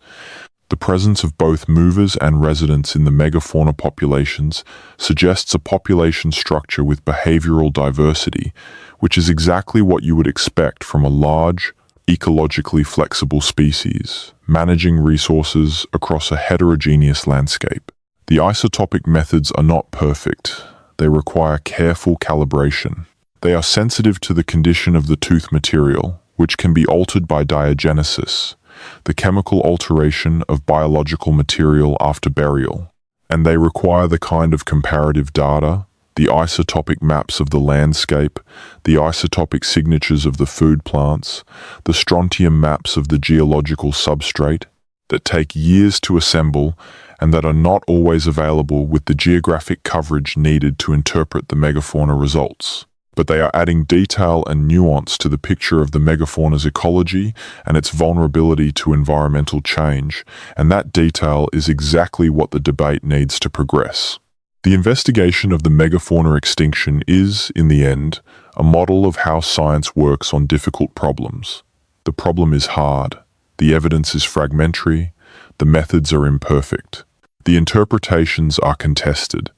The presence of both movers and residents in the megafauna populations suggests a population structure with behavioral diversity, which is exactly what you would expect from a large, ecologically flexible species, managing resources across a heterogeneous landscape. The isotopic methods are not perfect. They require careful calibration. They are sensitive to the condition of the tooth material, which can be altered by diagenesis, the chemical alteration of biological material after burial, and they require the kind of comparative data, the isotopic maps of the landscape, the isotopic signatures of the food plants, the strontium maps of the geological substrate, that take years to assemble and that are not always available with the geographic coverage needed to interpret the megafauna results. But they are adding detail and nuance to the picture of the megafauna's ecology and its vulnerability to environmental change, and that detail is exactly what the debate needs to progress. The investigation of the megafauna extinction is, in the end, a model of how science works on difficult problems. The problem is hard, the evidence is fragmentary, the methods are imperfect, the interpretations are contested,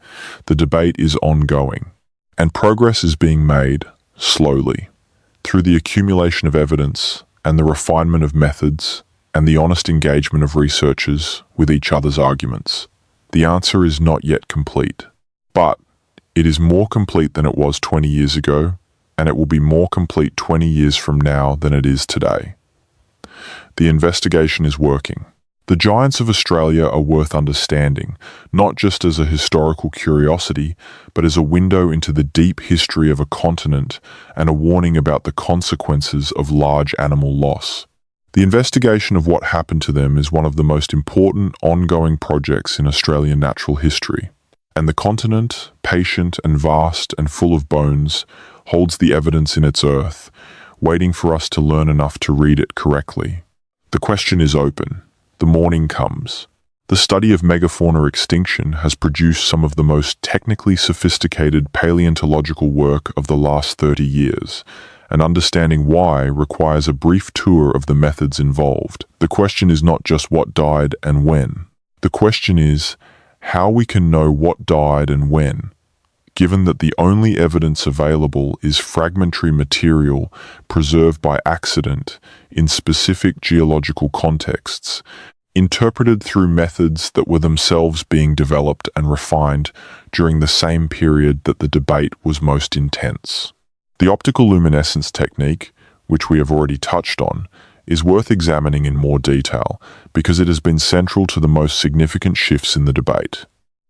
the debate is ongoing. And progress is being made, slowly, through the accumulation of evidence and the refinement of methods and the honest engagement of researchers with each other's arguments. The answer is not yet complete, but it is more complete than it was 20 years ago, and it will be more complete 20 years from now than it is today. The investigation is working. The giants of Australia are worth understanding, not just as a historical curiosity, but as a window into the deep history of a continent and a warning about the consequences of large animal loss. The investigation of what happened to them is one of the most important ongoing projects in Australian natural history. And the continent, patient and vast and full of bones, holds the evidence in its earth, waiting for us to learn enough to read it correctly. The question is open. The morning comes. The study of megafauna extinction has produced some of the most technically sophisticated paleontological work of the last 30 years, and understanding why requires a brief tour of the methods involved. The question is not just what died and when. The question is how we can know what died and when, given that the only evidence available is fragmentary material preserved by accident in specific geological contexts, interpreted through methods that were themselves being developed and refined during the same period that the debate was most intense. The optical luminescence technique, which we have already touched on, is worth examining in more detail because it has been central to the most significant shifts in the debate.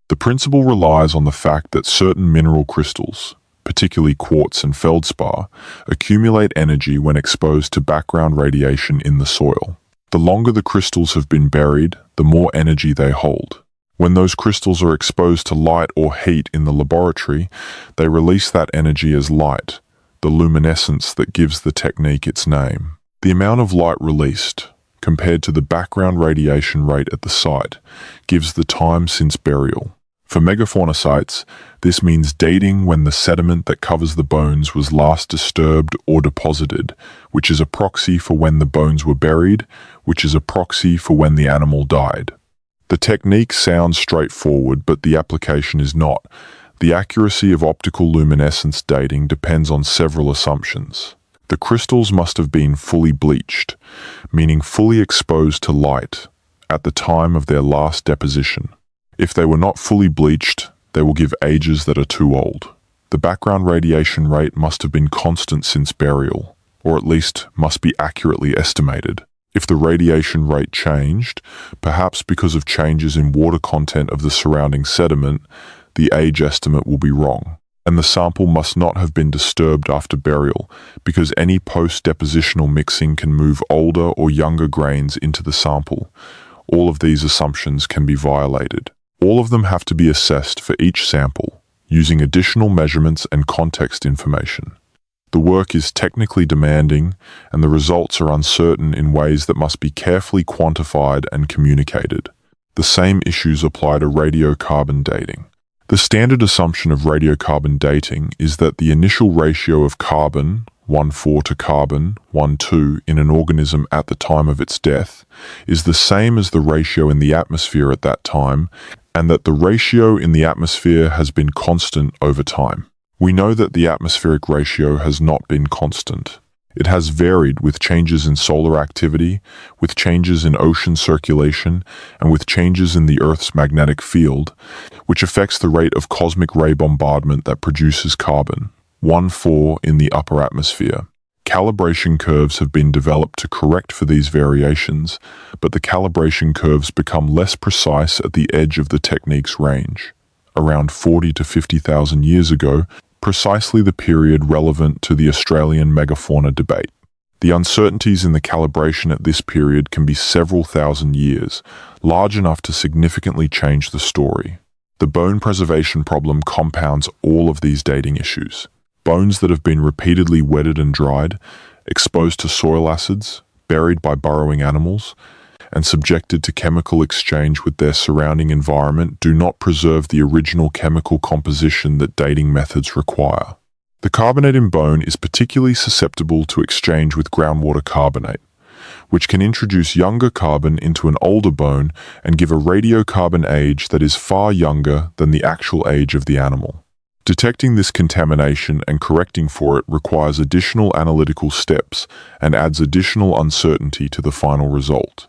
The principle relies on the fact that certain mineral crystals, particularly quartz and feldspar, accumulate energy when exposed to background radiation in the soil. The longer the crystals have been buried, the more energy they hold. When those crystals are exposed to light or heat in the laboratory, they release that energy as light, the luminescence that gives the technique its name. The amount of light released, compared to the background radiation rate at the site, gives the time since burial. For megafauna sites, this means dating when the sediment that covers the bones was last disturbed or deposited, which is a proxy for when the bones were buried, which is a proxy for when the animal died. The technique sounds straightforward, but the application is not. The accuracy of optical luminescence dating depends on several assumptions. The crystals must have been fully bleached, meaning fully exposed to light, at the time of their last deposition. If they were not fully bleached, they will give ages that are too old. The background radiation rate must have been constant since burial, or at least must be accurately estimated. If the radiation rate changed, perhaps because of changes in water content of the surrounding sediment, the age estimate will be wrong. And the sample must not have been disturbed after burial, because any post-depositional mixing can move older or younger grains into the sample. All of these assumptions can be violated. All of them have to be assessed for each sample, using additional measurements and context information. The work is technically demanding, and the results are uncertain in ways that must be carefully quantified and communicated. The same issues apply to radiocarbon dating. The standard assumption of radiocarbon dating is that the initial ratio of carbon, 1,4 to carbon, 1,2, in an organism at the time of its death is the same as the ratio in the atmosphere at that time, and that the ratio in the atmosphere has been constant over time. We know that the atmospheric ratio has not been constant. It has varied with changes in solar activity, with changes in ocean circulation, and with changes in the Earth's magnetic field, which affects the rate of cosmic ray bombardment that produces carbon, 1,4 in the upper atmosphere. Calibration curves have been developed to correct for these variations, but the calibration curves become less precise at the edge of the technique's range. Around 40 to 50,000 years ago, precisely the period relevant to the Australian megafauna debate. The uncertainties in the calibration at this period can be several thousand years, large enough to significantly change the story. The bone preservation problem compounds all of these dating issues. Bones that have been repeatedly wetted and dried, exposed to soil acids, buried by burrowing animals, and subjected to chemical exchange with their surrounding environment do not preserve the original chemical composition that dating methods require. The carbonate in bone is particularly susceptible to exchange with groundwater carbonate, which can introduce younger carbon into an older bone and give a radiocarbon age that is far younger than the actual age of the animal. Detecting this contamination and correcting for it requires additional analytical steps and adds additional uncertainty to the final result.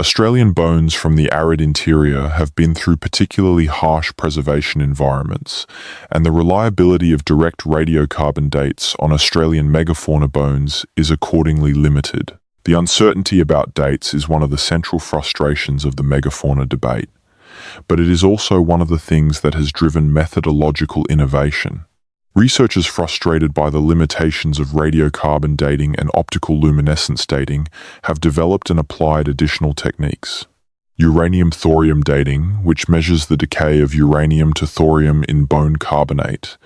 Australian bones from the arid interior have been through particularly harsh preservation environments, and the reliability of direct radiocarbon dates on Australian megafauna bones is accordingly limited. The uncertainty about dates is one of the central frustrations of the megafauna debate, but it is also one of the things that has driven methodological innovation. Researchers frustrated by the limitations of radiocarbon dating and optical luminescence dating have developed and applied additional techniques. Uranium-thorium dating, which measures the decay of uranium to thorium in bone carbonate,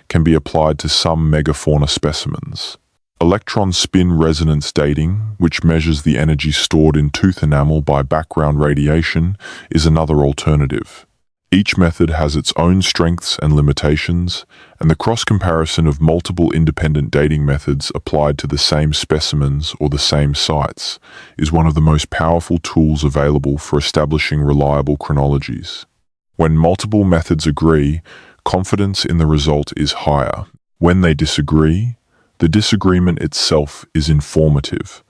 can be applied to some megafauna specimens. Electron spin resonance dating, which measures the energy stored in tooth enamel by background radiation, is another alternative. Each method has its own strengths and limitations, and the cross-comparison of multiple independent dating methods applied to the same specimens or the same sites is one of the most powerful tools available for establishing reliable chronologies. When multiple methods agree, confidence in the result is higher. When they disagree, the disagreement itself is informative,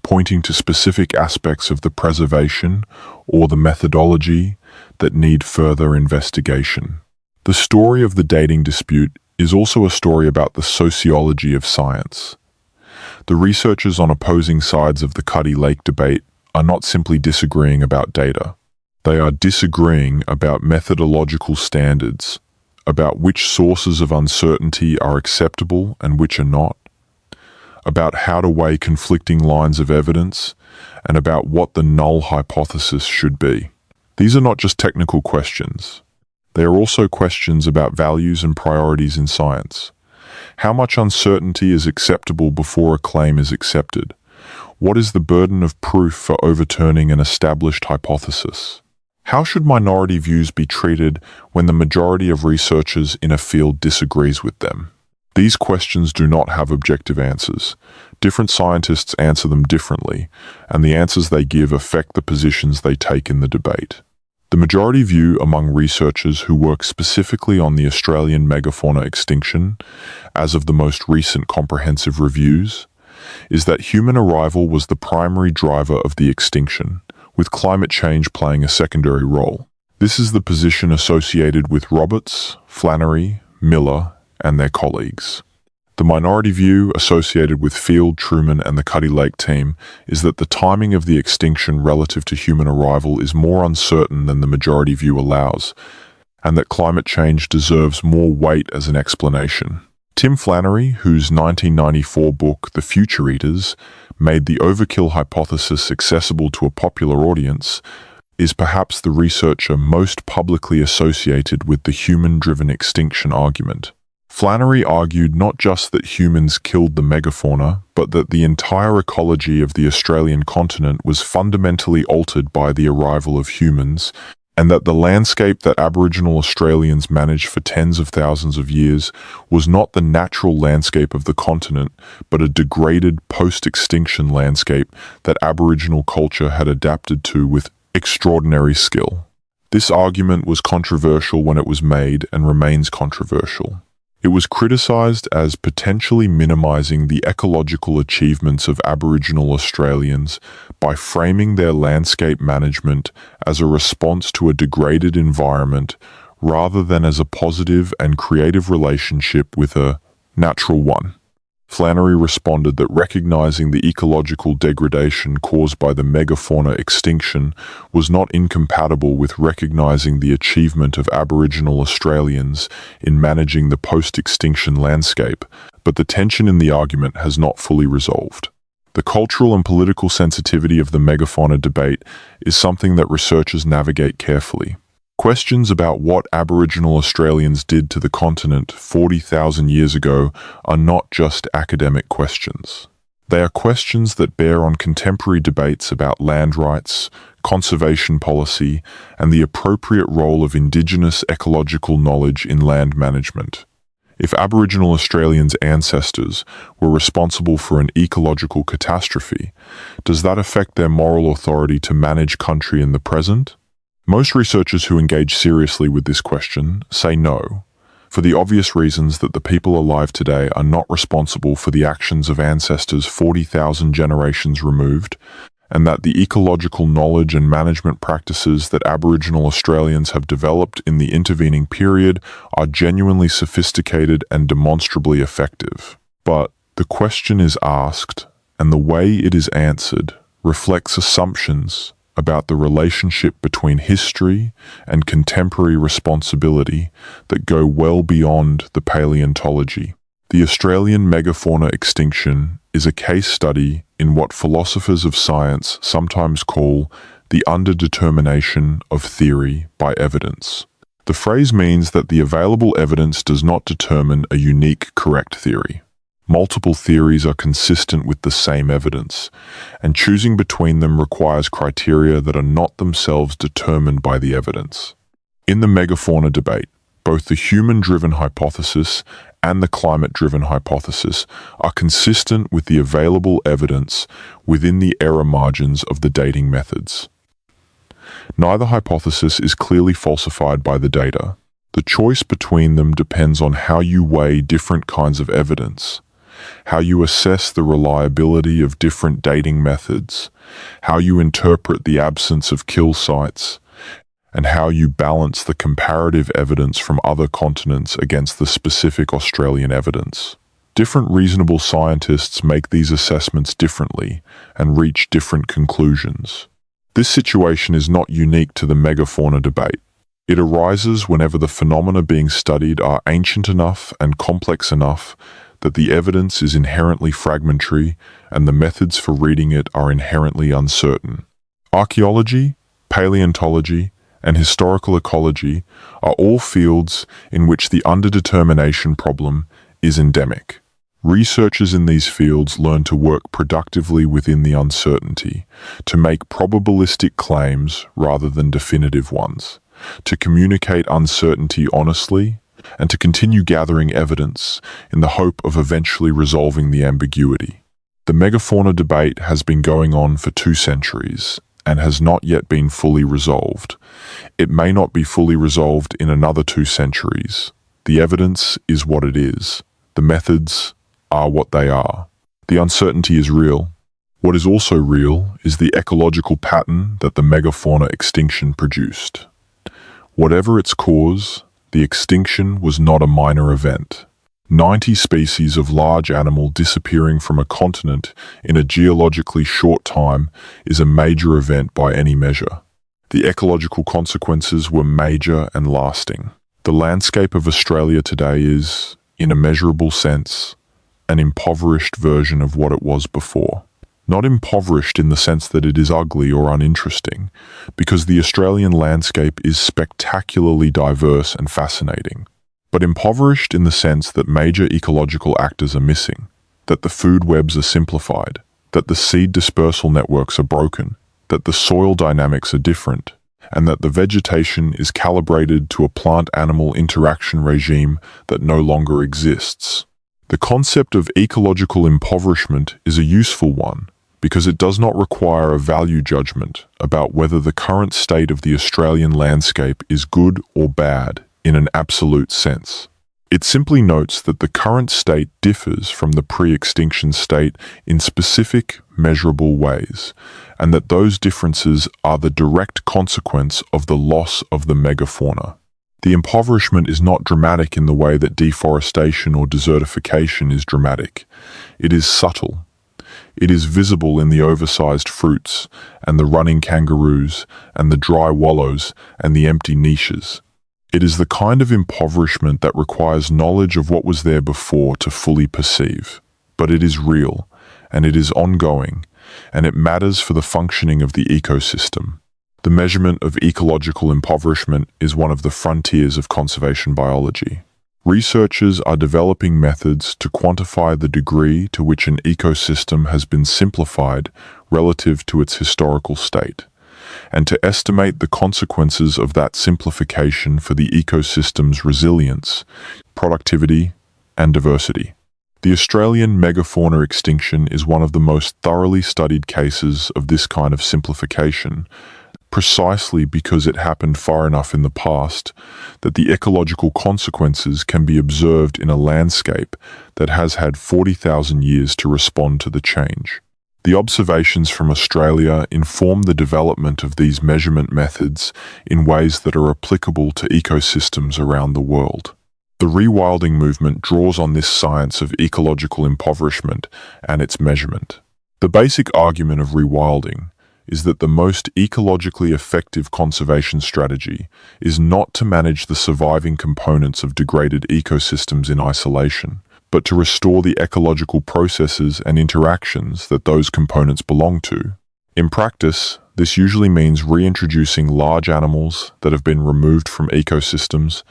pointing to specific aspects of the preservation or the methodology that need further investigation. The story of the dating dispute is also a story about the sociology of science. The researchers on opposing sides of the Cuddy Lake debate are not simply disagreeing about data. They are disagreeing about methodological standards, about which sources of uncertainty are acceptable and which are not, about how to weigh conflicting lines of evidence, and about what the null hypothesis should be. These are not just technical questions. They are also questions about values and priorities in science. How much uncertainty is acceptable before a claim is accepted? What is the burden of proof for overturning an established hypothesis? How should minority views be treated when the majority of researchers in a field disagrees with them? These questions do not have objective answers. Different scientists answer them differently, and the answers they give affect the positions they take in the debate. The majority view among researchers who work specifically on the Australian megafauna extinction, as of the most recent comprehensive reviews, is that human arrival was the primary driver of the extinction, with climate change playing a secondary role. This is the position associated with Roberts, Flannery, Miller, and their colleagues. The minority view associated with Field, Truman, and the Cuddy Lake team is that the timing of the extinction relative to human arrival is more uncertain than the majority view allows, and that climate change deserves more weight as an explanation. Tim Flannery, whose 1994 book, The Future Eaters, made the overkill hypothesis accessible to a popular audience, is perhaps the researcher most publicly associated with the human-driven extinction argument. Flannery argued not just that humans killed the megafauna, but that the entire ecology of the Australian continent was fundamentally altered by the arrival of humans, and that the landscape that Aboriginal Australians managed for tens of thousands of years was not the natural landscape of the continent, but a degraded post-extinction landscape that Aboriginal culture had adapted to with extraordinary skill. This argument was controversial when it was made and remains controversial. It was criticized as potentially minimizing the ecological achievements of Aboriginal Australians by framing their landscape management as a response to a degraded environment rather than as a positive and creative relationship with a natural one. Flannery responded that recognizing the ecological degradation caused by the megafauna extinction was not incompatible with recognizing the achievement of Aboriginal Australians in managing the post-extinction landscape, but the tension in the argument has not fully resolved. The cultural and political sensitivity of the megafauna debate is something that researchers navigate carefully. Questions about what Aboriginal Australians did to the continent 40,000 years ago are not just academic questions. They are questions that bear on contemporary debates about land rights, conservation policy, and the appropriate role of Indigenous ecological knowledge in land management. If Aboriginal Australians' ancestors were responsible for an ecological catastrophe, does that affect their moral authority to manage country in the present? Most researchers who engage seriously with this question say no, for the obvious reasons that the people alive today are not responsible for the actions of ancestors 40,000 generations removed, and that the ecological knowledge and management practices that Aboriginal Australians have developed in the intervening period are genuinely sophisticated and demonstrably effective. But the question is asked, and the way it is answered reflects assumptions about the relationship between history and contemporary responsibility that go well beyond the paleontology. The Australian megafauna extinction is a case study in what philosophers of science sometimes call the underdetermination of theory by evidence. The phrase means that the available evidence does not determine a unique correct theory. Multiple theories are consistent with the same evidence, and choosing between them requires criteria that are not themselves determined by the evidence. In the megafauna debate, both the human-driven hypothesis and the climate-driven hypothesis are consistent with the available evidence within the error margins of the dating methods. Neither hypothesis is clearly falsified by the data. The choice between them depends on how you weigh different kinds of evidence, how you assess the reliability of different dating methods, how you interpret the absence of kill sites, and how you balance the comparative evidence from other continents against the specific Australian evidence. Different reasonable scientists make these assessments differently and reach different conclusions. This situation is not unique to the megafauna debate. It arises whenever the phenomena being studied are ancient enough and complex enough that the evidence is inherently fragmentary and the methods for reading it are inherently uncertain. Archaeology, paleontology, and historical ecology are all fields in which the underdetermination problem is endemic. Researchers in these fields learn to work productively within the uncertainty, to make probabilistic claims rather than definitive ones, to communicate uncertainty honestly, and to continue gathering evidence in the hope of eventually resolving the ambiguity. The megafauna debate has been going on for 2 centuries and has not yet been fully resolved. It may not be fully resolved in another 2 centuries. The evidence is what it is. The methods are what they are. The uncertainty is real. What is also real is the ecological pattern that the megafauna extinction produced. Whatever its cause, the extinction was not a minor event. 90 species of large animal disappearing from a continent in a geologically short time is a major event by any measure. The ecological consequences were major and lasting. The landscape of Australia today is, in a measurable sense, an impoverished version of what it was before. Not impoverished in the sense that it is ugly or uninteresting, because the Australian landscape is spectacularly diverse and fascinating, but impoverished in the sense that major ecological actors are missing, that the food webs are simplified, that the seed dispersal networks are broken, that the soil dynamics are different, and that the vegetation is calibrated to a plant-animal interaction regime that no longer exists. The concept of ecological impoverishment is a useful one because it does not require a value judgment about whether the current state of the Australian landscape is good or bad in an absolute sense. It simply notes that the current state differs from the pre-extinction state in specific, measurable ways, and that those differences are the direct consequence of the loss of the megafauna. The impoverishment is not dramatic in the way that deforestation or desertification is dramatic. It is subtle. It is visible in the oversized fruits, and the running kangaroos, and the dry wallows, and the empty niches. It is the kind of impoverishment that requires knowledge of what was there before to fully perceive. But it is real, and it is ongoing, and it matters for the functioning of the ecosystem. The measurement of ecological impoverishment is one of the frontiers of conservation biology. Researchers are developing methods to quantify the degree to which an ecosystem has been simplified relative to its historical state, and to estimate the consequences of that simplification for the ecosystem's resilience, productivity, and diversity. The Australian megafauna extinction is one of the most thoroughly studied cases of this kind of simplification, precisely because it happened far enough in the past that the ecological consequences can be observed in a landscape that has had 40,000 years to respond to the change. The observations from Australia inform the development of these measurement methods in ways that are applicable to ecosystems around the world. The rewilding movement draws on this science of ecological impoverishment and its measurement. The basic argument of rewilding is that the most ecologically effective conservation strategy is not to manage the surviving components of degraded ecosystems in isolation, but to restore the ecological processes and interactions that those components belong to. In practice, this usually means reintroducing large animals that have been removed from ecosystems,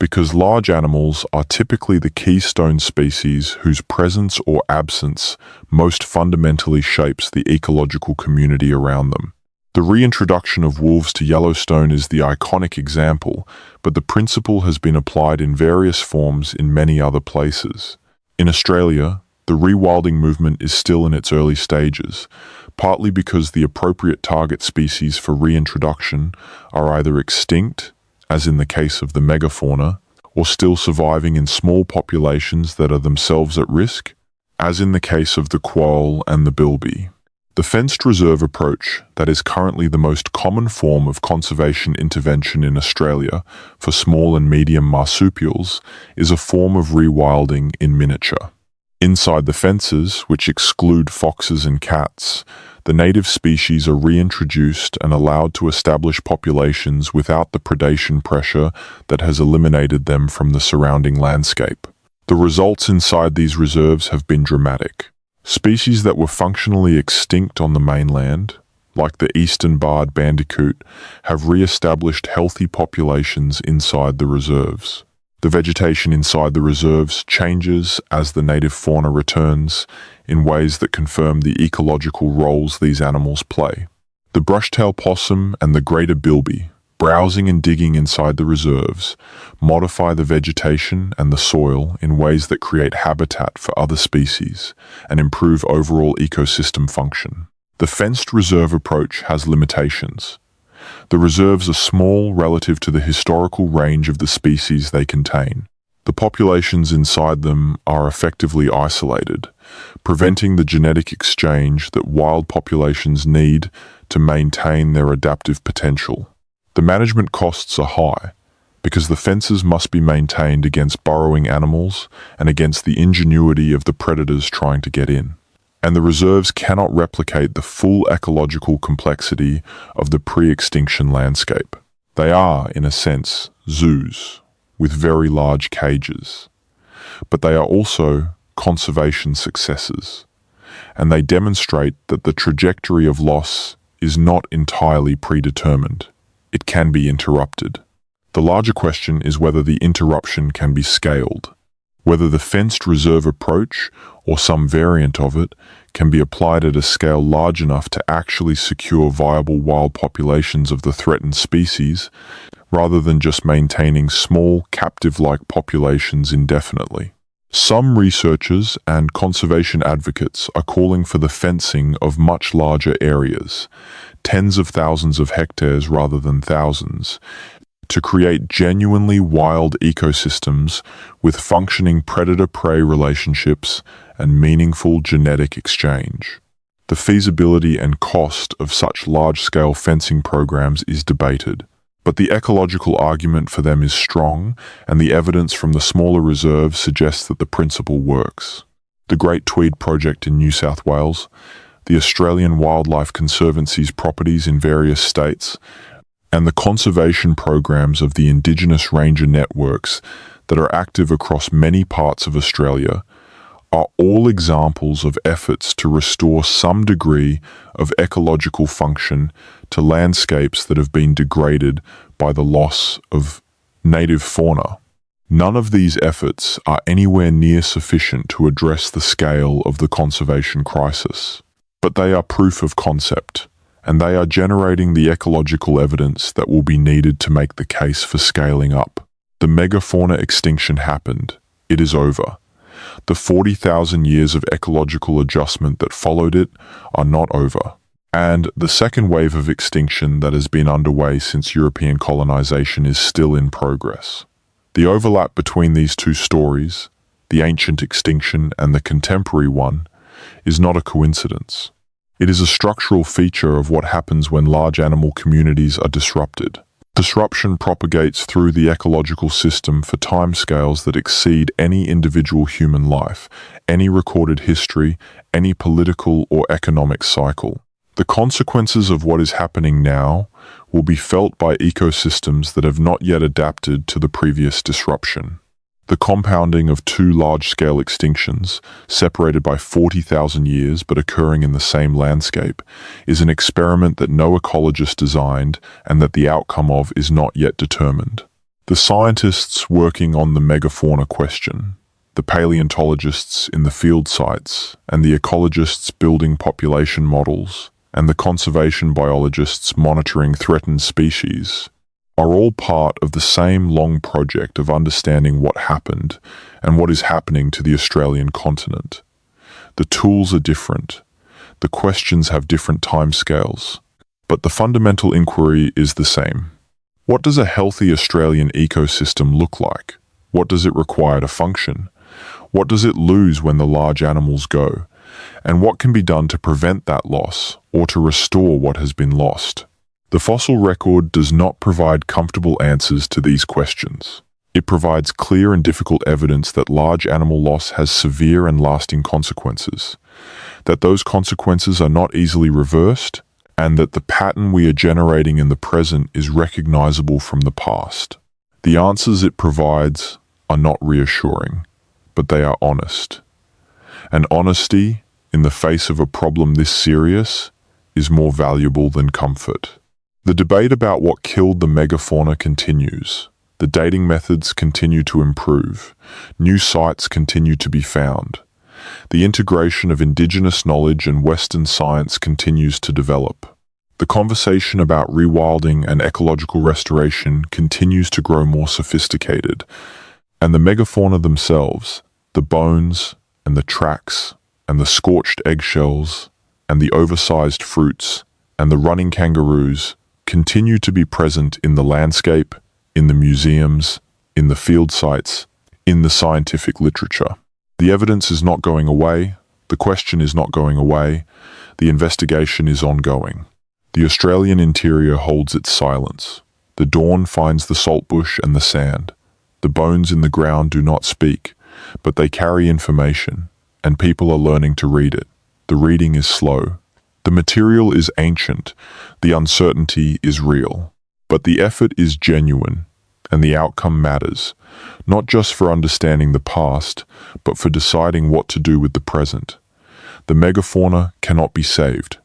because large animals are typically the keystone species whose presence or absence most fundamentally shapes the ecological community around them. The reintroduction of wolves to Yellowstone is the iconic example, but the principle has been applied in various forms in many other places. In Australia, the rewilding movement is still in its early stages, partly because the appropriate target species for reintroduction are either extinct, as in the case of the megafauna, or still surviving in small populations that are themselves at risk, as in the case of the quoll and the bilby. The fenced reserve approach, that is currently the most common form of conservation intervention in Australia for small and medium marsupials, is a form of rewilding in miniature. Inside the fences, which exclude foxes and cats, the native species are reintroduced and allowed to establish populations without the predation pressure that has eliminated them from the surrounding landscape. The results inside these reserves have been dramatic. Species that were functionally extinct on the mainland, like the eastern barred bandicoot, have re-established healthy populations inside the reserves. The vegetation inside the reserves changes as the native fauna returns in ways that confirm the ecological roles these animals play. The brushtail possum and the greater bilby, browsing and digging inside the reserves, modify the vegetation and the soil in ways that create habitat for other species and improve overall ecosystem function. The fenced reserve approach has limitations. The reserves are small relative to the historical range of the species they contain. The populations inside them are effectively isolated, preventing the genetic exchange that wild populations need to maintain their adaptive potential. The management costs are high, because the fences must be maintained against burrowing animals and against the ingenuity of the predators trying to get in. And the reserves cannot replicate the full ecological complexity of the pre-extinction landscape. They are, in a sense, zoos, with very large cages. But they are also conservation successes. and they demonstrate that the trajectory of loss is not entirely predetermined. It can be interrupted. The larger question is whether the interruption can be scaled, whether the fenced reserve approach, or some variant of it, can be applied at a scale large enough to actually secure viable wild populations of the threatened species, rather than just maintaining small, captive-like populations indefinitely. Some researchers and conservation advocates are calling for the fencing of much larger areas, tens of thousands of hectares rather than thousands, to create genuinely wild ecosystems with functioning predator-prey relationships and meaningful genetic exchange. The feasibility and cost of such large-scale fencing programs is debated, but the ecological argument for them is strong, and the evidence from the smaller reserves suggests that the principle works. The Great Tweed Project in New South Wales, the Australian Wildlife Conservancy's properties in various states, and the conservation programs of the Indigenous ranger networks that are active across many parts of Australia are all examples of efforts to restore some degree of ecological function to landscapes that have been degraded by the loss of native fauna. None of these efforts are anywhere near sufficient to address the scale of the conservation crisis, but they are proof of concept, and they are generating the ecological evidence that will be needed to make the case for scaling up. The megafauna extinction happened. It is over. The 40,000 years of ecological adjustment that followed it are not over. And the second wave of extinction that has been underway since European colonization is still in progress. The overlap between these two stories, the ancient extinction and the contemporary one, is not a coincidence. It is a structural feature of what happens when large animal communities are disrupted. Disruption propagates through the ecological system for timescales that exceed any individual human life, any recorded history, any political or economic cycle. The consequences of what is happening now will be felt by ecosystems that have not yet adapted to the previous disruption. The compounding of two large-scale extinctions, separated by 40,000 years but occurring in the same landscape, is an experiment that no ecologist designed and that the outcome of is not yet determined. The scientists working on the megafauna question, the paleontologists in the field sites, and the ecologists building population models, and the conservation biologists monitoring threatened species, are all part of the same long project of understanding what happened and what is happening to the Australian continent. The tools are different, the questions have different timescales, but the fundamental inquiry is the same. What does a healthy Australian ecosystem look like? What does it require to function? What does it lose when the large animals go? And what can be done to prevent that loss or to restore what has been lost? The fossil record does not provide comfortable answers to these questions. It provides clear and difficult evidence that large animal loss has severe and lasting consequences, that those consequences are not easily reversed, and that the pattern we are generating in the present is recognizable from the past. The answers it provides are not reassuring, but they are honest. And honesty, in the face of a problem this serious, is more valuable than comfort. The debate about what killed the megafauna continues. The dating methods continue to improve. New sites continue to be found. The integration of indigenous knowledge and Western science continues to develop. The conversation about rewilding and ecological restoration continues to grow more sophisticated. And the megafauna themselves, the bones and the tracks and the scorched eggshells and the oversized fruits and the running kangaroos, continue to be present in the landscape, in the museums, in the field sites, in the scientific literature. The evidence is not going away, the question is not going away, the investigation is ongoing. The Australian interior holds its silence. The dawn finds the saltbush and the sand. The bones in the ground do not speak, but they carry information, and people are learning to read it. The reading is slow. The material is ancient, the uncertainty is real, but the effort is genuine, and the outcome matters, not just for understanding the past, but for deciding what to do with the present. The megafauna cannot be saved.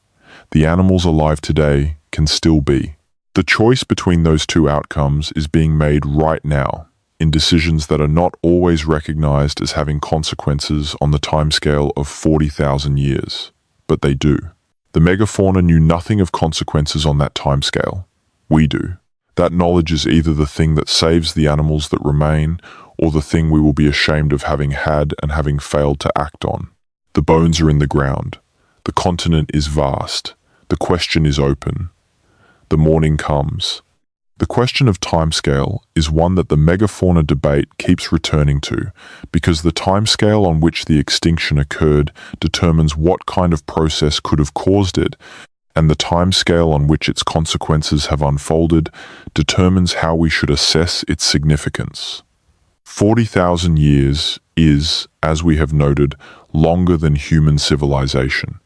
The animals alive today can still be. The choice between those two outcomes is being made right now, in decisions that are not always recognized as having consequences on the timescale of 40,000 years, but they do. The megafauna knew nothing of consequences on that timescale. We do. That knowledge is either the thing that saves the animals that remain, or the thing we will be ashamed of having had and having failed to act on. The bones are in the ground. The continent is vast. The question is open. The morning comes. The question of timescale is one that the megafauna debate keeps returning to, because the timescale on which the extinction occurred determines what kind of process could have caused it, and the timescale on which its consequences have unfolded determines how we should assess its significance. 40,000 years is, as we have noted, longer than human civilization.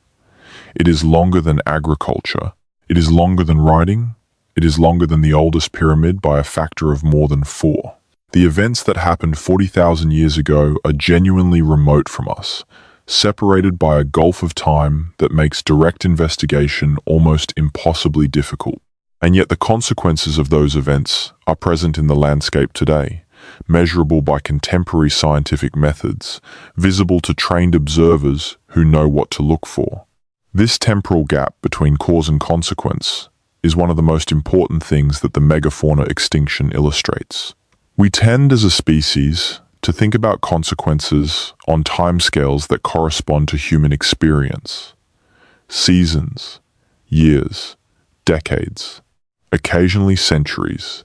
It is longer than agriculture. It is longer than writing. It is longer than the oldest pyramid by a factor of more than 4. The events that happened 40,000 years ago are genuinely remote from us, separated by a gulf of time that makes direct investigation almost impossibly difficult. And yet the consequences of those events are present in the landscape today, measurable by contemporary scientific methods, visible to trained observers who know what to look for. This temporal gap between cause and consequence is one of the most important things that the megafauna extinction illustrates. We tend as a species to think about consequences on timescales that correspond to human experience. Seasons, years, decades, occasionally centuries.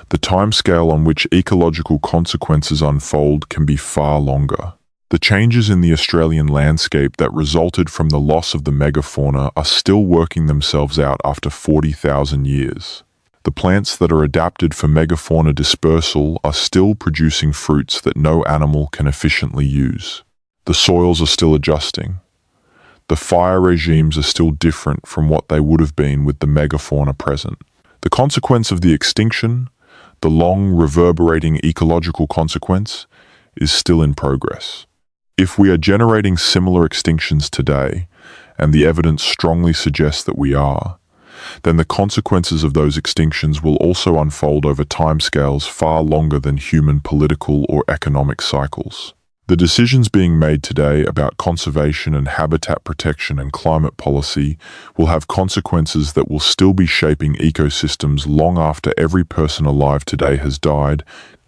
The timescale on which ecological consequences unfold can be far longer. The changes in the Australian landscape that resulted from the loss of the megafauna are still working themselves out after 40,000 years. The plants that are adapted for megafauna dispersal are still producing fruits that no animal can efficiently use. The soils are still adjusting. The fire regimes are still different from what they would have been with the megafauna present. The consequence of the extinction, the long reverberating ecological consequence, is still in progress. If we are generating similar extinctions today, and the evidence strongly suggests that we are, then the consequences of those extinctions will also unfold over timescales far longer than human political or economic cycles. The decisions being made today about conservation and habitat protection and climate policy will have consequences that will still be shaping ecosystems long after every person alive today has died,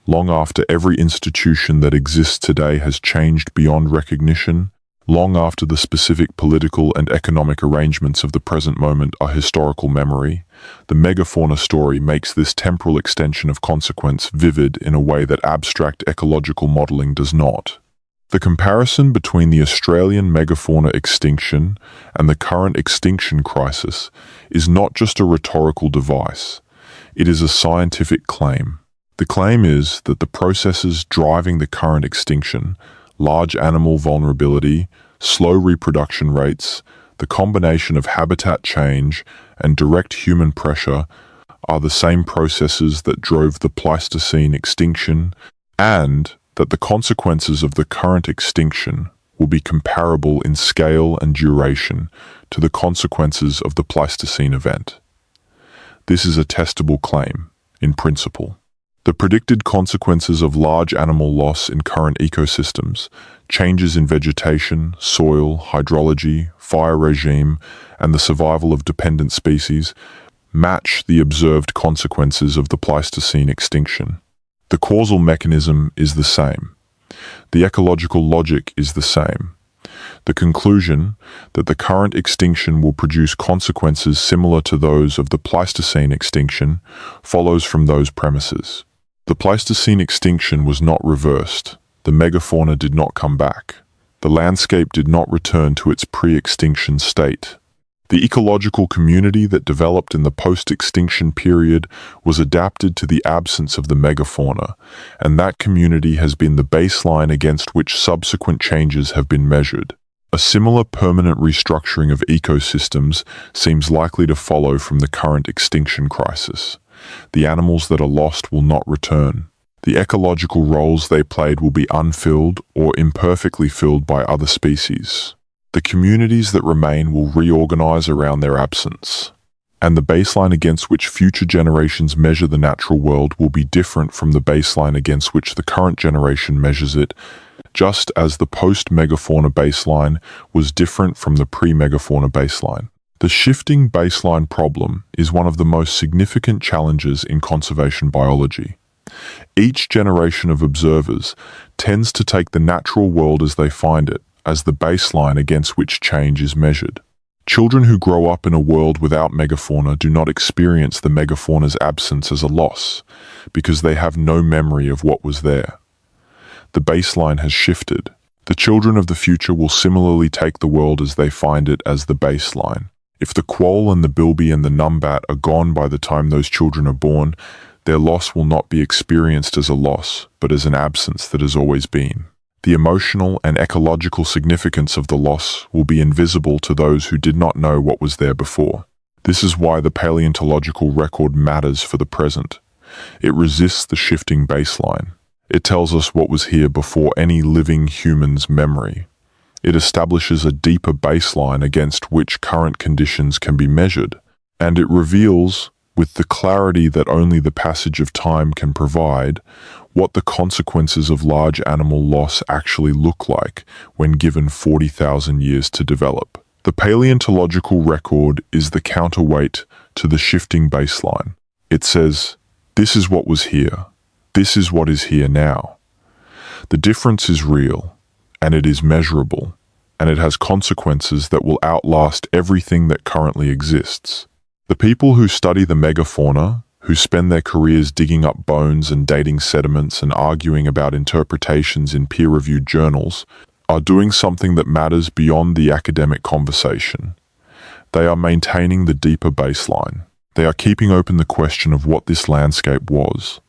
long after every institution that exists today has changed beyond recognition, long after the specific political and economic arrangements of the present moment are historical memory. The megafauna story makes this temporal extension of consequence vivid in a way that abstract ecological modeling does not. The comparison between the Australian megafauna extinction and the current extinction crisis is not just a rhetorical device, it is a scientific claim. The claim is that the processes driving the current extinction, large animal vulnerability, slow reproduction rates, the combination of habitat change, and direct human pressure are the same processes that drove the Pleistocene extinction, and that the consequences of the current extinction will be comparable in scale and duration to the consequences of the Pleistocene event. This is a testable claim, in principle. The predicted consequences of large animal loss in current ecosystems, changes in vegetation, soil, hydrology, fire regime, and the survival of dependent species, match the observed consequences of the Pleistocene extinction. The causal mechanism is the same. The ecological logic is the same. The conclusion that the current extinction will produce consequences similar to those of the Pleistocene extinction follows from those premises. The Pleistocene extinction was not reversed. The megafauna did not come back. The landscape did not return to its pre-extinction state. The ecological community that developed in the post-extinction period was adapted to the absence of the megafauna, and that community has been the baseline against which subsequent changes have been measured. A similar permanent restructuring of ecosystems seems likely to follow from the current extinction crisis. The animals that are lost will not return. The ecological roles they played will be unfilled or imperfectly filled by other species. The communities that remain will reorganize around their absence, and the baseline against which future generations measure the natural world will be different from the baseline against which the current generation measures it, just as the post-megafauna baseline was different from the pre-megafauna baseline. The shifting baseline problem is one of the most significant challenges in conservation biology. Each generation of observers tends to take the natural world as they find it as the baseline against which change is measured. Children who grow up in a world without megafauna do not experience the megafauna's absence as a loss, because they have no memory of what was there. The baseline has shifted. The children of the future will similarly take the world as they find it as the baseline. If the quoll and the bilby and the numbat are gone by the time those children are born, their loss will not be experienced as a loss, but as an absence that has always been. The emotional and ecological significance of the loss will be invisible to those who did not know what was there before. This is why the paleontological record matters for the present. It resists the shifting baseline. It tells us what was here before any living human's memory. It establishes a deeper baseline against which current conditions can be measured, and it reveals, with the clarity that only the passage of time can provide, what the consequences of large animal loss actually look like when given 40,000 years to develop. The paleontological record is the counterweight to the shifting baseline. It says, this is what was here. This is what is here now. The difference is real, and it is measurable, and it has consequences that will outlast everything that currently exists. The people who study the megafauna, who spend their careers digging up bones and dating sediments and arguing about interpretations in peer-reviewed journals, are doing something that matters beyond the academic conversation. They are maintaining the deeper baseline. They are keeping open the question of what this landscape was,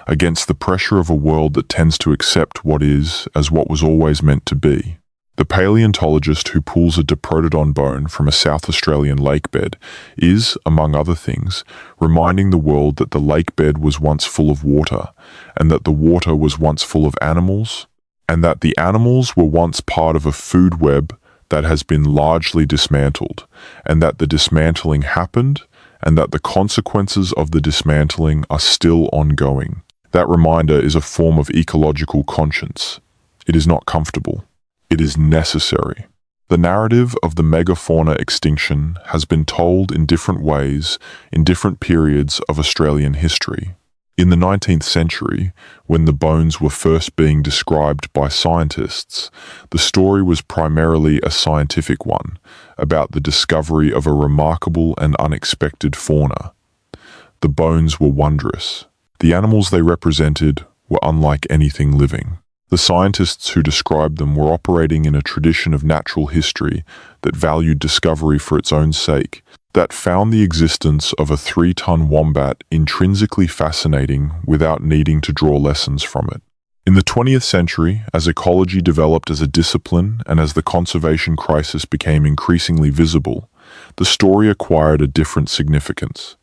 against the pressure of a world that tends to accept what is as what was always meant to be. The paleontologist who pulls a diprotodon bone from a South Australian lake bed is, among other things, reminding the world that the lake bed was once full of water, and that the water was once full of animals, and that the animals were once part of a food web that has been largely dismantled, and that the dismantling happened, and that the consequences of the dismantling are still ongoing. That reminder is a form of ecological conscience. It is not comfortable. It is necessary. The narrative of the megafauna extinction has been told in different ways in different periods of Australian history. In the 19th century, when the bones were first being described by scientists, the story was primarily a scientific one, about the discovery of a remarkable and unexpected fauna. The bones were wondrous. The animals they represented were unlike anything living. The scientists who described them were operating in a tradition of natural history that valued discovery for its own sake, that found the existence of a 3-ton wombat intrinsically fascinating without needing to draw lessons from it. In the 20th century, as ecology developed as a discipline and as the conservation crisis became increasingly visible, the story acquired a different significance.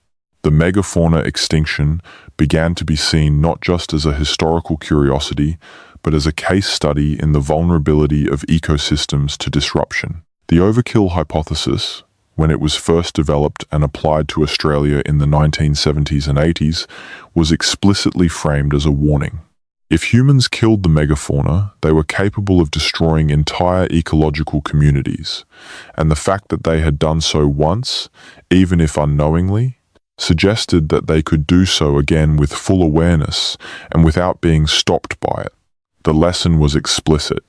The megafauna extinction began to be seen not just as a historical curiosity, but as a case study in the vulnerability of ecosystems to disruption. The overkill hypothesis, when it was first developed and applied to Australia in the 1970s and 80s, was explicitly framed as a warning. If humans killed the megafauna, they were capable of destroying entire ecological communities, and the fact that they had done so once, even if unknowingly, suggested that they could do so again with full awareness and without being stopped by it. The lesson was explicit.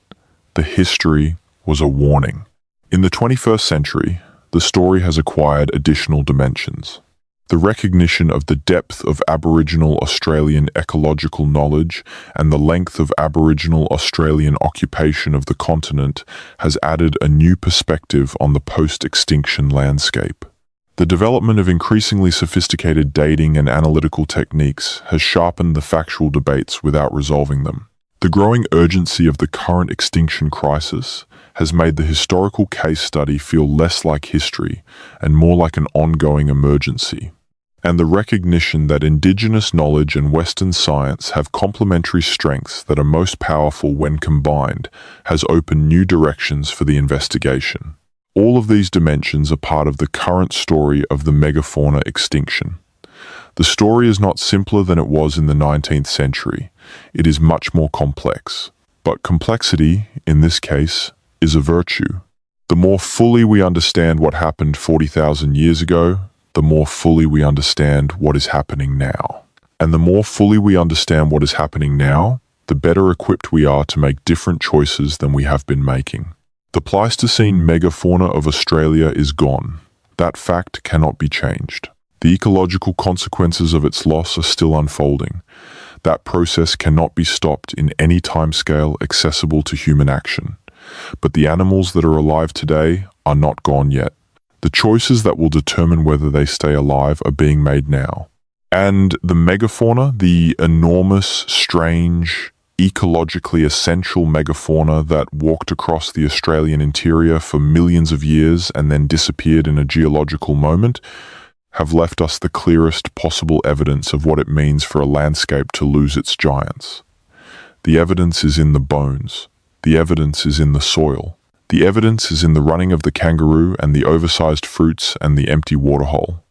The history was a warning. In the 21st century, the story has acquired additional dimensions. The recognition of the depth of Aboriginal Australian ecological knowledge and the length of Aboriginal Australian occupation of the continent has added a new perspective on the post-extinction landscape. The development of increasingly sophisticated dating and analytical techniques has sharpened the factual debates without resolving them. The growing urgency of the current extinction crisis has made the historical case study feel less like history and more like an ongoing emergency. and the recognition that indigenous knowledge and Western science have complementary strengths that are most powerful when combined has opened new directions for the investigation. All of these dimensions are part of the current story of the megafauna extinction. The story is not simpler than it was in the 19th century. It is much more complex. But complexity, in this case, is a virtue. The more fully we understand what happened 40,000 years ago, the more fully we understand what is happening now. And the more fully we understand what is happening now, the better equipped we are to make different choices than we have been making. The Pleistocene megafauna of Australia is gone. That fact cannot be changed. The ecological consequences of its loss are still unfolding. That process cannot be stopped in any timescale accessible to human action. But the animals that are alive today are not gone yet. The choices that will determine whether they stay alive are being made now. And the megafauna, the enormous, strange, ecologically essential megafauna that walked across the Australian interior for millions of years and then disappeared in a geological moment, have left us the clearest possible evidence of what it means for a landscape to lose its giants. The evidence is in the bones. The evidence is in the soil. The evidence is in the running of the kangaroo and the oversized fruits and the empty waterhole.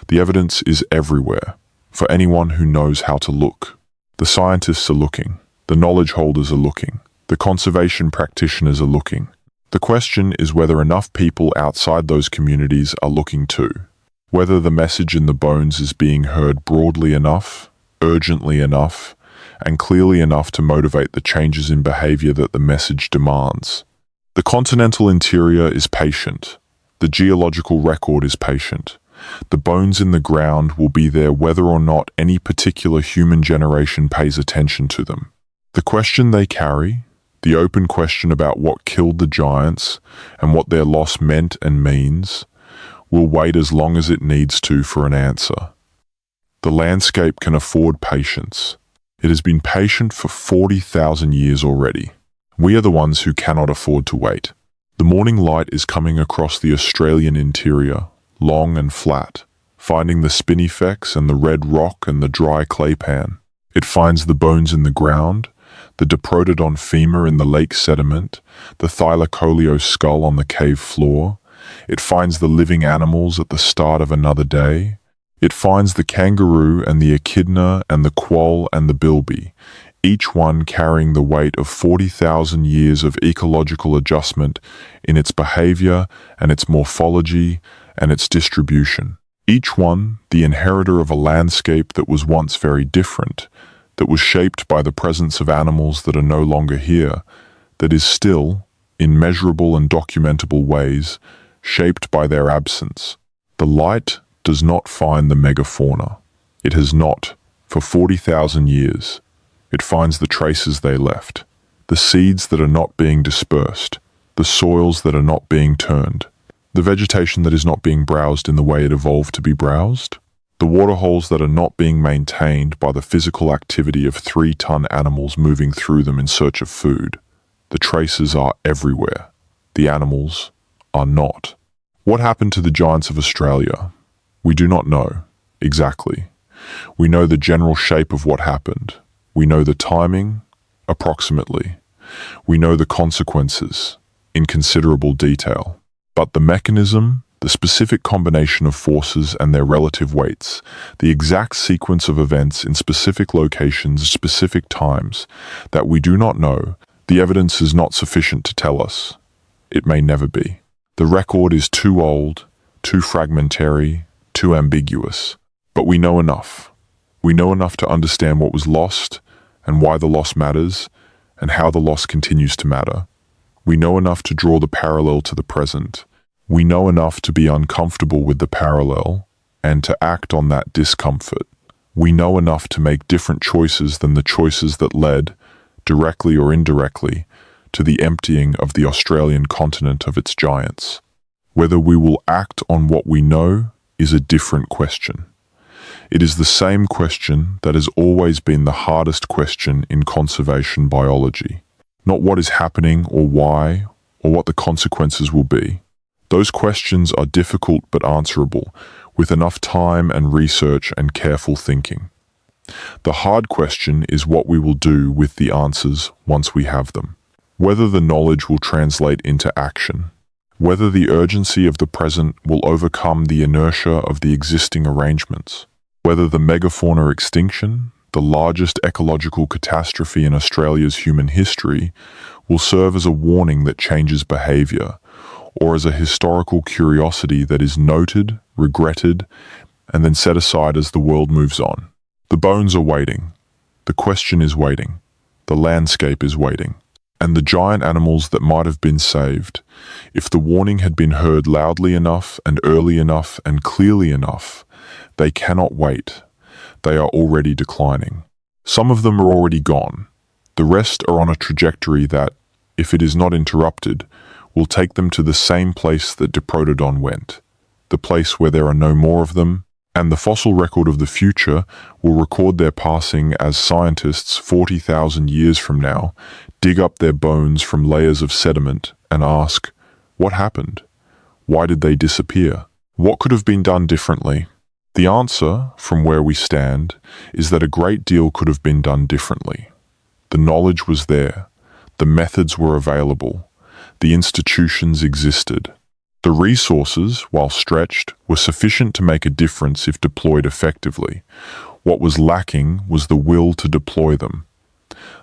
The evidence is everywhere, for anyone who knows how to look. The scientists are looking. The knowledge holders are looking. The conservation practitioners are looking. The question is whether enough people outside those communities are looking too. Whether the message in the bones is being heard broadly enough, urgently enough, and clearly enough to motivate the changes in behavior that the message demands. The continental interior is patient. The geological record is patient. The bones in the ground will be there whether or not any particular human generation pays attention to them. The question they carry, the open question about what killed the giants and what their loss meant and means, will wait as long as it needs to for an answer. The landscape can afford patience. It has been patient for 40,000 years already. We are the ones who cannot afford to wait. The morning light is coming across the Australian interior, long and flat, finding the spinifex and the red rock and the dry clay pan. It finds the bones in the ground, the diprotodon femur in the lake sediment, the thylacoleo skull on the cave floor. It finds the living animals at the start of another day. It finds the kangaroo and the echidna and the quoll and the bilby, each one carrying the weight of 40,000 years of ecological adjustment in its behavior and its morphology and its distribution. Each one the inheritor of a landscape that was once very different, that was shaped by the presence of animals that are no longer here, that is still, in measurable and documentable ways, shaped by their absence. The light does not find the megafauna. It has not, for 40,000 years. It finds the traces they left, the seeds that are not being dispersed, the soils that are not being turned, the vegetation that is not being browsed in the way it evolved to be browsed, the waterholes that are not being maintained by the physical activity of 3-ton animals moving through them in search of food. The traces are everywhere. The animals are not. What happened to the giants of Australia? We do not know, exactly. We know the general shape of what happened. We know the timing, approximately. We know the consequences, in considerable detail. But the mechanism, the specific combination of forces and their relative weights, the exact sequence of events in specific locations, specific times, that we do not know, the evidence is not sufficient to tell us. It may never be. The record is too old, too fragmentary, too ambiguous. But we know enough. We know enough to understand what was lost and why the loss matters and how the loss continues to matter. We know enough to draw the parallel to the present. We know enough to be uncomfortable with the parallel and to act on that discomfort. We know enough to make different choices than the choices that led, directly or indirectly, to the emptying of the Australian continent of its giants. Whether we will act on what we know is a different question. It is the same question that has always been the hardest question in conservation biology. Not what is happening or why, or what the consequences will be. Those questions are difficult but answerable, with enough time and research and careful thinking. The hard question is what we will do with the answers once we have them. Whether the knowledge will translate into action. Whether the urgency of the present will overcome the inertia of the existing arrangements. Whether the megafauna extinction, the largest ecological catastrophe in Australia's human history, will serve as a warning that changes behaviour, or as a historical curiosity that is noted, regretted, and then set aside as the world moves on. The bones are waiting. The question is waiting. The landscape is waiting. And the giant animals that might have been saved, if the warning had been heard loudly enough and early enough and clearly enough, they cannot wait. They are already declining. Some of them are already gone. The rest are on a trajectory that, if it is not interrupted, will take them to the same place that Diprotodon went, the place where there are no more of them, and the fossil record of the future will record their passing as scientists 40,000 years from now dig up their bones from layers of sediment and ask, what happened? Why did they disappear? What could have been done differently? The answer, from where we stand, is that a great deal could have been done differently. The knowledge was there. The methods were available. The institutions existed. The resources, while stretched, were sufficient to make a difference if deployed effectively. What was lacking was the will to deploy them.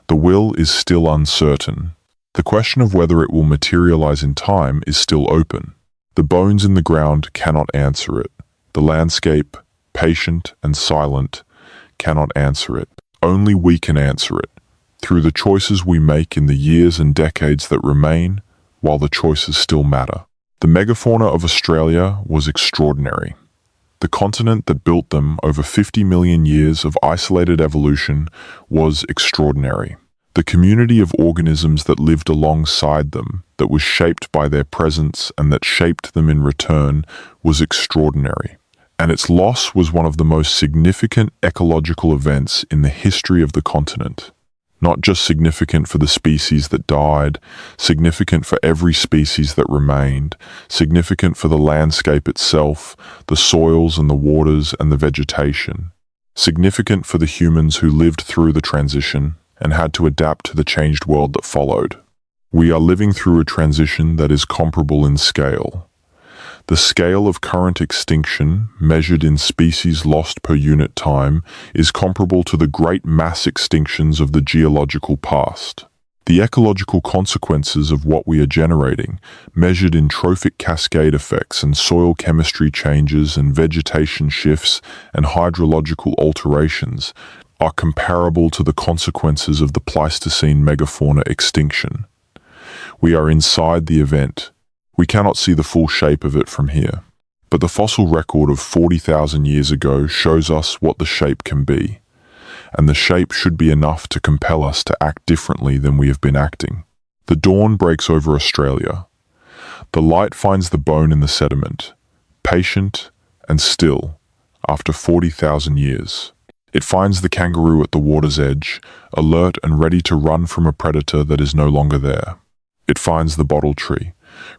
The will is still uncertain. The question of whether it will materialize in time is still open. The bones in the ground cannot answer it. The landscape, patient and silent, cannot answer it. Only we can answer it, through the choices we make in the years and decades that remain, while the choices still matter. The megafauna of Australia was extraordinary. The continent that built them over 50 million years of isolated evolution was extraordinary. The community of organisms that lived alongside them, that was shaped by their presence and that shaped them in return, was extraordinary. And its loss was one of the most significant ecological events in the history of the continent. Not just significant for the species that died, significant for every species that remained, significant for the landscape itself, the soils and the waters and the vegetation, significant for the humans who lived through the transition and had to adapt to the changed world that followed. We are living through a transition that is comparable in scale. The scale of current extinction, measured in species lost per unit time, is comparable to the great mass extinctions of the geological past. The ecological consequences of what we are generating, measured in trophic cascade effects and soil chemistry changes and vegetation shifts and hydrological alterations, are comparable to the consequences of the Pleistocene megafauna extinction. We are inside the event. We cannot see the full shape of it from here, but the fossil record of 40,000 years ago shows us what the shape can be, and the shape should be enough to compel us to act differently than we have been acting. The dawn breaks over Australia. The light finds the bone in the sediment, patient and still, after 40,000 years. It finds the kangaroo at the water's edge, alert and ready to run from a predator that is no longer there. It finds the bottle tree,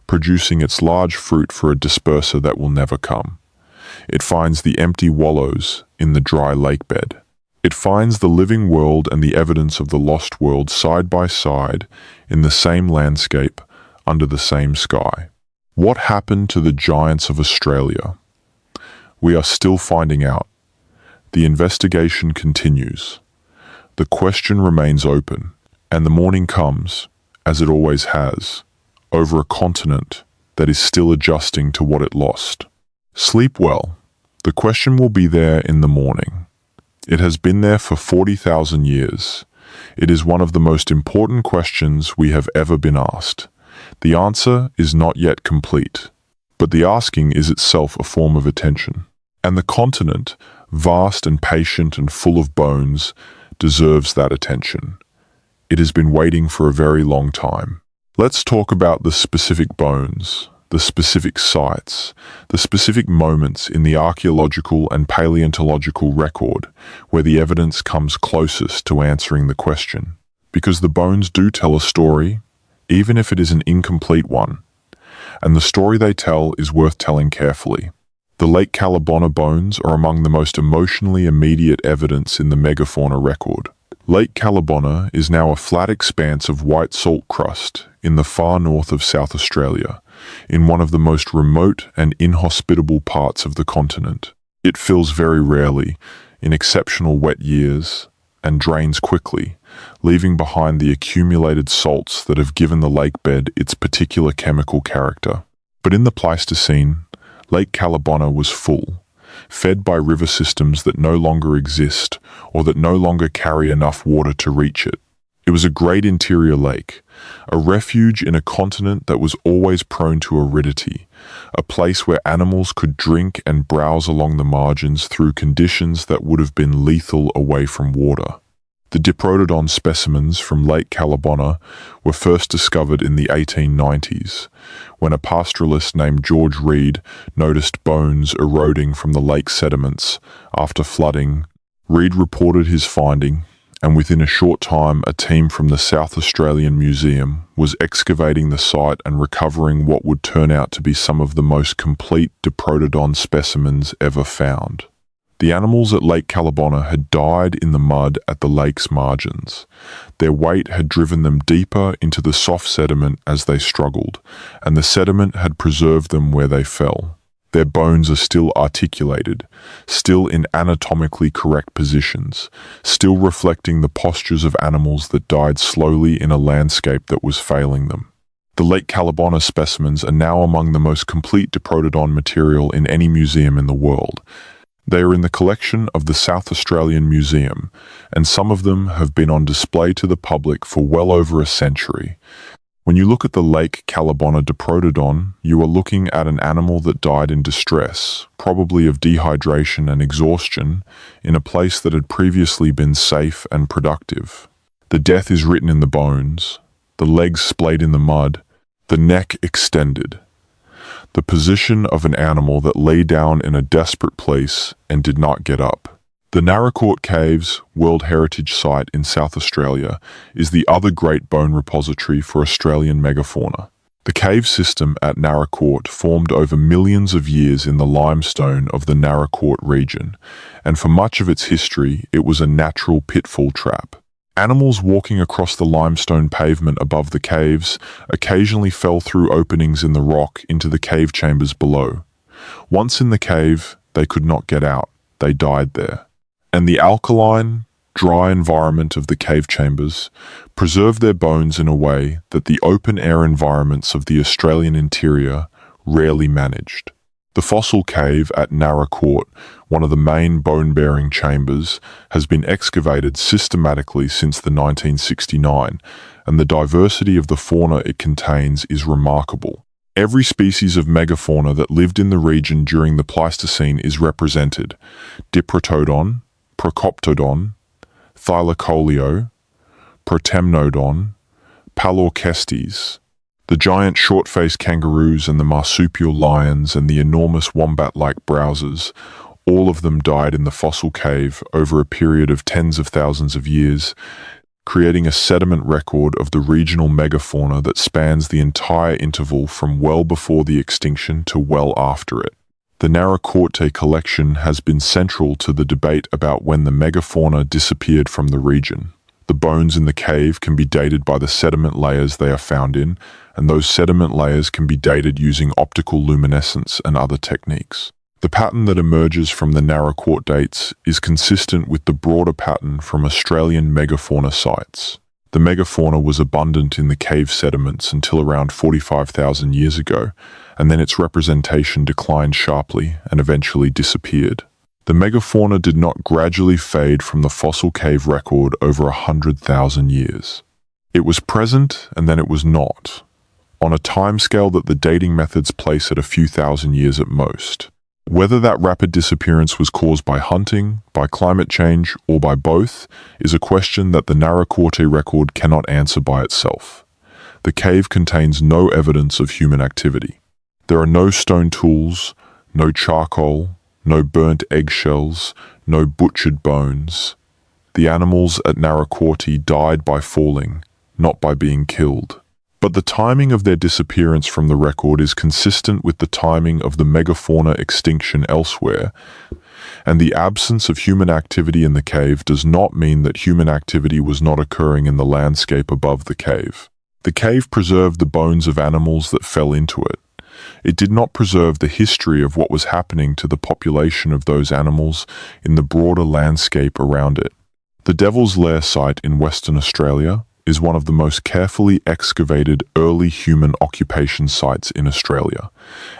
producing its large fruit for a disperser that will never come. It finds the empty wallows in the dry lake bed. It finds the living world and the evidence of the lost world side by side in the same landscape under the same sky. What happened to the giants of Australia? We are still finding out. The investigation continues. The question remains open, and the morning comes, as it always has, over a continent that is still adjusting to what it lost. Sleep well. The question will be there in the morning. It has been there for 40,000 years. It is one of the most important questions we have ever been asked. The answer is not yet complete, but the asking is itself a form of attention. And the continent, vast and patient and full of bones, deserves that attention. It has been waiting for a very long time. Let's talk about the specific bones, the specific sites, the specific moments in the archaeological and paleontological record where the evidence comes closest to answering the question. Because the bones do tell a story, even if it is an incomplete one. and the story they tell is worth telling carefully. The Lake Callabonna bones are among the most emotionally immediate evidence in the Megafauna record. Lake Callabonna is now a flat expanse of white salt crust in the far north of South Australia, in one of the most remote and inhospitable parts of the continent. It fills very rarely, in exceptional wet years, and drains quickly, leaving behind the accumulated salts that have given the lake bed its particular chemical character. But in the Pleistocene, Lake Callabonna was full, fed by river systems that no longer exist or that no longer carry enough water to reach it. It was a great interior lake, a refuge in a continent that was always prone to aridity, a place where animals could drink and browse along the margins through conditions that would have been lethal away from water. The Diprotodon specimens from Lake Callabonna were first discovered in the 1890s, when a pastoralist named George Reed noticed bones eroding from the lake sediments after flooding. Reed reported his finding, and within a short time a team from the South Australian Museum was excavating the site and recovering what would turn out to be some of the most complete Diprotodon specimens ever found. The animals at Lake Callabonna had died in the mud at the lake's margins. Their weight had driven them deeper into the soft sediment as they struggled, and the sediment had preserved them where they fell. Their bones are still articulated, still in anatomically correct positions, still reflecting the postures of animals that died slowly in a landscape that was failing them. The Lake Callabonna specimens are now among the most complete Diprotodon material in any museum in the world. They are in the collection of the South Australian Museum, and some of them have been on display to the public for well over a century. When you look at the Lake Callabonna Diprotodon, you are looking at an animal that died in distress, probably of dehydration and exhaustion, in a place that had previously been safe and productive. The death is written in the bones, the legs splayed in the mud, the neck extended. The position of an animal that lay down in a desperate place and did not get up. The Naracoorte Caves World Heritage Site in South Australia is the other great bone repository for Australian megafauna. The cave system at Naracoorte formed over millions of years in the limestone of the Naracoorte region, and for much of its history it was a natural pitfall trap. Animals walking across the limestone pavement above the caves occasionally fell through openings in the rock into the cave chambers below. Once in the cave, they could not get out. They died there. And the alkaline, dry environment of the cave chambers preserved their bones in a way that the open-air environments of the Australian interior rarely managed. The fossil cave at Naracoorte, one of the main bone-bearing chambers, has been excavated systematically since the 1969, and the diversity of the fauna it contains is remarkable. Every species of megafauna that lived in the region during the Pleistocene is represented: Diprotodon, Procoptodon, Thylacoleo, Protemnodon, Palorchestes, the giant short-faced kangaroos and the marsupial lions and the enormous wombat-like browsers. All of them died in the fossil cave over a period of tens of thousands of years, creating a sediment record of the regional megafauna that spans the entire interval from well before the extinction to well after it. The Naracoorte collection has been central to the debate about when the megafauna disappeared from the region. The bones in the cave can be dated by the sediment layers they are found in, and those sediment layers can be dated using optical luminescence and other techniques. The pattern that emerges from the Naracoorte dates is consistent with the broader pattern from Australian megafauna sites. The megafauna was abundant in the cave sediments until around 45,000 years ago, and then its representation declined sharply and eventually disappeared. The megafauna did not gradually fade from the fossil cave record over 100,000 years. It was present and then it was not, on a timescale that the dating methods place at a few thousand years at most. Whether that rapid disappearance was caused by hunting, by climate change, or by both, is a question that the Naracoorte record cannot answer by itself. The cave contains no evidence of human activity. There are no stone tools, no charcoal, no burnt eggshells, no butchered bones. The animals at Naracoorte died by falling, not by being killed. But the timing of their disappearance from the record is consistent with the timing of the megafauna extinction elsewhere, and the absence of human activity in the cave does not mean that human activity was not occurring in the landscape above the cave. The cave preserved the bones of animals that fell into it. It did not preserve the history of what was happening to the population of those animals in the broader landscape around it. The Devil's Lair site in Western Australia is one of the most carefully excavated early human occupation sites in Australia,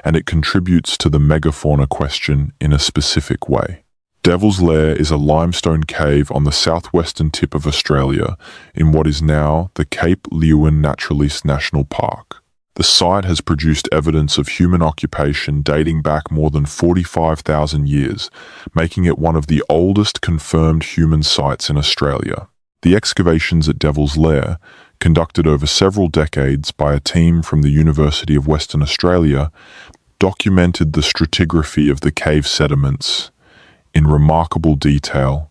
and it contributes to the megafauna question in a specific way. Devil's Lair is a limestone cave on the southwestern tip of Australia in what is now the Cape Leeuwin Naturalist National Park. The site has produced evidence of human occupation dating back more than 45,000 years, making it one of the oldest confirmed human sites in Australia. The excavations at Devil's Lair, conducted over several decades by a team from the University of Western Australia, documented the stratigraphy of the cave sediments in remarkable detail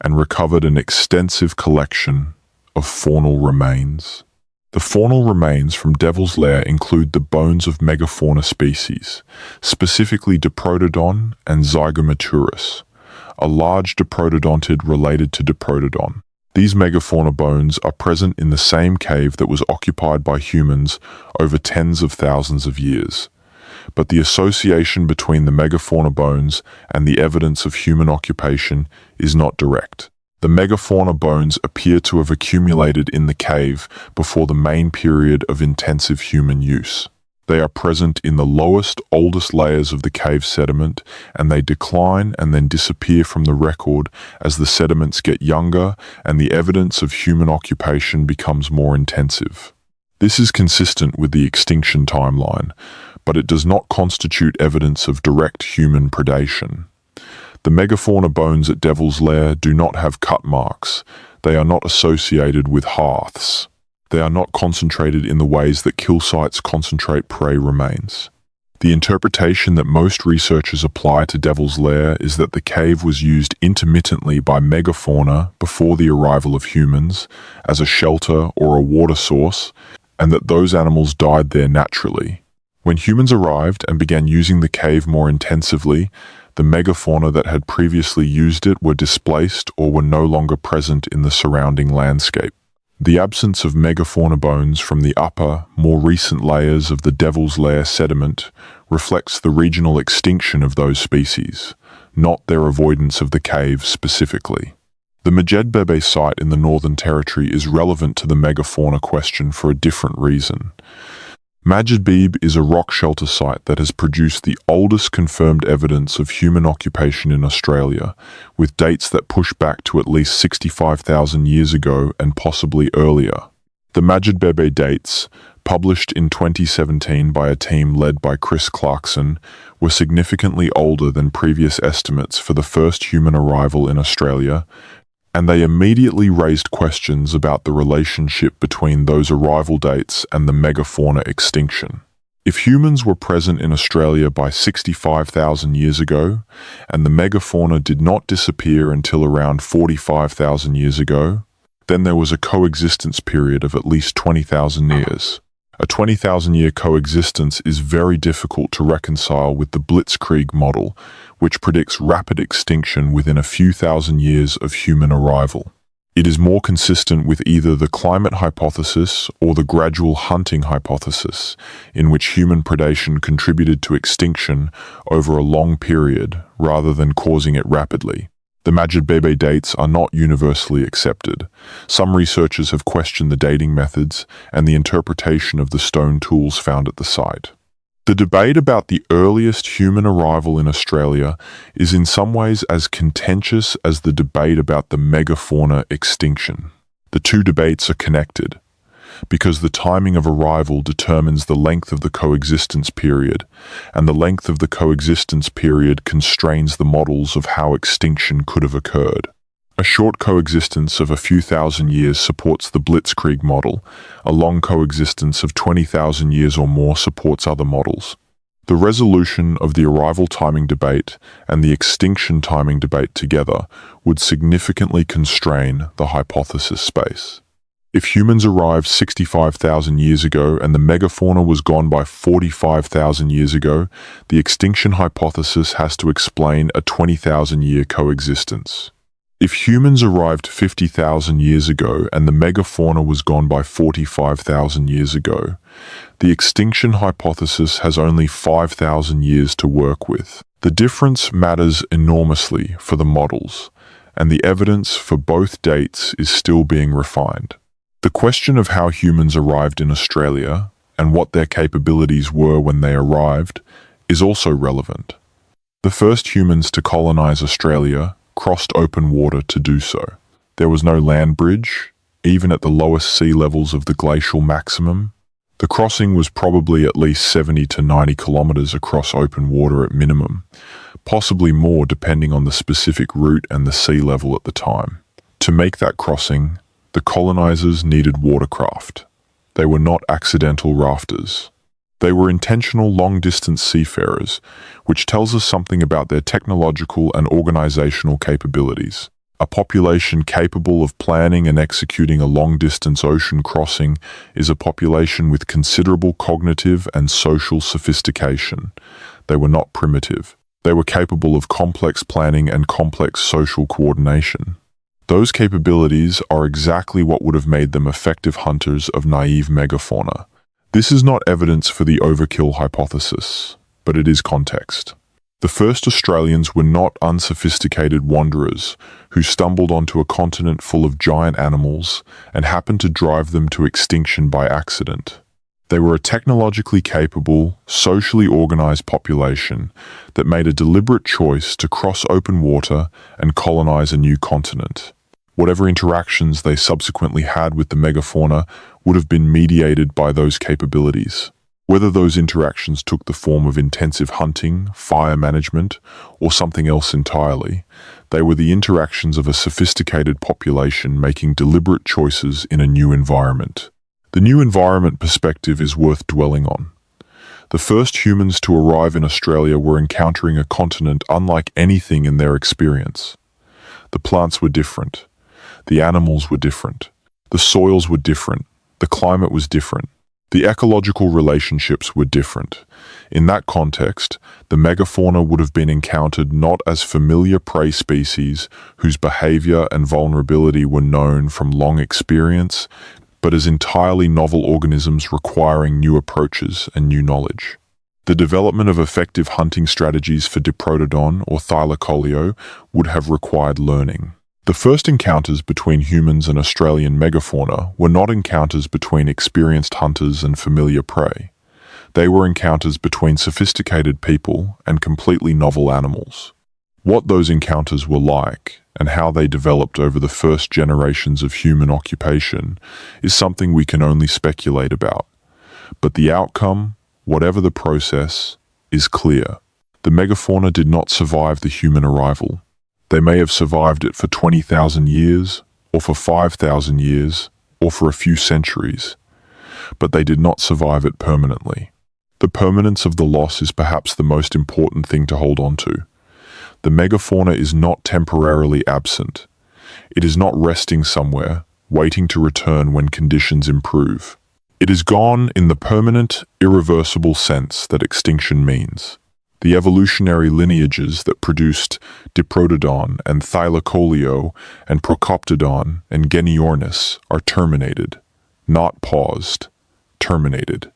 and recovered an extensive collection of faunal remains. The faunal remains from Devil's Lair include the bones of megafauna species, specifically Diprotodon and Zygomaturus, a large diprotodontid related to Diprotodon. These megafauna bones are present in the same cave that was occupied by humans over tens of thousands of years. But the association between the megafauna bones and the evidence of human occupation is not direct. The megafauna bones appear to have accumulated in the cave before the main period of intensive human use. They are present in the lowest, oldest layers of the cave sediment, and they decline and then disappear from the record as the sediments get younger and the evidence of human occupation becomes more intensive. This is consistent with the extinction timeline, but it does not constitute evidence of direct human predation. The megafauna bones at Devil's Lair do not have cut marks. They are not associated with hearths. They are not concentrated in the ways that kill sites concentrate prey remains. The interpretation that most researchers apply to Devil's Lair is that the cave was used intermittently by megafauna before the arrival of humans as a shelter or a water source, and that those animals died there naturally. When humans arrived and began using the cave more intensively, the megafauna that had previously used it were displaced or were no longer present in the surrounding landscape. The absence of megafauna bones from the upper, more recent layers of the Devil's Lair sediment reflects the regional extinction of those species, not their avoidance of the cave specifically. The Megafauna site in the Northern Territory is relevant to the megafauna question for a different reason. Megafauna is a rock shelter site that has produced the oldest confirmed evidence of human occupation in Australia, with dates that push back to at least 65,000 years ago and possibly earlier. The Megafauna dates, published in 2017 by a team led by Chris Clarkson, were significantly older than previous estimates for the first human arrival in Australia, and they immediately raised questions about the relationship between those arrival dates and the megafauna extinction. If humans were present in Australia by 65,000 years ago, and the megafauna did not disappear until around 45,000 years ago, then there was a coexistence period of at least 20,000 years. A 20,000-year coexistence is very difficult to reconcile with the Blitzkrieg model, which predicts rapid extinction within a few thousand years of human arrival. It is more consistent with either the climate hypothesis or the gradual hunting hypothesis, in which human predation contributed to extinction over a long period rather than causing it rapidly. The Megafauna dates are not universally accepted. Some researchers have questioned the dating methods and the interpretation of the stone tools found at the site. The debate about the earliest human arrival in Australia is in some ways as contentious as the debate about the megafauna extinction. The two debates are connected, because the timing of arrival determines the length of the coexistence period, and the length of the coexistence period constrains the models of how extinction could have occurred. A short coexistence of a few thousand years supports the Blitzkrieg model. A long coexistence of 20,000 years or more supports other models. The resolution of the arrival timing debate and the extinction timing debate together would significantly constrain the hypothesis space. If humans arrived 65,000 years ago and the megafauna was gone by 45,000 years ago, the extinction hypothesis has to explain a 20,000-year coexistence. If humans arrived 50,000 years ago and the megafauna was gone by 45,000 years ago, the extinction hypothesis has only 5,000 years to work with. The difference matters enormously for the models, and the evidence for both dates is still being refined. The question of how humans arrived in Australia and what their capabilities were when they arrived is also relevant. The first humans to colonize Australia crossed open water to do so. There was no land bridge, even at the lowest sea levels of the glacial maximum. The crossing was probably at least 70 to 90 kilometers across open water at minimum, possibly more depending on the specific route and the sea level at the time. To make that crossing, the colonizers needed watercraft. They were not accidental rafters. They were intentional long-distance seafarers, which tells us something about their technological and organizational capabilities. A population capable of planning and executing a long-distance ocean crossing is a population with considerable cognitive and social sophistication. They were not primitive. They were capable of complex planning and complex social coordination. Those capabilities are exactly what would have made them effective hunters of naive megafauna. This is not evidence for the overkill hypothesis, but it is context. The first Australians were not unsophisticated wanderers who stumbled onto a continent full of giant animals and happened to drive them to extinction by accident. They were a technologically capable, socially organized population that made a deliberate choice to cross open water and colonize a new continent. Whatever interactions they subsequently had with the megafauna would have been mediated by those capabilities. Whether those interactions took the form of intensive hunting, fire management, or something else entirely, they were the interactions of a sophisticated population making deliberate choices in a new environment. The new environment perspective is worth dwelling on. The first humans to arrive in Australia were encountering a continent unlike anything in their experience. The plants were different. The animals were different. The soils were different. The climate was different. The ecological relationships were different. In that context, the megafauna would have been encountered not as familiar prey species whose behavior and vulnerability were known from long experience, but as entirely novel organisms requiring new approaches and new knowledge. The development of effective hunting strategies for Diprotodon or Thylacoleo would have required learning. The first encounters between humans and Australian megafauna were not encounters between experienced hunters and familiar prey. They were encounters between sophisticated people and completely novel animals. What those encounters were like and how they developed over the first generations of human occupation is something we can only speculate about. But the outcome, whatever the process, is clear. The megafauna did not survive the human arrival. They may have survived it for 20,000 years, or for 5,000 years, or for a few centuries, but they did not survive it permanently. The permanence of the loss is perhaps the most important thing to hold on to. The megafauna is not temporarily absent. It is not resting somewhere, waiting to return when conditions improve. It is gone in the permanent, irreversible sense that extinction means. The evolutionary lineages that produced Diprotodon and Thylacoleo and Procoptodon and Geniornis are terminated, not paused, terminated.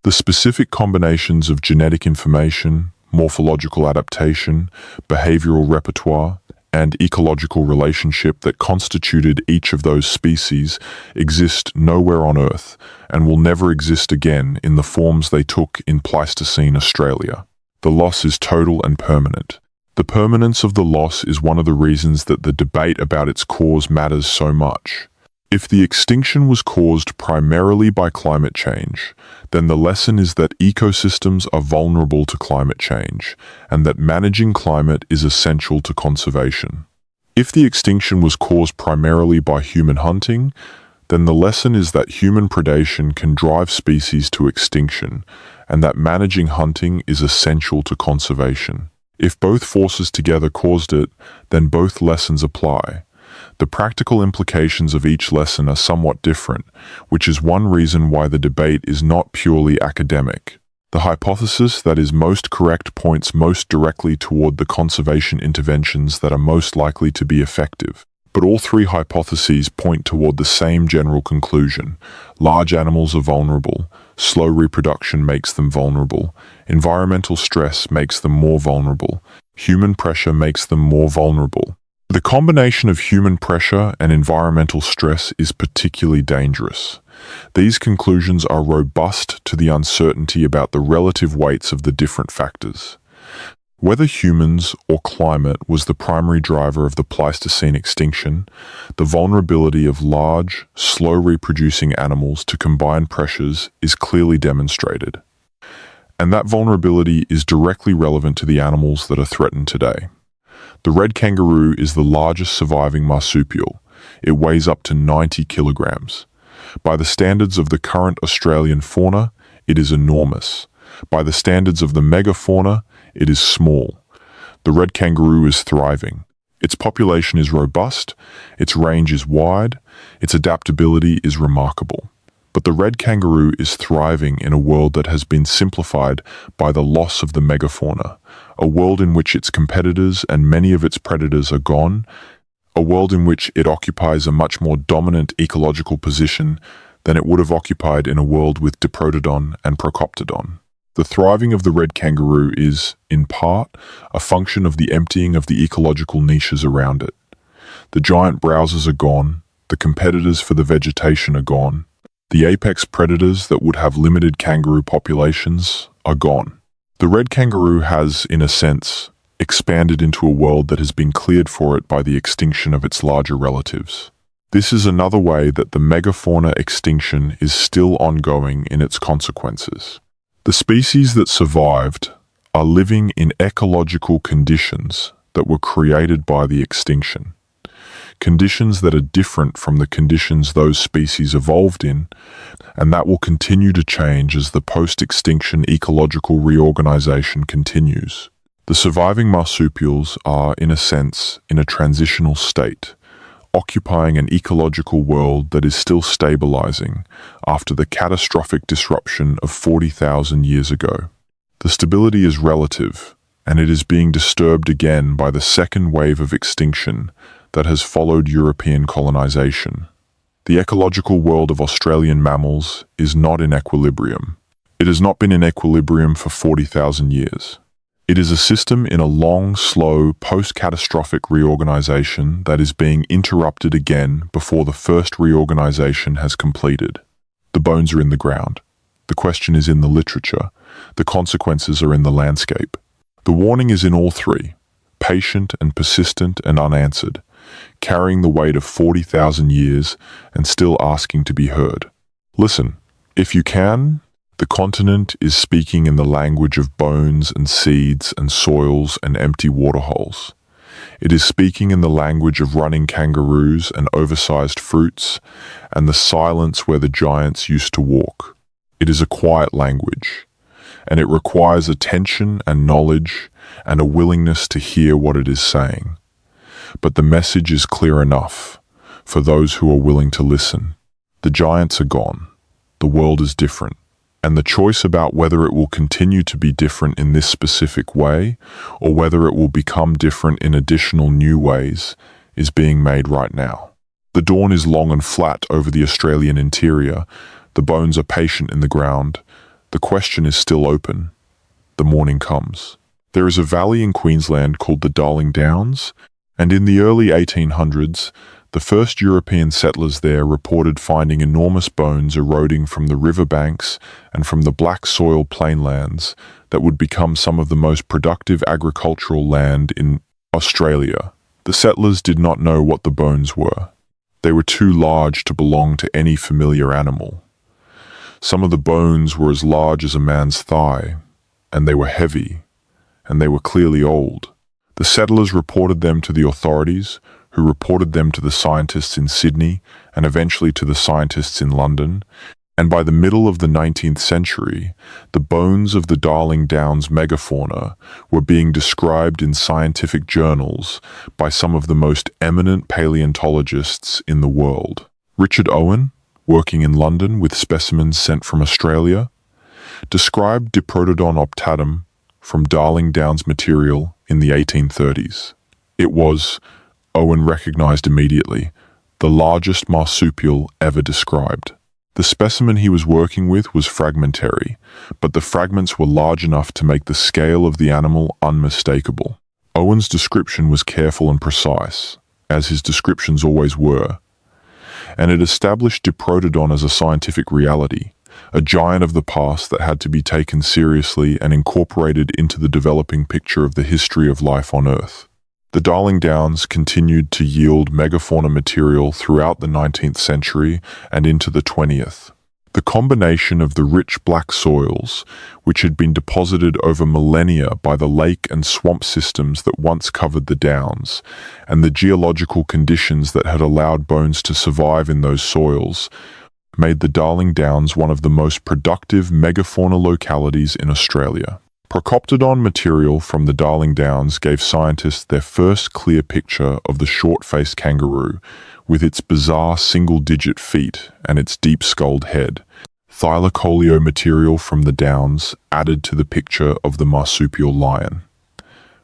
The specific combinations of genetic information, morphological adaptation, behavioral repertoire, and ecological relationship that constituted each of those species exist nowhere on Earth and will never exist again in the forms they took in Pleistocene Australia. The loss is total and permanent. The permanence of the loss is one of the reasons that the debate about its cause matters so much. If the extinction was caused primarily by climate change, then the lesson is that ecosystems are vulnerable to climate change, and that managing climate is essential to conservation. If the extinction was caused primarily by human hunting, then the lesson is that human predation can drive species to extinction, and that managing hunting is essential to conservation. If both forces together caused it, then both lessons apply. The practical implications of each lesson are somewhat different, which is one reason why the debate is not purely academic. The hypothesis that is most correct points most directly toward the conservation interventions that are most likely to be effective. But all three hypotheses point toward the same general conclusion. Large animals are vulnerable, slow reproduction makes them vulnerable, environmental stress makes them more vulnerable, human pressure makes them more vulnerable. The combination of human pressure and environmental stress is particularly dangerous. These conclusions are robust to the uncertainty about the relative weights of the different factors. Whether humans or climate was the primary driver of the Pleistocene extinction, the vulnerability of large, slow-reproducing animals to combined pressures is clearly demonstrated. And that vulnerability is directly relevant to the animals that are threatened today. The red kangaroo is the largest surviving marsupial. It weighs up to 90 kilograms. By the standards of the current Australian fauna, it is enormous. By the standards of the megafauna, it is small. The red kangaroo is thriving. Its population is robust, its range is wide, its adaptability is remarkable. But the red kangaroo is thriving in a world that has been simplified by the loss of the megafauna, a world in which its competitors and many of its predators are gone, a world in which it occupies a much more dominant ecological position than it would have occupied in a world with Diprotodon and Procoptodon. The thriving of the red kangaroo is, in part, a function of the emptying of the ecological niches around it. The giant browsers are gone, the competitors for the vegetation are gone, the apex predators that would have limited kangaroo populations are gone. The red kangaroo has, in a sense, expanded into a world that has been cleared for it by the extinction of its larger relatives. This is another way that the megafauna extinction is still ongoing in its consequences. The species that survived are living in ecological conditions that were created by the extinction. Conditions that are different from the conditions those species evolved in, and that will continue to change as the post-extinction ecological reorganization continues. The surviving marsupials are, in a sense, in a transitional state, occupying an ecological world that is still stabilizing after the catastrophic disruption of 40,000 years ago. The stability is relative, and it is being disturbed again by the second wave of extinction that has followed European colonization. The ecological world of Australian mammals is not in equilibrium. It has not been in equilibrium for 40,000 years. It is a system in a long, slow, post-catastrophic reorganization that is being interrupted again before the first reorganization has completed. The bones are in the ground. The question is in the literature. The consequences are in the landscape. The warning is in all three, patient and persistent and unanswered, carrying the weight of 40,000 years and still asking to be heard. Listen, if you can, the continent is speaking in the language of bones and seeds and soils and empty waterholes. It is speaking in the language of running kangaroos and oversized fruits and the silence where the giants used to walk. It is a quiet language, and it requires attention and knowledge and a willingness to hear what it is saying. But the message is clear enough for those who are willing to listen. The giants are gone. The world is different. And the choice about whether it will continue to be different in this specific way or whether it will become different in additional new ways is being made right now. The dawn is long and flat over the Australian interior. The bones are patient in the ground. The question is still open. The morning comes. There is a valley in Queensland called the Darling Downs, and in the early 1800s, the first European settlers there reported finding enormous bones eroding from the riverbanks and from the black soil plainlands that would become some of the most productive agricultural land in Australia. The settlers did not know what the bones were. They were too large to belong to any familiar animal. Some of the bones were as large as a man's thigh, and they were heavy, and they were clearly old. The settlers reported them to the authorities, who reported them to the scientists in Sydney and eventually to the scientists in London. And by the middle of the 19th century, the bones of the Darling Downs megafauna were being described in scientific journals by some of the most eminent paleontologists in the world. Richard Owen, working in London with specimens sent from Australia, described Diprotodon optatum from Darling Downs material in the 1830s. It was, Owen recognized immediately, the largest marsupial ever described. The specimen he was working with was fragmentary, but the fragments were large enough to make the scale of the animal unmistakable. Owen's description was careful and precise, as his descriptions always were, and it established Diprotodon as a scientific reality, a giant of the past that had to be taken seriously and incorporated into the developing picture of the history of life on Earth. The Darling Downs continued to yield megafauna material throughout the 19th century and into the 20th. The combination of the rich black soils, which had been deposited over millennia by the lake and swamp systems that once covered the downs, and the geological conditions that had allowed bones to survive in those soils, made the Darling Downs one of the most productive megafauna localities in Australia. Procoptodon material from the Darling Downs gave scientists their first clear picture of the short-faced kangaroo, with its bizarre single-digit feet and its deep-skulled head. Thylacoleo material from the Downs added to the picture of the marsupial lion.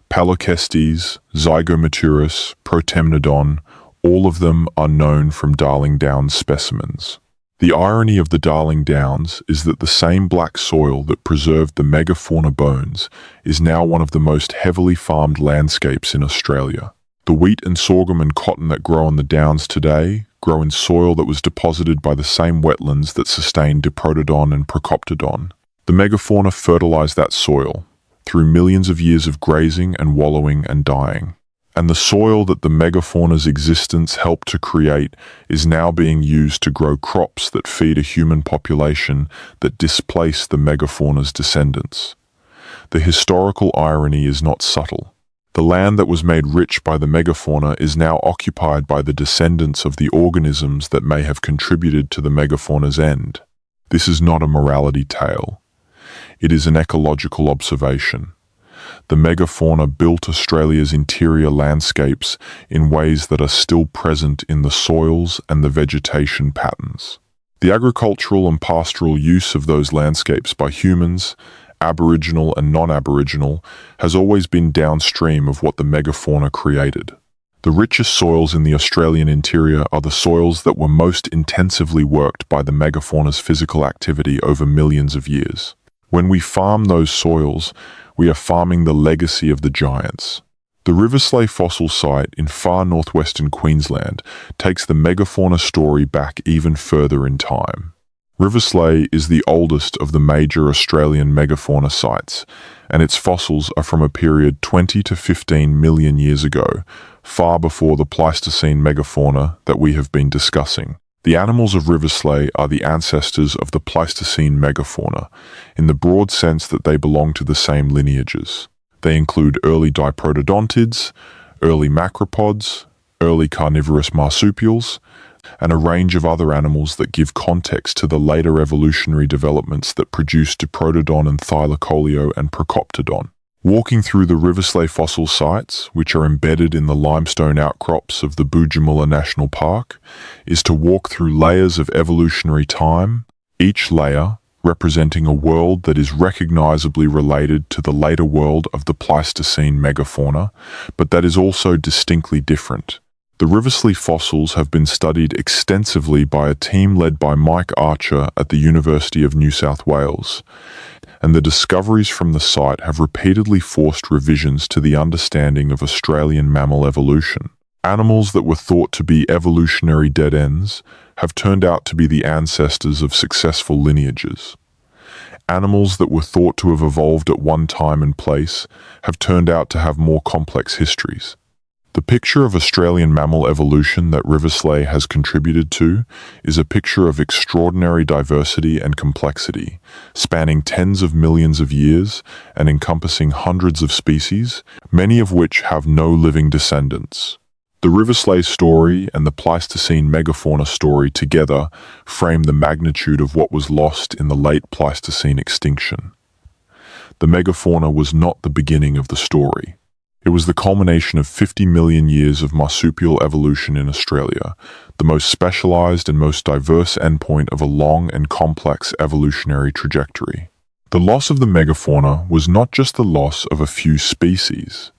Palocestes, Zygomaturus, Protemnodon, all of them are known from Darling Downs specimens. The irony of the Darling Downs is that the same black soil that preserved the megafauna bones is now one of the most heavily farmed landscapes in Australia. The wheat and sorghum and cotton that grow on the Downs today grow in soil that was deposited by the same wetlands that sustained Diprotodon and Procoptodon. The megafauna fertilized that soil through millions of years of grazing and wallowing and dying. And the soil that the megafauna's existence helped to create is now being used to grow crops that feed a human population that displace the megafauna's descendants. The historical irony is not subtle. The land that was made rich by the megafauna is now occupied by the descendants of the organisms that may have contributed to the megafauna's end. This is not a morality tale. It is an ecological observation. The megafauna built Australia's interior landscapes in ways that are still present in the soils and the vegetation patterns. The agricultural and pastoral use of those landscapes by humans, Aboriginal and non-Aboriginal, has always been downstream of what the megafauna created. The richest soils in the Australian interior are the soils that were most intensively worked by the megafauna's physical activity over millions of years. When we farm those soils, we are farming the legacy of the giants. The Riverslay fossil site in far northwestern Queensland takes the megafauna story back even further in time. Riverslay is the oldest of the major Australian megafauna sites, and its fossils are from a period 20 to 15 million years ago, far before the Pleistocene megafauna that we have been discussing. The animals of Riverslay are the ancestors of the Pleistocene megafauna, in the broad sense that they belong to the same lineages. They include early diprotodontids, early macropods, early carnivorous marsupials, and a range of other animals that give context to the later evolutionary developments that produced Diprotodon and Thylacoleo and Procoptodon. Walking through the Riverslay fossil sites, which are embedded in the limestone outcrops of the Boojamula National Park, is to walk through layers of evolutionary time, each layer representing a world that is recognizably related to the later world of the Pleistocene megafauna, but that is also distinctly different. The Riverslay fossils have been studied extensively by a team led by Mike Archer at the University of New South Wales, and the discoveries from the site have repeatedly forced revisions to the understanding of Australian mammal evolution. Animals that were thought to be evolutionary dead ends have turned out to be the ancestors of successful lineages. Animals that were thought to have evolved at one time and place have turned out to have more complex histories. The picture of Australian mammal evolution that Riverslay has contributed to is a picture of extraordinary diversity and complexity, spanning tens of millions of years and encompassing hundreds of species, many of which have no living descendants. The River Slay story and the Pleistocene megafauna story together frame the magnitude of what was lost in the late Pleistocene extinction. The megafauna was not the beginning of the story. It was the culmination of 50 million years of marsupial evolution in Australia, the most specialized and most diverse endpoint of a long and complex evolutionary trajectory. The loss of the megafauna was not just the loss of a few species.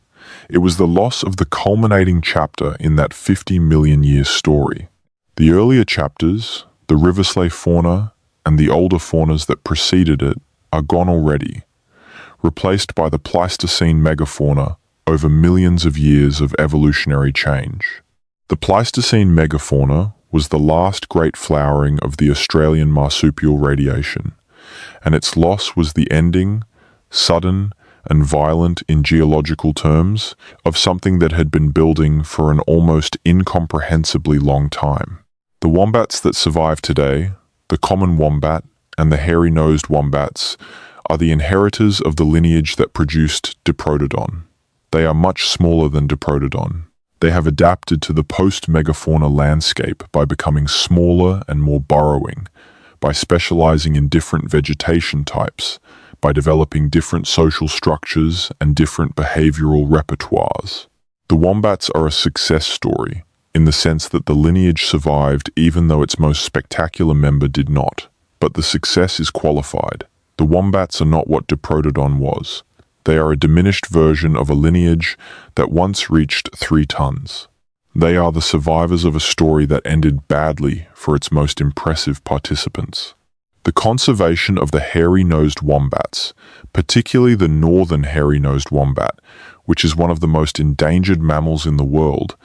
It was the loss of the culminating chapter in that 50 million year story. The earlier chapters, the River Slay fauna, and the older faunas that preceded it are gone already, replaced by the Pleistocene megafauna over millions of years of evolutionary change. The Pleistocene megafauna was the last great flowering of the Australian marsupial radiation, and its loss was the ending, sudden and violent in geological terms, of something that had been building for an almost incomprehensibly long time. The wombats that survive today, the common wombat and the hairy-nosed wombats, are the inheritors of the lineage that produced Diprotodon. They are much smaller than Diprotodon. They have adapted to the post-megafauna landscape by becoming smaller and more burrowing, by specializing in different vegetation types, by developing different social structures and different behavioral repertoires. The wombats are a success story, in the sense that the lineage survived even though its most spectacular member did not. But the success is qualified. The wombats are not what Diprotodon was. They are a diminished version of a lineage that once reached 3 tons. They are the survivors of a story that ended badly for its most impressive participants. The conservation of the hairy-nosed wombats, particularly the northern hairy-nosed wombat, which is one of the most endangered mammals in the world,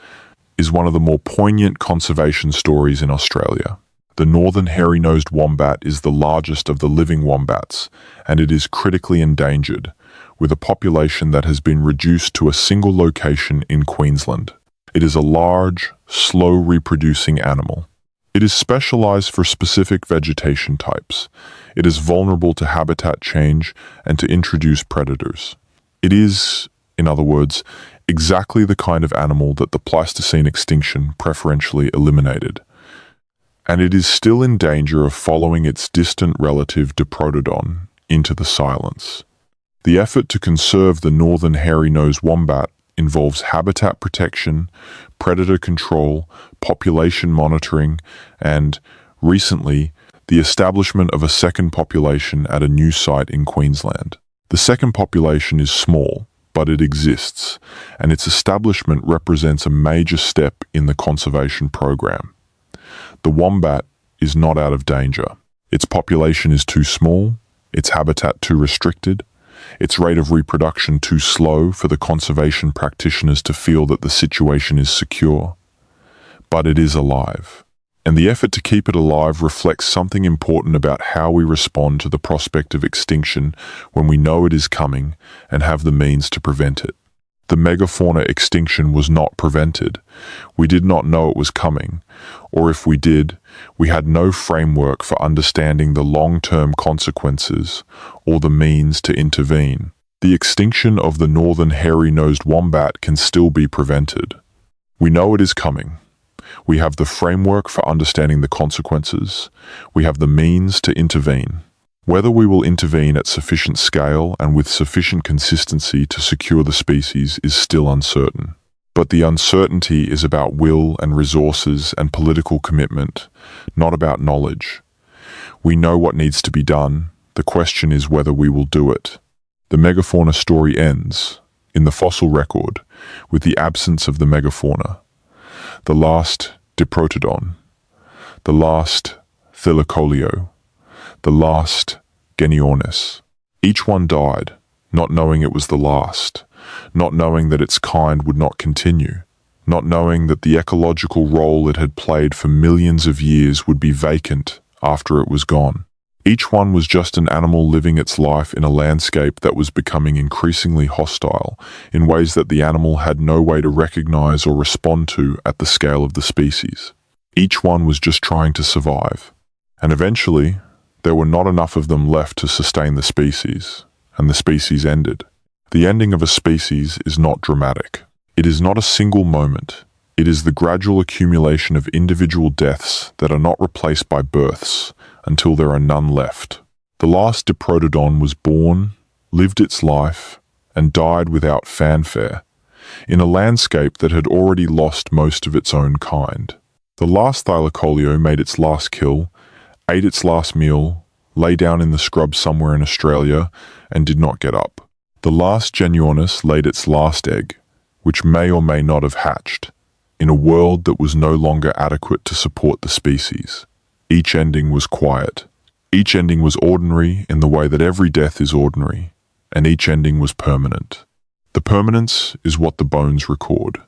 is one of the more poignant conservation stories in Australia. The northern hairy-nosed wombat is the largest of the living wombats, and it is critically endangered, with a population that has been reduced to a single location in Queensland. It is a large, slow-reproducing animal. It is specialized for specific vegetation types. It is vulnerable to habitat change and to introduced predators. It is, in other words, exactly the kind of animal that the Pleistocene extinction preferentially eliminated. And it is still in danger of following its distant relative Diprotodon into the silence. The effort to conserve the northern hairy-nosed wombat involves habitat protection, predator control, population monitoring, and, recently, the establishment of a second population at a new site in Queensland. The second population is small, but it exists, and its establishment represents a major step in the conservation program. The wombat is not out of danger. Its population is too small, its habitat too restricted, its rate of reproduction too slow for the conservation practitioners to feel that the situation is secure. But it is alive. And the effort to keep it alive reflects something important about how we respond to the prospect of extinction when we know it is coming and have the means to prevent it. The megafauna extinction was not prevented. We did not know it was coming, or if we did, we had no framework for understanding the long-term consequences or the means to intervene. The extinction of the northern hairy-nosed wombat can still be prevented. We know it is coming. We have the framework for understanding the consequences. We have the means to intervene. Whether we will intervene at sufficient scale and with sufficient consistency to secure the species is still uncertain. But the uncertainty is about will and resources and political commitment, not about knowledge. We know what needs to be done. The question is whether we will do it. The megafauna story ends, in the fossil record, with the absence of the megafauna. The last Diprotodon, the last Thylacoleo, the last Genyornis. Each one died, not knowing it was the last, not knowing that its kind would not continue, not knowing that the ecological role it had played for millions of years would be vacant after it was gone. Each one was just an animal living its life in a landscape that was becoming increasingly hostile in ways that the animal had no way to recognize or respond to at the scale of the species. Each one was just trying to survive. And eventually, there were not enough of them left to sustain the species, and the species ended. The ending of a species is not dramatic. It is not a single moment. It is the gradual accumulation of individual deaths that are not replaced by births until there are none left. The last Diprotodon was born, lived its life, and died without fanfare, in a landscape that had already lost most of its own kind. The last Thylacoleo made its last kill, ate its last meal, lay down in the scrub somewhere in Australia, and did not get up. The last Genuinus laid its last egg, which may or may not have hatched, in a world that was no longer adequate to support the species. Each ending was quiet. Each ending was ordinary in the way that every death is ordinary, and each ending was permanent. The permanence is what the bones record.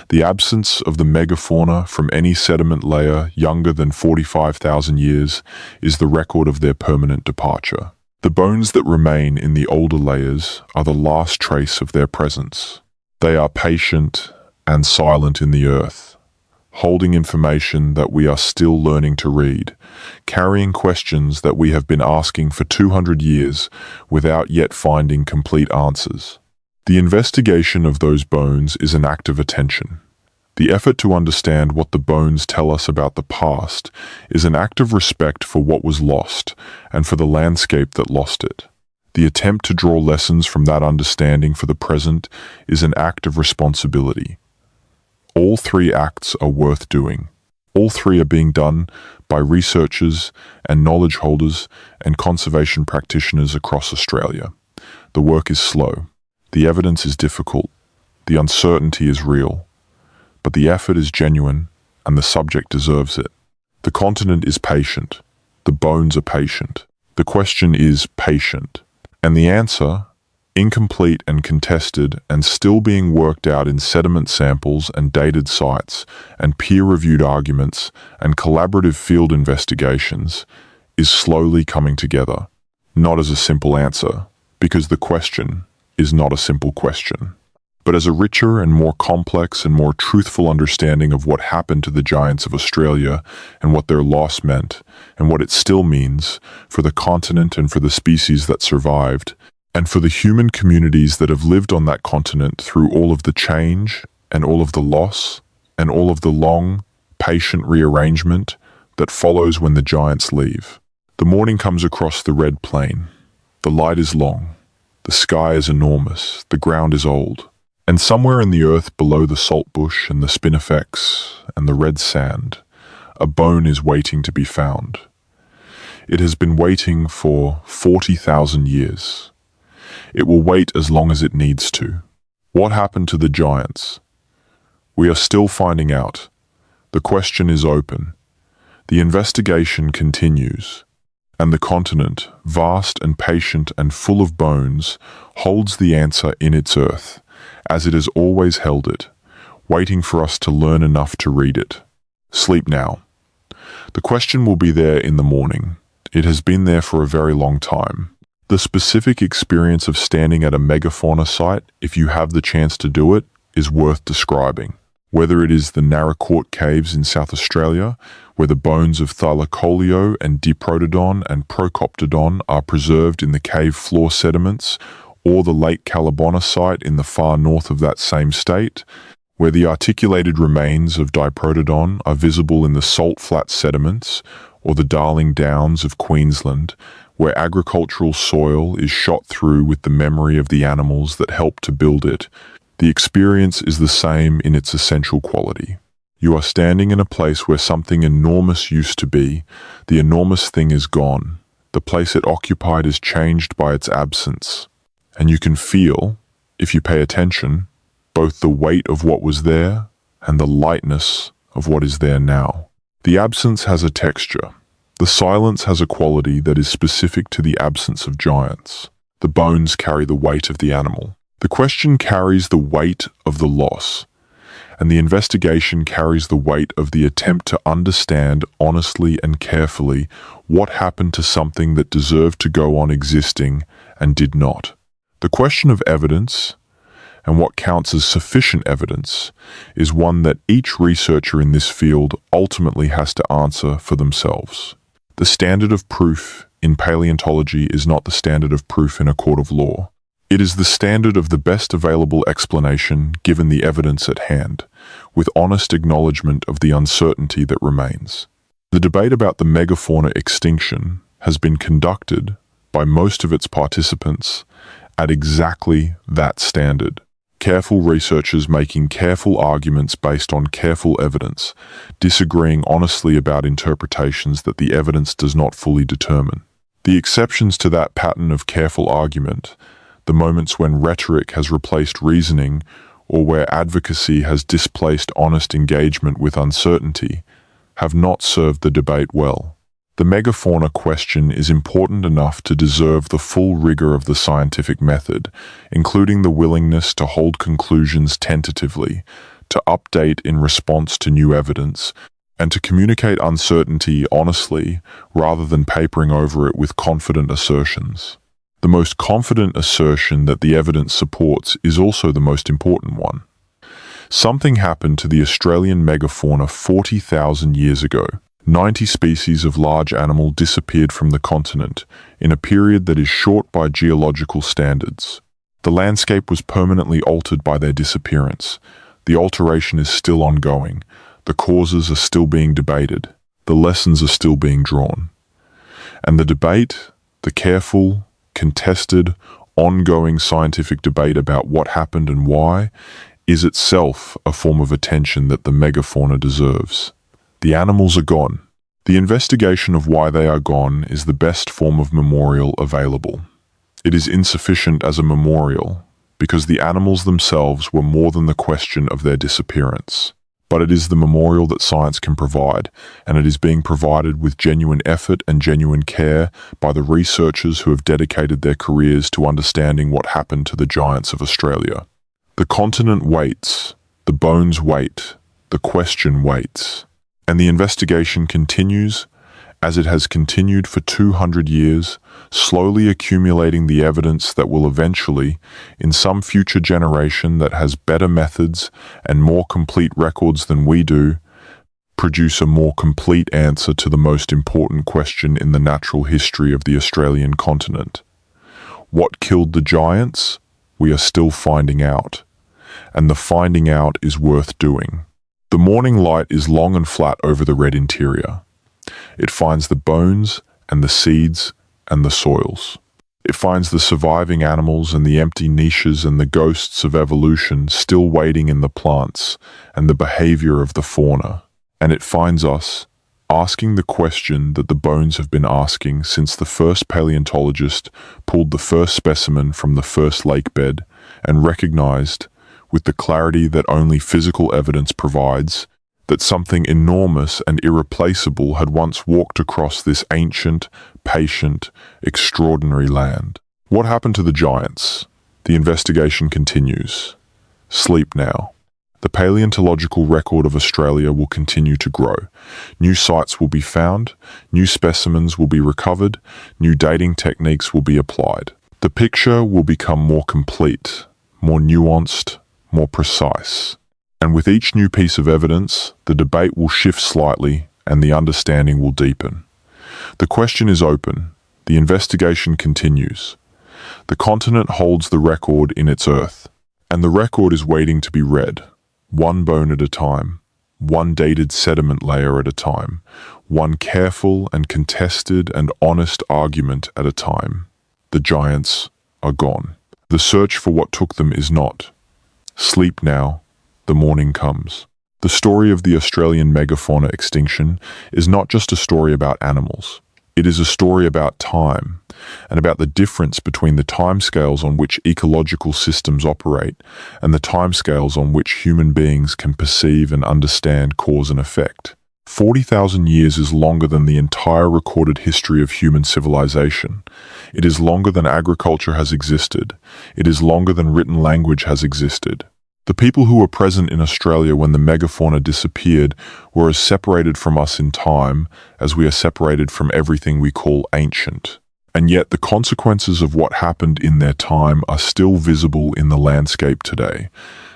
The absence of the megafauna from any sediment layer younger than 45,000 years is the record of their permanent departure. The bones that remain in the older layers are the last trace of their presence. They are patient and silent in the earth, holding information that we are still learning to read, carrying questions that we have been asking for 200 years without yet finding complete answers. The investigation of those bones is an act of attention. The effort to understand what the bones tell us about the past is an act of respect for what was lost and for the landscape that lost it. The attempt to draw lessons from that understanding for the present is an act of responsibility. All three acts are worth doing. All three are being done by researchers and knowledge holders and conservation practitioners across Australia. The work is slow. The evidence is difficult. The uncertainty is real. But the effort is genuine, and the subject deserves it. The continent is patient. The bones are patient. The question is patient. And the answer, incomplete and contested and still being worked out in sediment samples and dated sites and peer-reviewed arguments and collaborative field investigations, is slowly coming together. Not as a simple answer, because the question is not a simple question, but as a richer and more complex and more truthful understanding of what happened to the giants of Australia and what their loss meant and what it still means for the continent and for the species that survived and for the human communities that have lived on that continent through all of the change and all of the loss and all of the long, patient rearrangement that follows when the giants leave. The morning comes across the red plain. The light is long. The sky is enormous, the ground is old, and somewhere in the earth below the saltbush and the spinifex and the red sand, a bone is waiting to be found. It has been waiting for 40,000 years. It will wait as long as it needs to. What happened to the giants? We are still finding out. The question is open. The investigation continues. And the continent, vast and patient and full of bones, holds the answer in its earth, as it has always held it, waiting for us to learn enough to read it. Sleep now. The question will be there in the morning. It has been there for a very long time. The specific experience of standing at a megafauna site, if you have the chance to do it, is worth describing. Whether it is the Narracourt Caves in South Australia, where the bones of Thylacoleo and Diprotodon and Procoptodon are preserved in the cave floor sediments, or the Lake Callabonna site in the far north of that same state, where the articulated remains of Diprotodon are visible in the salt flat sediments, or the Darling Downs of Queensland, where agricultural soil is shot through with the memory of the animals that helped to build it, the experience is the same in its essential quality. You are standing in a place where something enormous used to be. The enormous thing is gone. The place it occupied is changed by its absence. And you can feel, if you pay attention, both the weight of what was there and the lightness of what is there now. The absence has a texture. The silence has a quality that is specific to the absence of giants. The bones carry the weight of the animal. The question carries the weight of the loss, and the investigation carries the weight of the attempt to understand honestly and carefully what happened to something that deserved to go on existing and did not. The question of evidence, and what counts as sufficient evidence, is one that each researcher in this field ultimately has to answer for themselves. The standard of proof in paleontology is not the standard of proof in a court of law. It is the standard of the best available explanation given the evidence at hand, with honest acknowledgement of the uncertainty that remains. The debate about the megafauna extinction has been conducted by most of its participants at exactly that standard. Careful researchers making careful arguments based on careful evidence, disagreeing honestly about interpretations that the evidence does not fully determine. The exceptions to that pattern of careful argument, the moments when rhetoric has replaced reasoning or where advocacy has displaced honest engagement with uncertainty, have not served the debate well. The megafauna question is important enough to deserve the full rigor of the scientific method, including the willingness to hold conclusions tentatively, to update in response to new evidence, and to communicate uncertainty honestly rather than papering over it with confident assertions. The most confident assertion that the evidence supports is also the most important one. Something happened to the Australian megafauna 40,000 years ago. 90 species of large animal disappeared from the continent in a period that is short by geological standards. The landscape was permanently altered by their disappearance. The alteration is still ongoing. The causes are still being debated. The lessons are still being drawn. And the debate, the careful, contested, ongoing scientific debate about what happened and why, is itself a form of attention that the megafauna deserves. The animals are gone. The investigation of why they are gone is the best form of memorial available. It is insufficient as a memorial because the animals themselves were more than the question of their disappearance. But it is the memorial that science can provide, and it is being provided with genuine effort and genuine care by the researchers who have dedicated their careers to understanding what happened to the giants of Australia. The continent waits, the bones wait, the question waits. And the investigation continues, as it has continued for 200 years, slowly accumulating the evidence that will eventually, in some future generation that has better methods and more complete records than we do, produce a more complete answer to the most important question in the natural history of the Australian continent. What killed the giants? We are still finding out. And the finding out is worth doing. The morning light is long and flat over the red interior. It finds the bones and the seeds and the soils. It finds the surviving animals and the empty niches and the ghosts of evolution still waiting in the plants and the behavior of the fauna. And it finds us asking the question that the bones have been asking since the first paleontologist pulled the first specimen from the first lake bed and recognized, with the clarity that only physical evidence provides, that something enormous and irreplaceable had once walked across this ancient, patient, extraordinary land. What happened to the giants? The investigation continues. Sleep now. The paleontological record of Australia will continue to grow. New sites will be found, new specimens will be recovered, new dating techniques will be applied. The picture will become more complete, more nuanced, more precise. And with each new piece of evidence, the debate will shift slightly and the understanding will deepen. The question is open. The investigation continues. The continent holds the record in its earth, and the record is waiting to be read, one bone at a time, one dated sediment layer at a time, one careful and contested and honest argument at a time. The giants are gone. The search for what took them is not. Sleep now, the morning comes. The story of the Australian megafauna extinction is not just a story about animals. It is a story about time, and about the difference between the timescales on which ecological systems operate and the timescales on which human beings can perceive and understand cause and effect. 40,000 years is longer than the entire recorded history of human civilization. It is longer than agriculture has existed. It is longer than written language has existed. The people who were present in Australia when the megafauna disappeared were as separated from us in time as we are separated from everything we call ancient. And yet the consequences of what happened in their time are still visible in the landscape today.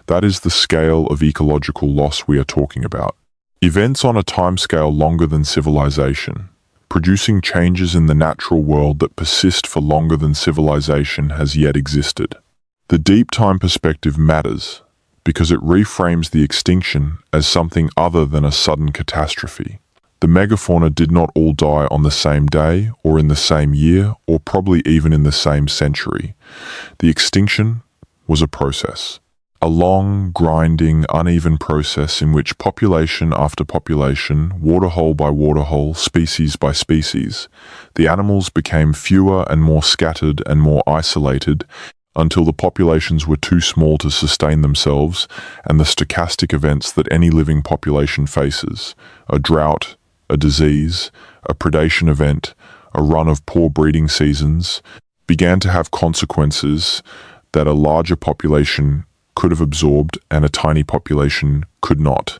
That is the scale of ecological loss we are talking about. Events on a timescale longer than civilization, producing changes in the natural world that persist for longer than civilization has yet existed. The deep time perspective matters because it reframes the extinction as something other than a sudden catastrophe. The megafauna did not all die on the same day or in the same year or probably even in the same century. The extinction was a process. A long, grinding, uneven process in which population after population, waterhole by waterhole, species by species, the animals became fewer and more scattered and more isolated until the populations were too small to sustain themselves, and the stochastic events that any living population faces, a drought, a disease, a predation event, a run of poor breeding seasons, began to have consequences that a larger population could have absorbed and a tiny population could not.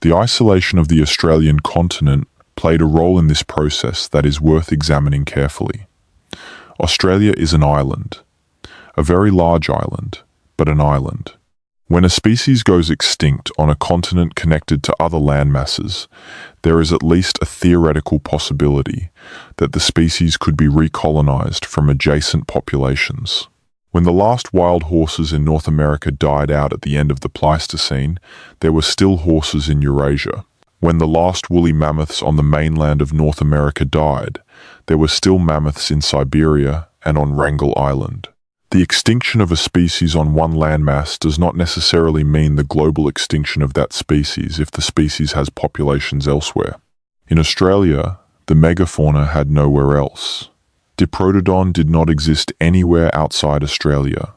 The isolation of the Australian continent played a role in this process that is worth examining carefully. Australia is an island, a very large island, but an island. When a species goes extinct on a continent connected to other landmasses, there is at least a theoretical possibility that the species could be recolonized from adjacent populations. When the last wild horses in North America died out at the end of the Pleistocene, there were still horses in Eurasia. When the last woolly mammoths on the mainland of North America died, there were still mammoths in Siberia and on Wrangel Island. The extinction of a species on one landmass does not necessarily mean the global extinction of that species if the species has populations elsewhere. In Australia, the megafauna had nowhere else. Diprotodon did not exist anywhere outside Australia.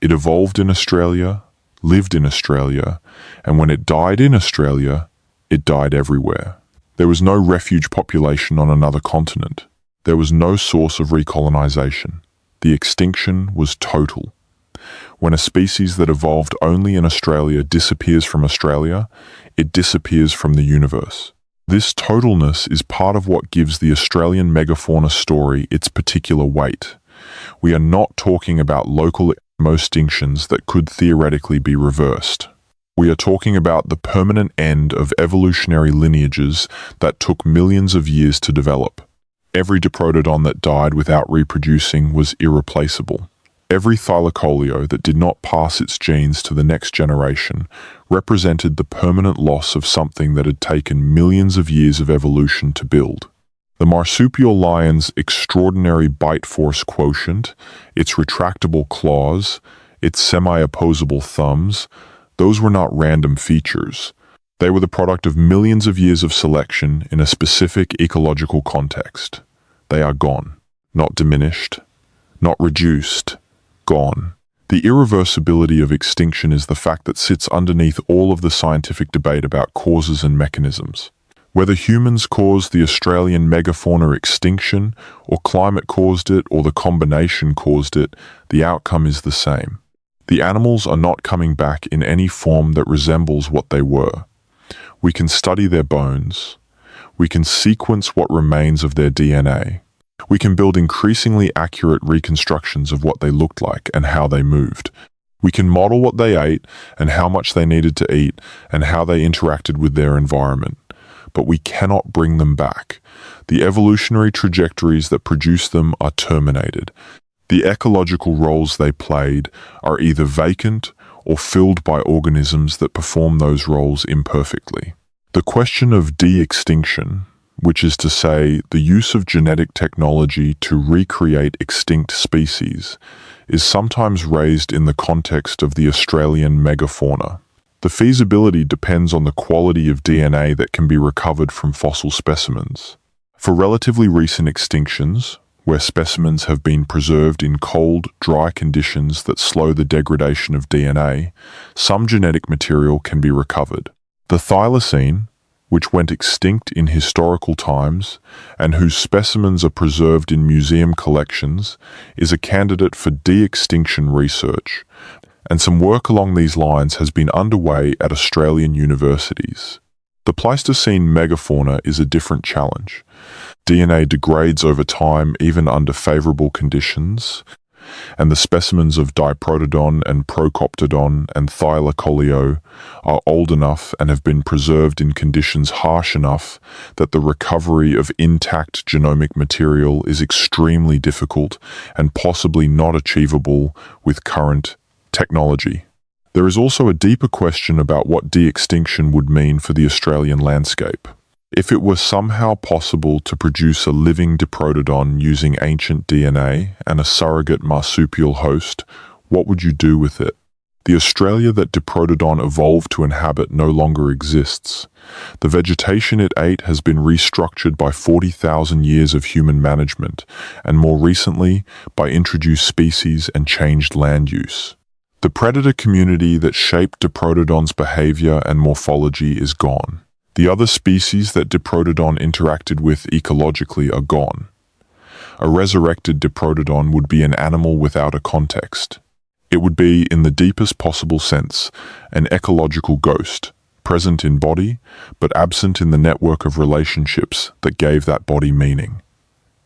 It evolved in Australia, lived in Australia, and when it died in Australia, it died everywhere. There was no refuge population on another continent. There was no source of recolonization. The extinction was total. When a species that evolved only in Australia disappears from Australia, it disappears from the universe. This totalness is part of what gives the Australian megafauna story its particular weight. We are not talking about local extinctions that could theoretically be reversed. We are talking about the permanent end of evolutionary lineages that took millions of years to develop. Every diprotodon that died without reproducing was irreplaceable. Every thylacoleo that did not pass its genes to the next generation represented the permanent loss of something that had taken millions of years of evolution to build. The marsupial lion's extraordinary bite force quotient, its retractable claws, its semi-opposable thumbs, those were not random features. They were the product of millions of years of selection in a specific ecological context. They are gone, not diminished, not reduced, gone. The irreversibility of extinction is the fact that sits underneath all of the scientific debate about causes and mechanisms. Whether humans caused the Australian megafauna extinction, or climate caused it, or the combination caused it, the outcome is the same. The animals are not coming back in any form that resembles what they were. We can study their bones. We can sequence what remains of their DNA. We can build increasingly accurate reconstructions of what they looked like and how they moved. We can model what they ate and how much they needed to eat and how they interacted with their environment. But we cannot bring them back. The evolutionary trajectories that produce them are terminated. The ecological roles they played are either vacant or filled by organisms that perform those roles imperfectly. The question of de-extinction, which is to say the use of genetic technology to recreate extinct species, is sometimes raised in the context of the Australian megafauna. The feasibility depends on the quality of DNA that can be recovered from fossil specimens. For relatively recent extinctions, where specimens have been preserved in cold, dry conditions that slow the degradation of DNA, some genetic material can be recovered. The thylacine, which went extinct in historical times and whose specimens are preserved in museum collections, is a candidate for de-extinction research, and some work along these lines has been underway at Australian universities. The Pleistocene megafauna is a different challenge. DNA degrades over time even under favourable conditions. and the specimens of Diprotodon and Procoptodon and Thylacoleo are old enough and have been preserved in conditions harsh enough that the recovery of intact genomic material is extremely difficult and possibly not achievable with current technology. There is also a deeper question about what de-extinction would mean for the Australian landscape. If it were somehow possible to produce a living Diprotodon using ancient DNA and a surrogate marsupial host, what would you do with it? The Australia that Diprotodon evolved to inhabit no longer exists. The vegetation it ate has been restructured by 40,000 years of human management, and more recently by introduced species and changed land use. The predator community that shaped Diprotodon's behavior and morphology is gone. The other species that Diprotodon interacted with ecologically are gone. A resurrected Diprotodon would be an animal without a context. It would be, in the deepest possible sense, an ecological ghost, present in body, but absent in the network of relationships that gave that body meaning.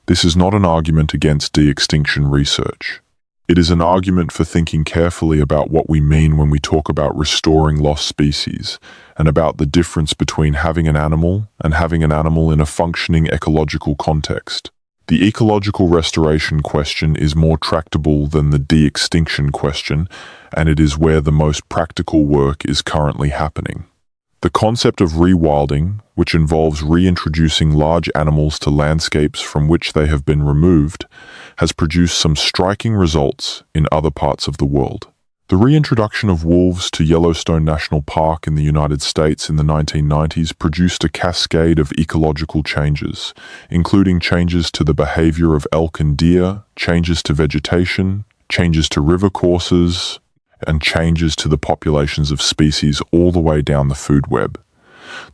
This is not an argument against de-extinction research. It is an argument for thinking carefully about what we mean when we talk about restoring lost species, and about the difference between having an animal and having an animal in a functioning ecological context. The ecological restoration question is more tractable than the de-extinction question, and it is where the most practical work is currently happening. The concept of rewilding, which involves reintroducing large animals to landscapes from which they have been removed, has produced some striking results in other parts of the world. The reintroduction of wolves to Yellowstone National Park in the United States in the 1990s produced a cascade of ecological changes, including changes to the behavior of elk and deer, changes to vegetation, changes to river courses, and changes to the populations of species all the way down the food web.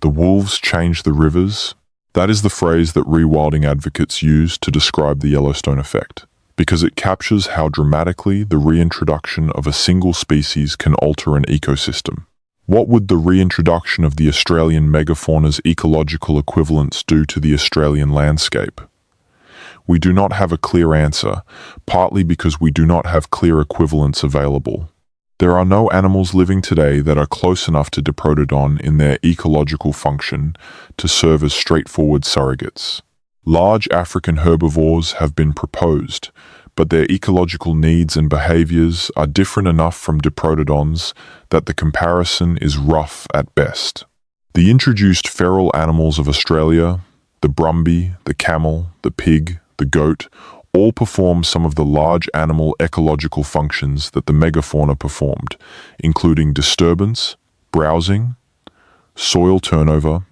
The wolves changed the rivers. That is the phrase that rewilding advocates use to describe the Yellowstone effect, because it captures how dramatically the reintroduction of a single species can alter an ecosystem. What would the reintroduction of the Australian megafauna's ecological equivalents do to the Australian landscape? We do not have a clear answer, partly because we do not have clear equivalents available. There are no animals living today that are close enough to Diprotodon in their ecological function to serve as straightforward surrogates. Large African herbivores have been proposed, but their ecological needs and behaviors are different enough from Diprotodon's that the comparison is rough at best. The introduced feral animals of Australia, the brumby, the camel, the pig, the goat, all perform some of the large animal ecological functions that the megafauna performed, including disturbance, browsing, soil turnover,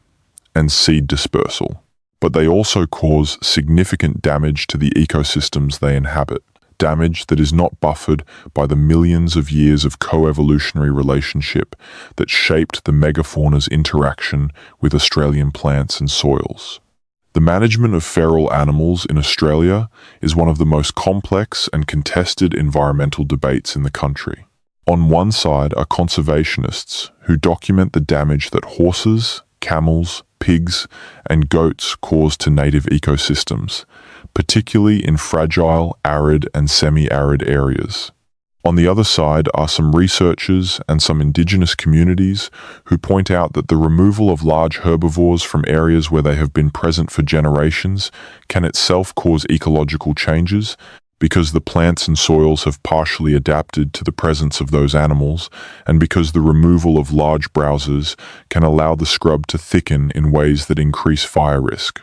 and seed dispersal. But they also cause significant damage to the ecosystems they inhabit, damage that is not buffered by the millions of years of coevolutionary relationship that shaped the megafauna's interaction with Australian plants and soils. The management of feral animals in Australia is one of the most complex and contested environmental debates in the country. On one side are conservationists who document the damage that horses, camels, pigs, and goats cause to native ecosystems, particularly in fragile, arid, and semi-arid areas. On the other side are some researchers and some indigenous communities who point out that the removal of large herbivores from areas where they have been present for generations can itself cause ecological changes because the plants and soils have partially adapted to the presence of those animals, and because the removal of large browsers can allow the scrub to thicken in ways that increase fire risk.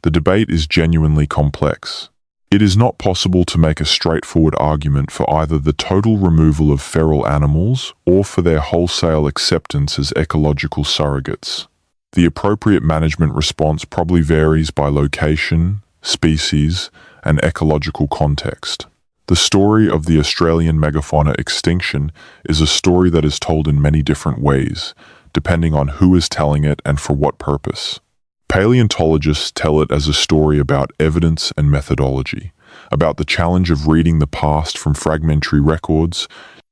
The debate is genuinely complex. It is not possible to make a straightforward argument for either the total removal of feral animals or for their wholesale acceptance as ecological surrogates. The appropriate management response probably varies by location, species, and ecological context. The story of the Australian megafauna extinction is a story that is told in many different ways, depending on who is telling it and for what purpose. Paleontologists tell it as a story about evidence and methodology, about the challenge of reading the past from fragmentary records,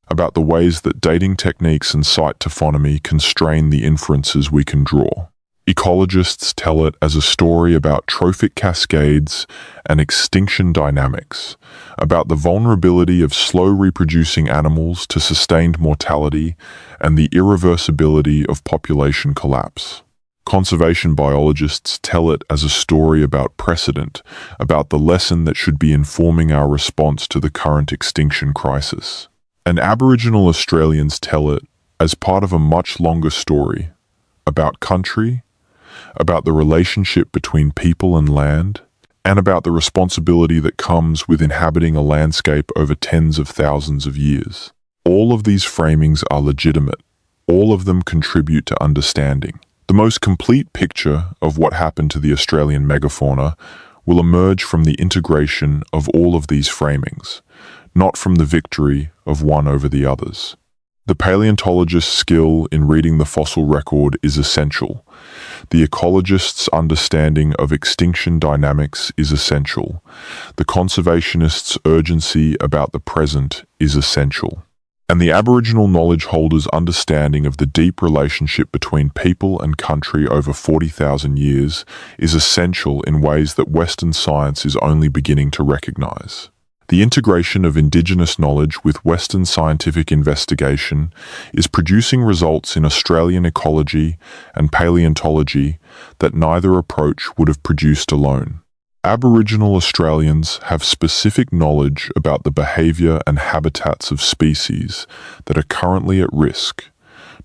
about the ways that dating techniques and site taphonomy constrain the inferences we can draw. Ecologists tell it as a story about trophic cascades and extinction dynamics, about the vulnerability of slow-reproducing animals to sustained mortality and the irreversibility of population collapse. Conservation biologists tell it as a story about precedent, about the lesson that should be informing our response to the current extinction crisis. And Aboriginal Australians tell it as part of a much longer story about country, about the relationship between people and land, and about the responsibility that comes with inhabiting a landscape over tens of thousands of years. All of these framings are legitimate. All of them contribute to understanding. The most complete picture of what happened to the Australian megafauna will emerge from the integration of all of these framings, not from the victory of one over the others. The paleontologist's skill in reading the fossil record is essential. The ecologist's understanding of extinction dynamics is essential. The conservationist's urgency about the present is essential. And the Aboriginal knowledge holder's understanding of the deep relationship between people and country over 40,000 years is essential in ways that Western science is only beginning to recognize. The integration of Indigenous knowledge with Western scientific investigation is producing results in Australian ecology and paleontology that neither approach would have produced alone. Aboriginal Australians have specific knowledge about the behaviour and habitats of species that are currently at risk,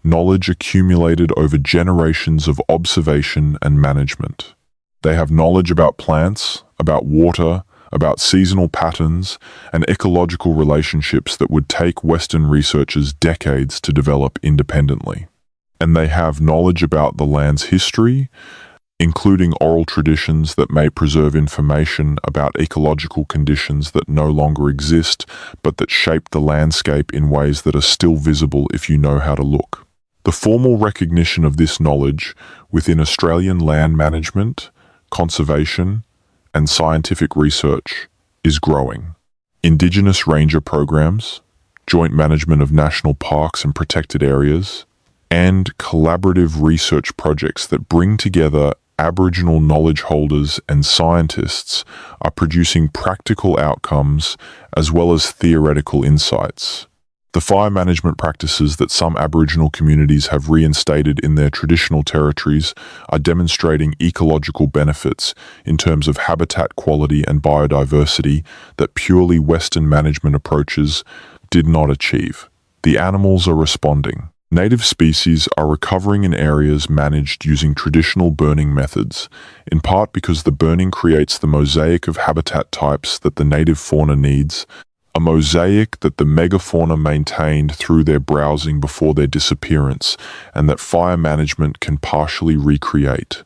knowledge accumulated over generations of observation and management. They have knowledge about plants, about water, about seasonal patterns and ecological relationships that would take Western researchers decades to develop independently. And they have knowledge about the land's history, including oral traditions that may preserve information about ecological conditions that no longer exist, but that shape the landscape in ways that are still visible if you know how to look. The formal recognition of this knowledge within Australian land management, conservation, and scientific research is growing. Indigenous ranger programs, joint management of national parks and protected areas, and collaborative research projects that bring together Aboriginal knowledge holders and scientists are producing practical outcomes as well as theoretical insights. The fire management practices that some Aboriginal communities have reinstated in their traditional territories are demonstrating ecological benefits in terms of habitat quality and biodiversity that purely Western management approaches did not achieve. The animals are responding. Native species are recovering in areas managed using traditional burning methods, in part because the burning creates the mosaic of habitat types that the native fauna needs, a mosaic that the megafauna maintained through their browsing before their disappearance, and that fire management can partially recreate.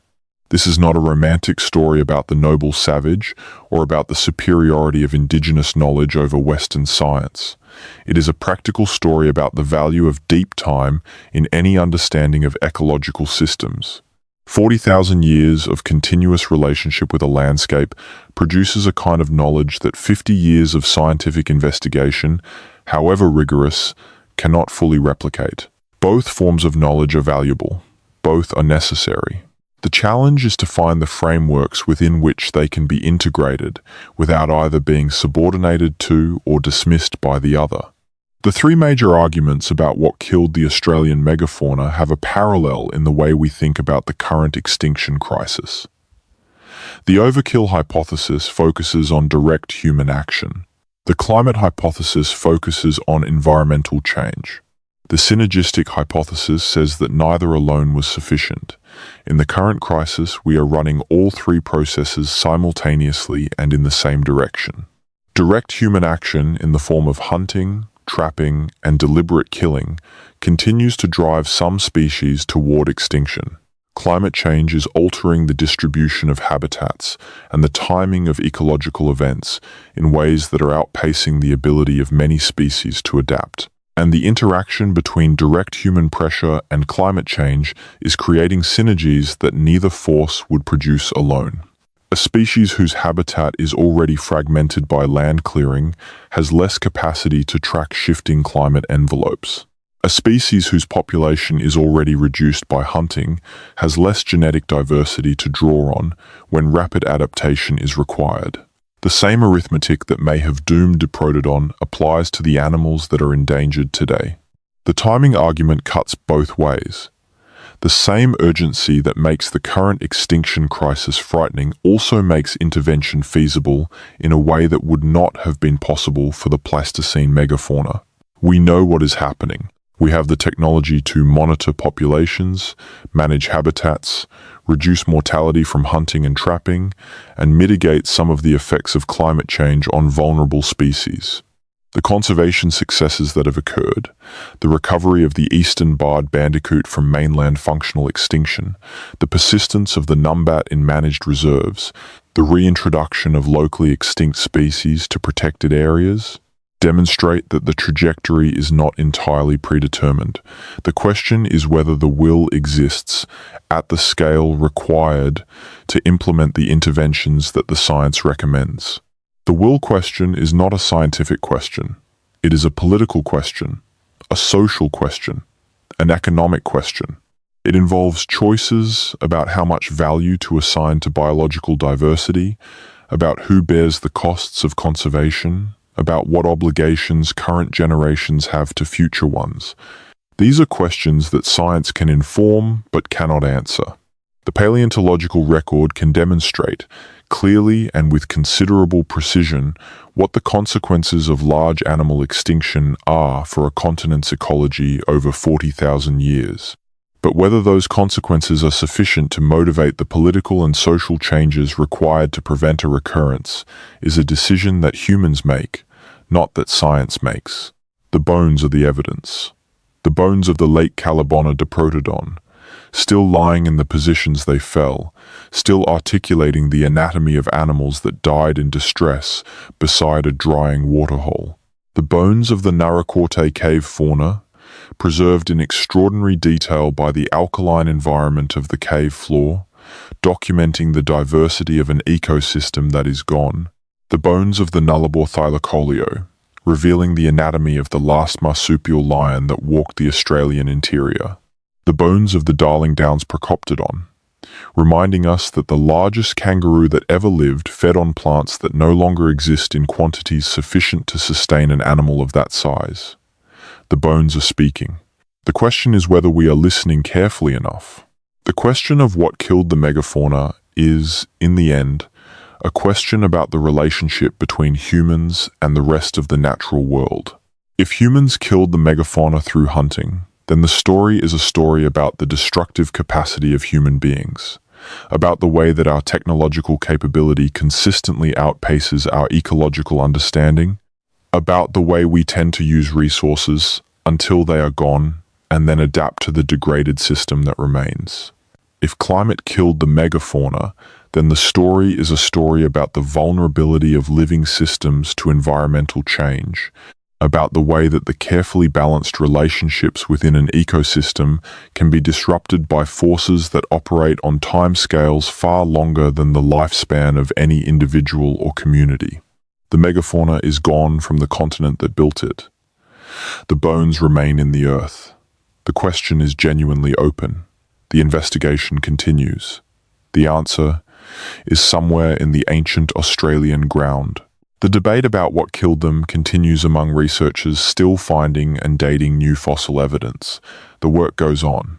This is not a romantic story about the noble savage or about the superiority of Indigenous knowledge over Western science. It is a practical story about the value of deep time in any understanding of ecological systems. 40,000 years of continuous relationship with a landscape produces a kind of knowledge that 50 years of scientific investigation, however rigorous, cannot fully replicate. Both forms of knowledge are valuable. Both are necessary. The challenge is to find the frameworks within which they can be integrated without either being subordinated to or dismissed by the other. The three major arguments about what killed the Australian megafauna have a parallel in the way we think about the current extinction crisis. The overkill hypothesis focuses on direct human action. The climate hypothesis focuses on environmental change. The synergistic hypothesis says that neither alone was sufficient. In the current crisis, we are running all three processes simultaneously and in the same direction. Direct human action in the form of hunting, trapping, and deliberate killing continues to drive some species toward extinction. Climate change is altering the distribution of habitats and the timing of ecological events in ways that are outpacing the ability of many species to adapt. And the interaction between direct human pressure and climate change is creating synergies that neither force would produce alone. A species whose habitat is already fragmented by land clearing has less capacity to track shifting climate envelopes. A species whose population is already reduced by hunting has less genetic diversity to draw on when rapid adaptation is required. The same arithmetic that may have doomed Diprotodon applies to the animals that are endangered today. The timing argument cuts both ways. The same urgency that makes the current extinction crisis frightening also makes intervention feasible in a way that would not have been possible for the Pleistocene megafauna. We know what is happening. We have the technology to monitor populations, manage habitats, reduce mortality from hunting and trapping, and mitigate some of the effects of climate change on vulnerable species. The conservation successes that have occurred, the recovery of the eastern barred bandicoot from mainland functional extinction, the persistence of the numbat in managed reserves, the reintroduction of locally extinct species to protected areas, demonstrate that the trajectory is not entirely predetermined. The question is whether the will exists at the scale required to implement the interventions that the science recommends. The will question is not a scientific question. It is a political question, a social question, an economic question. It involves choices about how much value to assign to biological diversity, about who bears the costs of conservation, about what obligations current generations have to future ones. These are questions that science can inform but cannot answer. The paleontological record can demonstrate, clearly and with considerable precision, what the consequences of large animal extinction are for a continent's ecology over 40,000 years. But whether those consequences are sufficient to motivate the political and social changes required to prevent a recurrence is a decision that humans make, not that science makes. The bones are the evidence. The bones of the late Calabona Diprotodon, still lying in the positions they fell, still articulating the anatomy of animals that died in distress beside a drying waterhole. The bones of the Narakorte cave fauna, preserved in extraordinary detail by the alkaline environment of the cave floor, documenting the diversity of an ecosystem that is gone. The bones of the Nullarbor thylacoleo, revealing the anatomy of the last marsupial lion that walked the Australian interior. The bones of the Darling Downs Procoptodon, reminding us that the largest kangaroo that ever lived fed on plants that no longer exist in quantities sufficient to sustain an animal of that size. The bones are speaking. The question is whether we are listening carefully enough. The question of what killed the megafauna is, in the end, a question about the relationship between humans and the rest of the natural world. If humans killed the megafauna through hunting, then the story is a story about the destructive capacity of human beings, about the way that our technological capability consistently outpaces our ecological understanding, about the way we tend to use resources until they are gone and then adapt to the degraded system that remains. If climate killed the megafauna, then the story is a story about the vulnerability of living systems to environmental change, about the way that the carefully balanced relationships within an ecosystem can be disrupted by forces that operate on timescales far longer than the lifespan of any individual or community. The megafauna is gone from the continent that built it. The bones remain in the earth. The question is genuinely open. The investigation continues. The answer is somewhere in the ancient Australian ground. The debate about what killed them continues among researchers still finding and dating new fossil evidence. The work goes on.